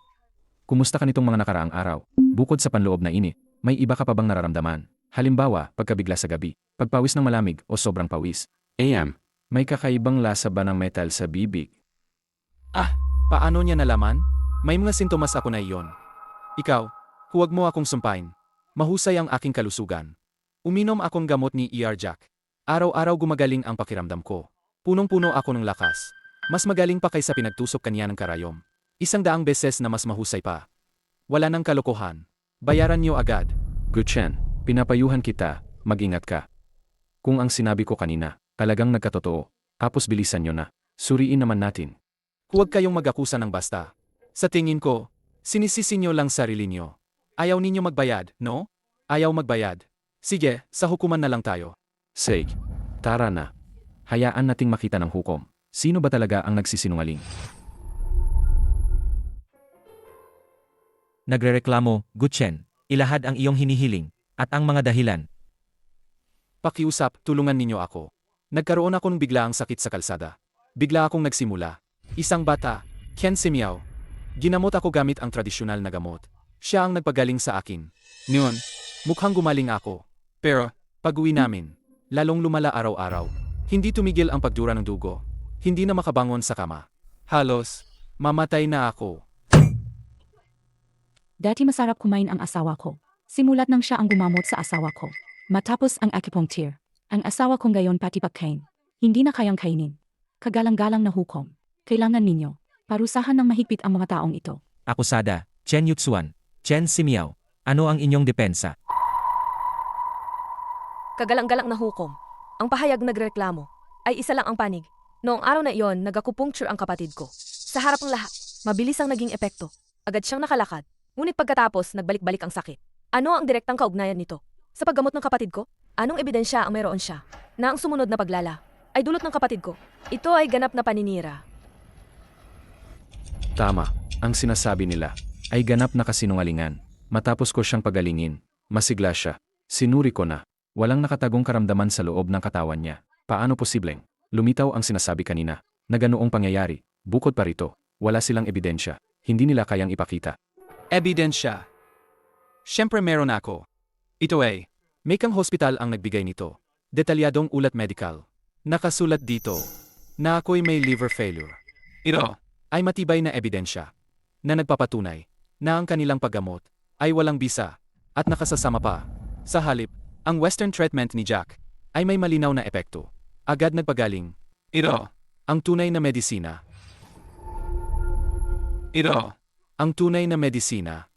Kumusta ka nitong mga nakaraang araw? Bukod sa panloob na init, may iba ka pa bang nararamdaman? Halimbawa, pagkabigla sa gabi, pagpawis ng malamig o sobrang pawis.
AM,
May kakaibang lasa ba ng metal sa bibig? Paano niya nalaman? May mga sintomas ako na iyon. Ikaw, huwag mo akong sumpain. Mahusay ang aking kalusugan. Uminom akong gamot ni ER Jack. Araw-araw gumagaling ang pakiramdam ko. Punong-puno ako ng lakas. Mas magaling pa kaysa pinagtusok kanya ng karayom. 100 beses na mas mahusay pa. Wala nang kalokohan. Bayaran niyo agad.
Guchen, pinapayuhan kita, mag-ingat ka. Kung ang sinabi ko kanina, talagang nagkatotoo, tapos bilisan nyo na. Suriin naman natin.
Huwag kayong mag-akusa ng basta. Sa tingin ko, sinisisi niyo lang sarili niyo. Ayaw ninyo magbayad, no? Ayaw magbayad. Sige, sa hukuman na lang tayo.
Sige, tara na. Hayaan nating makita ng hukom. Sino ba talaga ang nagsisinungaling?
Nagrereklamo, Guchen, ilahad ang iyong hinihiling, at ang mga dahilan.
Pakiusap, tulungan ninyo ako. Nagkaroon ako ng biglaang sakit sa kalsada. Bigla akong nagsimula. Isang bata, Ken Simiao. Ginamot ako gamit ang tradisyonal na gamot. Siya ang nagpagaling sa akin. Noon, mukhang gumaling ako. Pero, pag-uwi namin, lalong lumala araw-araw. Hindi tumigil ang pagdura ng dugo. Hindi na makabangon sa kama. Halos, mamatay na ako.
Dati masarap kumain ang asawa ko. Simulat nang siya ang gumamot sa asawa ko. Matapos ang acupuncture, ang asawa kong gayon pati pagkain. Hindi na kayang kainin. Kagalang-galang na hukom. Kailangan ninyo, parusahan ng mahigpit ang mga taong ito.
Akusada, Chen Yuxuan, Chen Simiao, ano ang inyong depensa?
Kagalang-galang na hukom. Ang pahayag nagreklamo ay isa lang ang panig. Noong araw na iyon, nag-acupuncture ang kapatid ko. Sa harap ng lahat, mabilis ang naging epekto. Agad siyang nakalakad. Ngunit pagkatapos, nagbalik-balik ang sakit. Ano ang direktang kaugnayan nito? Sa paggamot ng kapatid ko, anong ebidensya ang mayroon siya na ang sumunod na paglala ay dulot ng kapatid ko? Ito ay ganap na paninira.
Tama, ang sinasabi nila ay ganap na kasinungalingan. Matapos ko siyang pagalingin, masigla siya. Sinuri ko na. Walang nakatagong karamdaman sa loob ng katawan niya. Paano posibleng? Lumitaw ang sinasabi kanina na ganoong pangyayari. Bukod pa rito, wala silang ebidensya. Hindi nila kayang ipakita.
Ebidensya. Siyempre meron ako. Ito ay, Mekang Hospital ang nagbigay nito. Detalyadong ulat medical. Nakasulat dito na ako'y may liver failure. Ito ay matibay na ebidensya na nagpapatunay na ang kanilang paggamot ay walang bisa at nakasasama pa. Sa halip, ang Western treatment ni Jack ay may malinaw na epekto. Agad nagpagaling. Ito ang tunay na medisina. Ito ang tunay na medisina.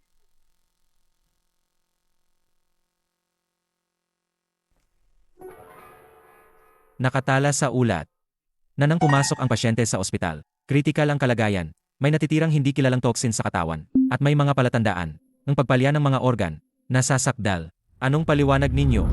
Nakatala sa ulat na nang pumasok ang pasyente sa ospital, kritikal ang kalagayan, may natitirang hindi kilalang toxin sa katawan, at may mga palatandaan ng pagpalya ng mga organ, nasasakdal. Anong paliwanag ninyo?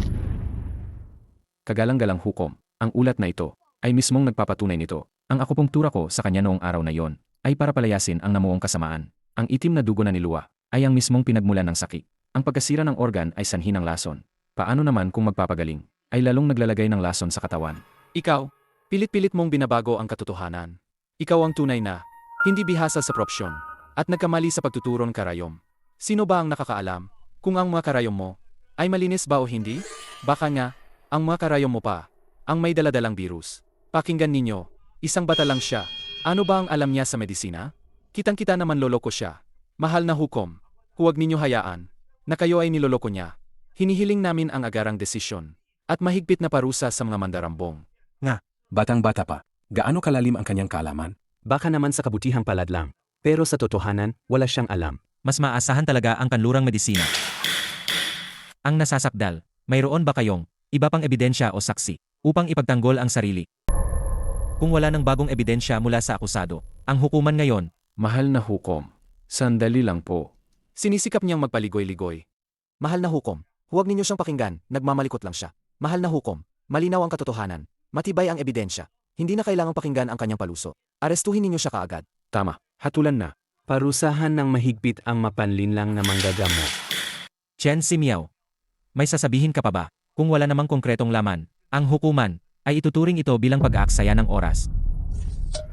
Kagalang-galang hukom, ang ulat na ito ay mismong nagpapatunay nito. Ang akupunktura ko sa kanya noong araw na yon ay para palayasin ang namuong kasamaan. Ang itim na dugo na niluwa ay ang mismong pinagmulan ng sakit. Ang pagkasira ng organ ay sanhi ng lason. Paano naman kung magpapagaling ay lalong naglalagay ng lason sa katawan?
Ikaw, pilit-pilit mong binabago ang katotohanan. Ikaw ang tunay na, hindi bihasa sa propsyon, at nagkamali sa pagtuturon karayom. Sino ba ang nakakaalam kung ang mga karayom mo ay malinis ba o hindi? Baka nga, ang mga karayom mo pa, ang may daladalang virus. Pakinggan ninyo, isang bata lang siya. Ano ba ang alam niya sa medisina? Kitang-kita naman loloko siya. Mahal na hukom, huwag ninyo hayaan na kayo ay niloloko niya. Hinihiling namin ang agarang desisyon at mahigpit na parusa sa mga mandarambong.
Batang-bata pa, gaano kalalim ang kanyang kaalaman?
Baka naman sa kabutihang palad lang. Pero sa totohanan, wala siyang alam.
Mas maasahan talaga ang kanlurang medisina. Ang nasasakdal, mayroon ba kayong iba pang ebidensya o saksi upang ipagtanggol ang sarili? Kung wala ng bagong ebidensya mula sa akusado, ang hukuman ngayon,
Mahal na hukom, sandali lang po.
Sinisikap niyang magpaligoy-ligoy. Mahal na hukom, huwag ninyo siyang pakinggan, nagmamalikot lang siya. Mahal na hukom, malinaw ang katotohanan, matibay ang ebidensya, hindi na kailangang pakinggan ang kanyang paluso. Arestuhin ninyo siya kaagad.
Tama, hatulan na.
Parusahan ng mahigpit ang mapanlinlang na manggagamot.
Chen Simiao, may sasabihin ka pa ba? Kung wala namang konkretong laman, ang hukuman ay ituturing ito bilang pag-aaksaya ng oras.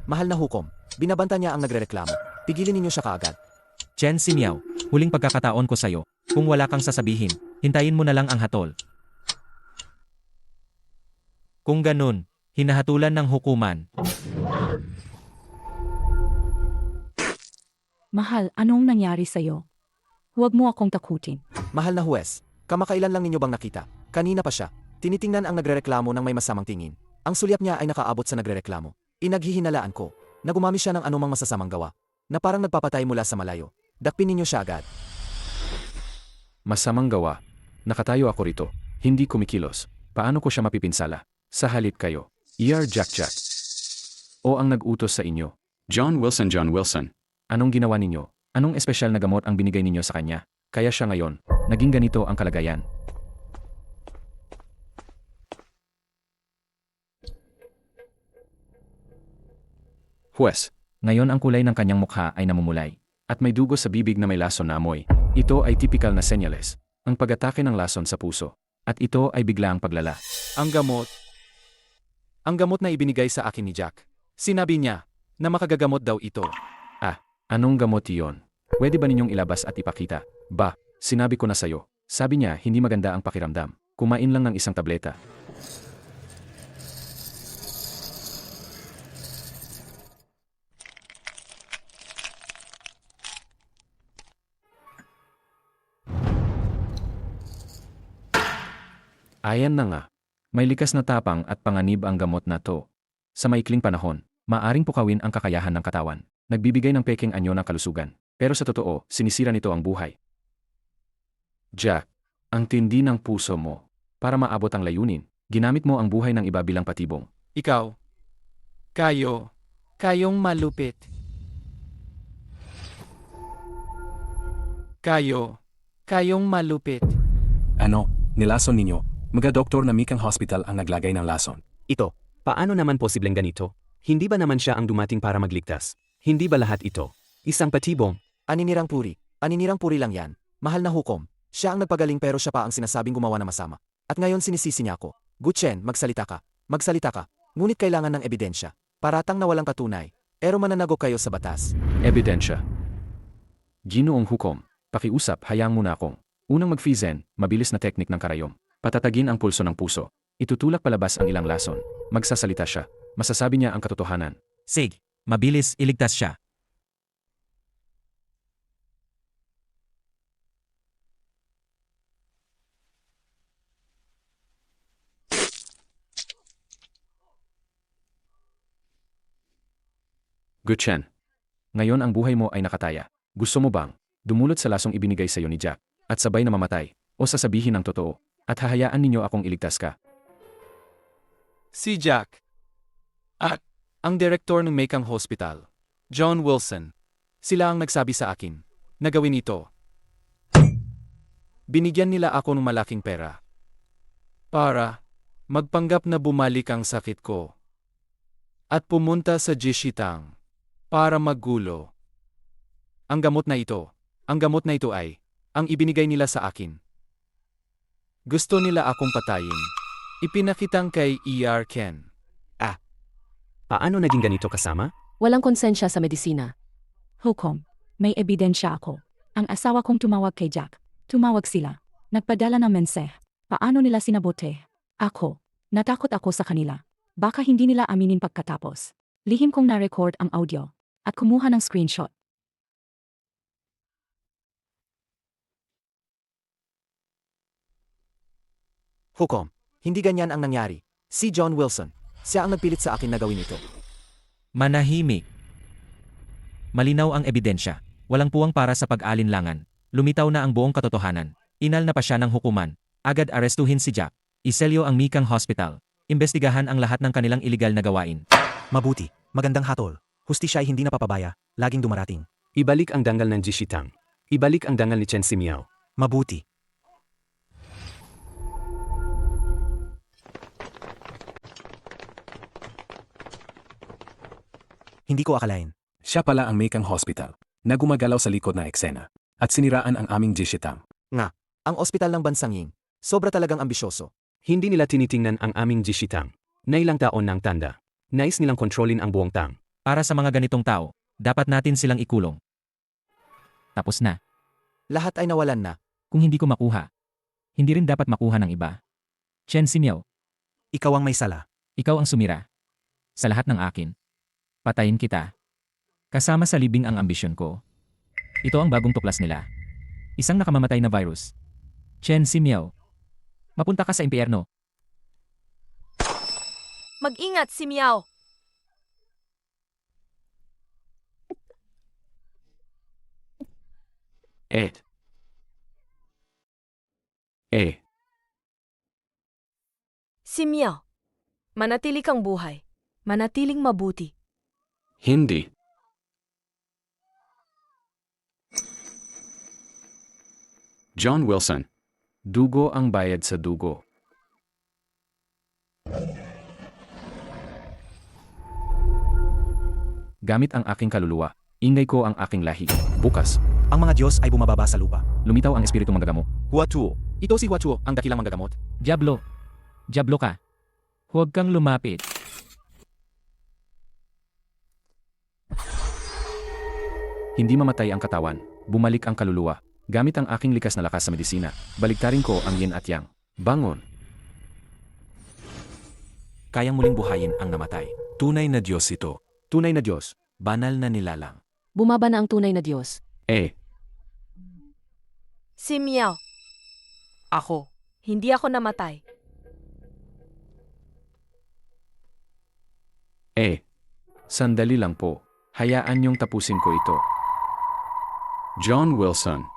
Mahal na hukom, binabanta niya ang nagrereklamo. Pigilin ninyo siya kaagad.
Chen Simiao, huling pagkakataon ko sa'yo. Kung wala kang sasabihin, hintayin mo na lang ang hatol. Kung ganun, hinahatulan ng hukuman.
Mahal, anong nangyari sa'yo? Huwag mo akong takutin.
Mahal na huwes, kamakailan lang ninyo bang nakita? Kanina pa siya, tinitingnan ang nagrereklamo ng may masamang tingin. Ang sulyap niya ay nakaabot sa nagrereklamo. Inaghihinalaan ko na gumamit siya ng anumang masasamang gawa, na parang nagpapatay mula sa malayo. Dakpin ninyo siya agad.
Masamang gawa. Nakatayo ako rito, hindi kumikilos. Paano ko siya mapipinsala? Sa halip kayo, Jack. O ang nag-utos sa inyo?
John Wilson.
Anong ginawa ninyo? Anong espesyal na gamot ang binigay ninyo sa kanya? Kaya siya ngayon, naging ganito ang kalagayan. Huwes, ngayon ang kulay ng kanyang mukha ay namumulay, at may dugo sa bibig na may lason na amoy. Ito ay tipikal na senyales, ang pag-atake ng lason sa puso, at ito ay biglaang paglala.
Ang gamot na ibinigay sa akin ni Jack. Sinabi niya na makagagamot daw ito.
Anong gamot iyon? Pwede ba ninyong ilabas at ipakita? Ba, sinabi ko na sayo. Sabi niya hindi maganda ang pakiramdam. Kumain lang ng isang tableta. Ayan na nga. May likas na tapang at panganib ang gamot na to. Sa maikling panahon, maaring pukawin ang kakayahan ng katawan. Nagbibigay ng pekeng anyo ng kalusugan. Pero sa totoo, sinisira nito ang buhay. Jack, ang tindi ng puso mo. Para maabot ang layunin, ginamit mo ang buhay ng iba bilang patibong.
Ikaw, kayong malupit. Kayong malupit.
Ano, nilason ninyo? Mga doktor na Mekang Hospital ang naglagay ng lason.
Ito, paano naman posibleng ganito? Hindi ba naman siya ang dumating para magligtas? Hindi ba lahat ito isang patibong?
Aninirang puri lang yan. Mahal na hukom, siya ang nagpagaling pero siya pa ang sinasabing gumawa na masama. At ngayon sinisisi niya ako. Gutchen, magsalita ka. Ngunit kailangan ng ebidensya. Paratang na walang patunay. Pero mananago kayo sa batas.
Ebidensya. Ginoong hukom, pakiusap, hayaan mo na akong Unang mag-Fizen, mabilis na teknik ng karayom. Patatagin ang pulso ng puso. Itutulak palabas ang ilang lason. Magsasalita siya. Masasabi niya ang katotohanan.
Sig, mabilis, iligtas siya.
Guchen. Ngayon ang buhay mo ay nakataya. Gusto mo bang dumulot sa lasong ibinigay sa iyo ni Jack at sabay na mamatay o sasabihin ng totoo at hahayaan ninyo akong iligtas ka?
Si Jack. At ang direktor ng Macon Hospital, John Wilson. Sila ang nagsabi sa akin na gawin ito. Binigyan nila ako ng malaking pera para magpanggap na bumalik ang sakit ko at pumunta sa Jishitang para maggulo. Ang gamot na ito ay ang ibinigay nila sa akin. Gusto nila akong patayin. Ipinakitang kay E.R. Ken.
Paano naging ganito kasama?
Walang konsensya sa medisina.
Hukom, may ebidensya ako. Ang asawa kong tumawag kay Jack. Tumawag sila. Nagpadala ng mensahe. Paano nila sinabote? Ako. Natakot ako sa kanila. Baka hindi nila aminin pagkatapos. Lihim kong na-record ang audio at kumuha ng screenshot.
Hukom, hindi ganyan ang nangyari. Si John Wilson. Siya ang nagpilit sa akin na gawin ito.
Manahimik. Malinaw ang ebidensya. Walang puwang para sa pag-alinlangan. Lumitaw na ang buong katotohanan. Inal na pa siya ng hukuman. Agad arestuhin si Jack. Iselyo ang Macon Hospital. Imbestigahan ang lahat ng kanilang iligal na gawain.
Mabuti. Magandang hatol. Hustisya ay hindi napapabaya. Laging dumarating.
Ibalik ang dangal ng Jishitang. Ibalik ang dangal ni Chen Simiao.
Mabuti. Hindi ko akalain.
Siya pala ang Macon Hospital na gumagalaw sa likod na eksena at siniraan ang aming Jishitang.
Nga, ang ospital ng Bansang Ying. Sobra talagang ambisyoso.
Hindi nila tinitingnan ang aming Jishitang na ilang taon ng tanda. Nais nilang kontrolin ang buong tang.
Para sa mga ganitong tao, dapat natin silang ikulong. Tapos na.
Lahat ay nawalan na.
Kung hindi ko makuha, hindi rin dapat makuha ng iba. Chen Simiao,
Ikaw ang may sala.
ikaw ang sumira. Sa lahat ng akin. Patayin kita. Kasama sa libing ang ambisyon ko. Ito ang bagong tuklas nila. Isang nakamamatay na virus. Chen Simiao, mapunta ka sa impyerno.
Mag-ingat, si Miao. Si Miao. Manatili kang buhay. Manatiling mabuti.
Hindi. John Wilson.
Dugo ang bayad sa dugo. Gamit ang aking kaluluwa, ingay ko ang aking lahi. Bukas,
Ang mga Diyos ay bumababa sa lupa.
lumitaw ang espiritu manggagamo.
Huatuo. Ito si Huatuo, ang dakilang manggagamot.
Diablo. Diablo ka. Huwag kang lumapit.
Hindi mamatay ang katawan, bumalik ang kaluluwa. Gamit ang aking likas na lakas sa medisina, baliktarin ko ang yin at yang. Bangon.
Kayang muling buhayin ang namatay. Tunay na Diyos ito.
Tunay na Diyos.
Banal na nilalang.
Bumaba na ang tunay na Diyos.
Si Miao. Ako. Hindi ako namatay.
Sandali lang po. Hayaan niyong tapusin ko ito.
John Wilson.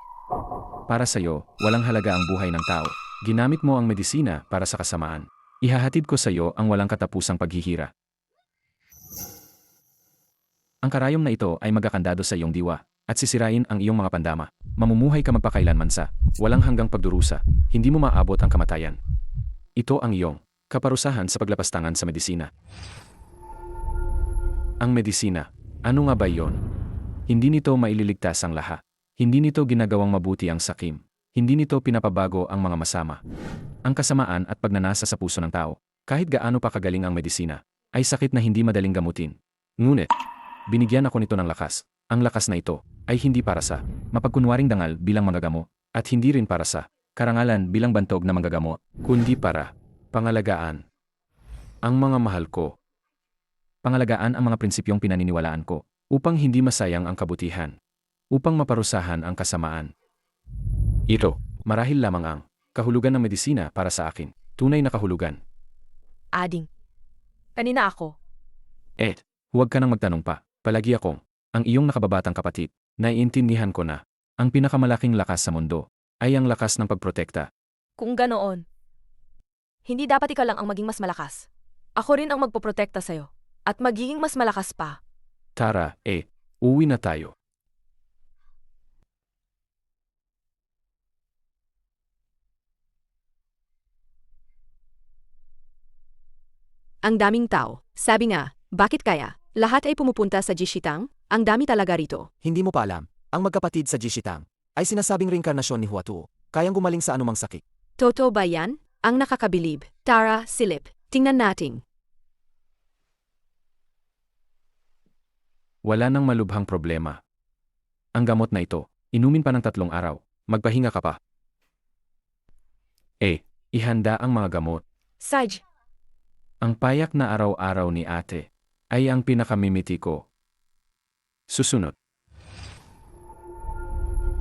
Para sa'yo, walang halaga ang buhay ng tao. Ginamit mo ang medisina para sa kasamaan. Ihahatid ko sa iyo ang walang katapusang paghihira. Ang karayom na ito ay magkakandado sa iyong diwa at sisirain ang iyong mga pandama. Mamumuhay ka magpakailanman sa walang hanggang pagdurusa. Hindi mo maabot ang kamatayan. Ito ang iyong kaparusahan sa paglapastangan sa medisina. Ang medisina, ano nga ba iyon? Hindi nito maililigtas ang lahat. Hindi nito ginagawang mabuti ang sakim. Hindi nito pinapabago ang mga masama. Ang kasamaan at pagnanasa sa puso ng tao, kahit gaano pa kagaling ang medisina, ay sakit na hindi madaling gamutin. Ngunit, binigyan ako nito ng lakas. Ang lakas na ito ay hindi para sa mapagkunwaring dangal bilang manggagamo. At hindi rin para sa karangalan bilang bantog na manggagamot, kundi para pangalagaan ang mga mahal ko. Pangalagaan ang mga prinsipyong pinaniniwalaan ko upang hindi masayang ang kabutihan, upang maparusahan ang kasamaan. Ito, marahil lamang ang kahulugan ng medisina para sa akin, tunay na kahulugan.
Ading. Kanina ako.
Huwag ka nang magtanong pa, palagi akong ang iyong nakababatang kapatid. Naiintindihan ko na ang pinakamalaking lakas sa mundo ay ang lakas ng pagprotekta.
Kung ganoon, hindi dapat ikaw lang ang maging mas malakas. Ako rin ang magpoprotekta sa'yo. At magiging mas malakas pa.
Tara, uwi na tayo.
Ang daming tao. Sabi nga, bakit kaya? Lahat ay pumupunta sa Jishitang? Ang dami talaga rito.
Hindi mo pa alam, ang magkapatid sa Jishitang ay sinasabing reinkarnasyon ni Huatuo, kayang gumaling sa anumang sakit.
Totoo ba yan? Ang nakakabilib. Tara, silip. Tingnan natin.
Wala nang malubhang problema. Ang gamot na ito, inumin pa ng 3 araw, magpahinga ka pa. Ihanda ang mga gamot.
Saj,
Ang payak na araw-araw ni ate ay ang pinakamimiti ko. Susunod.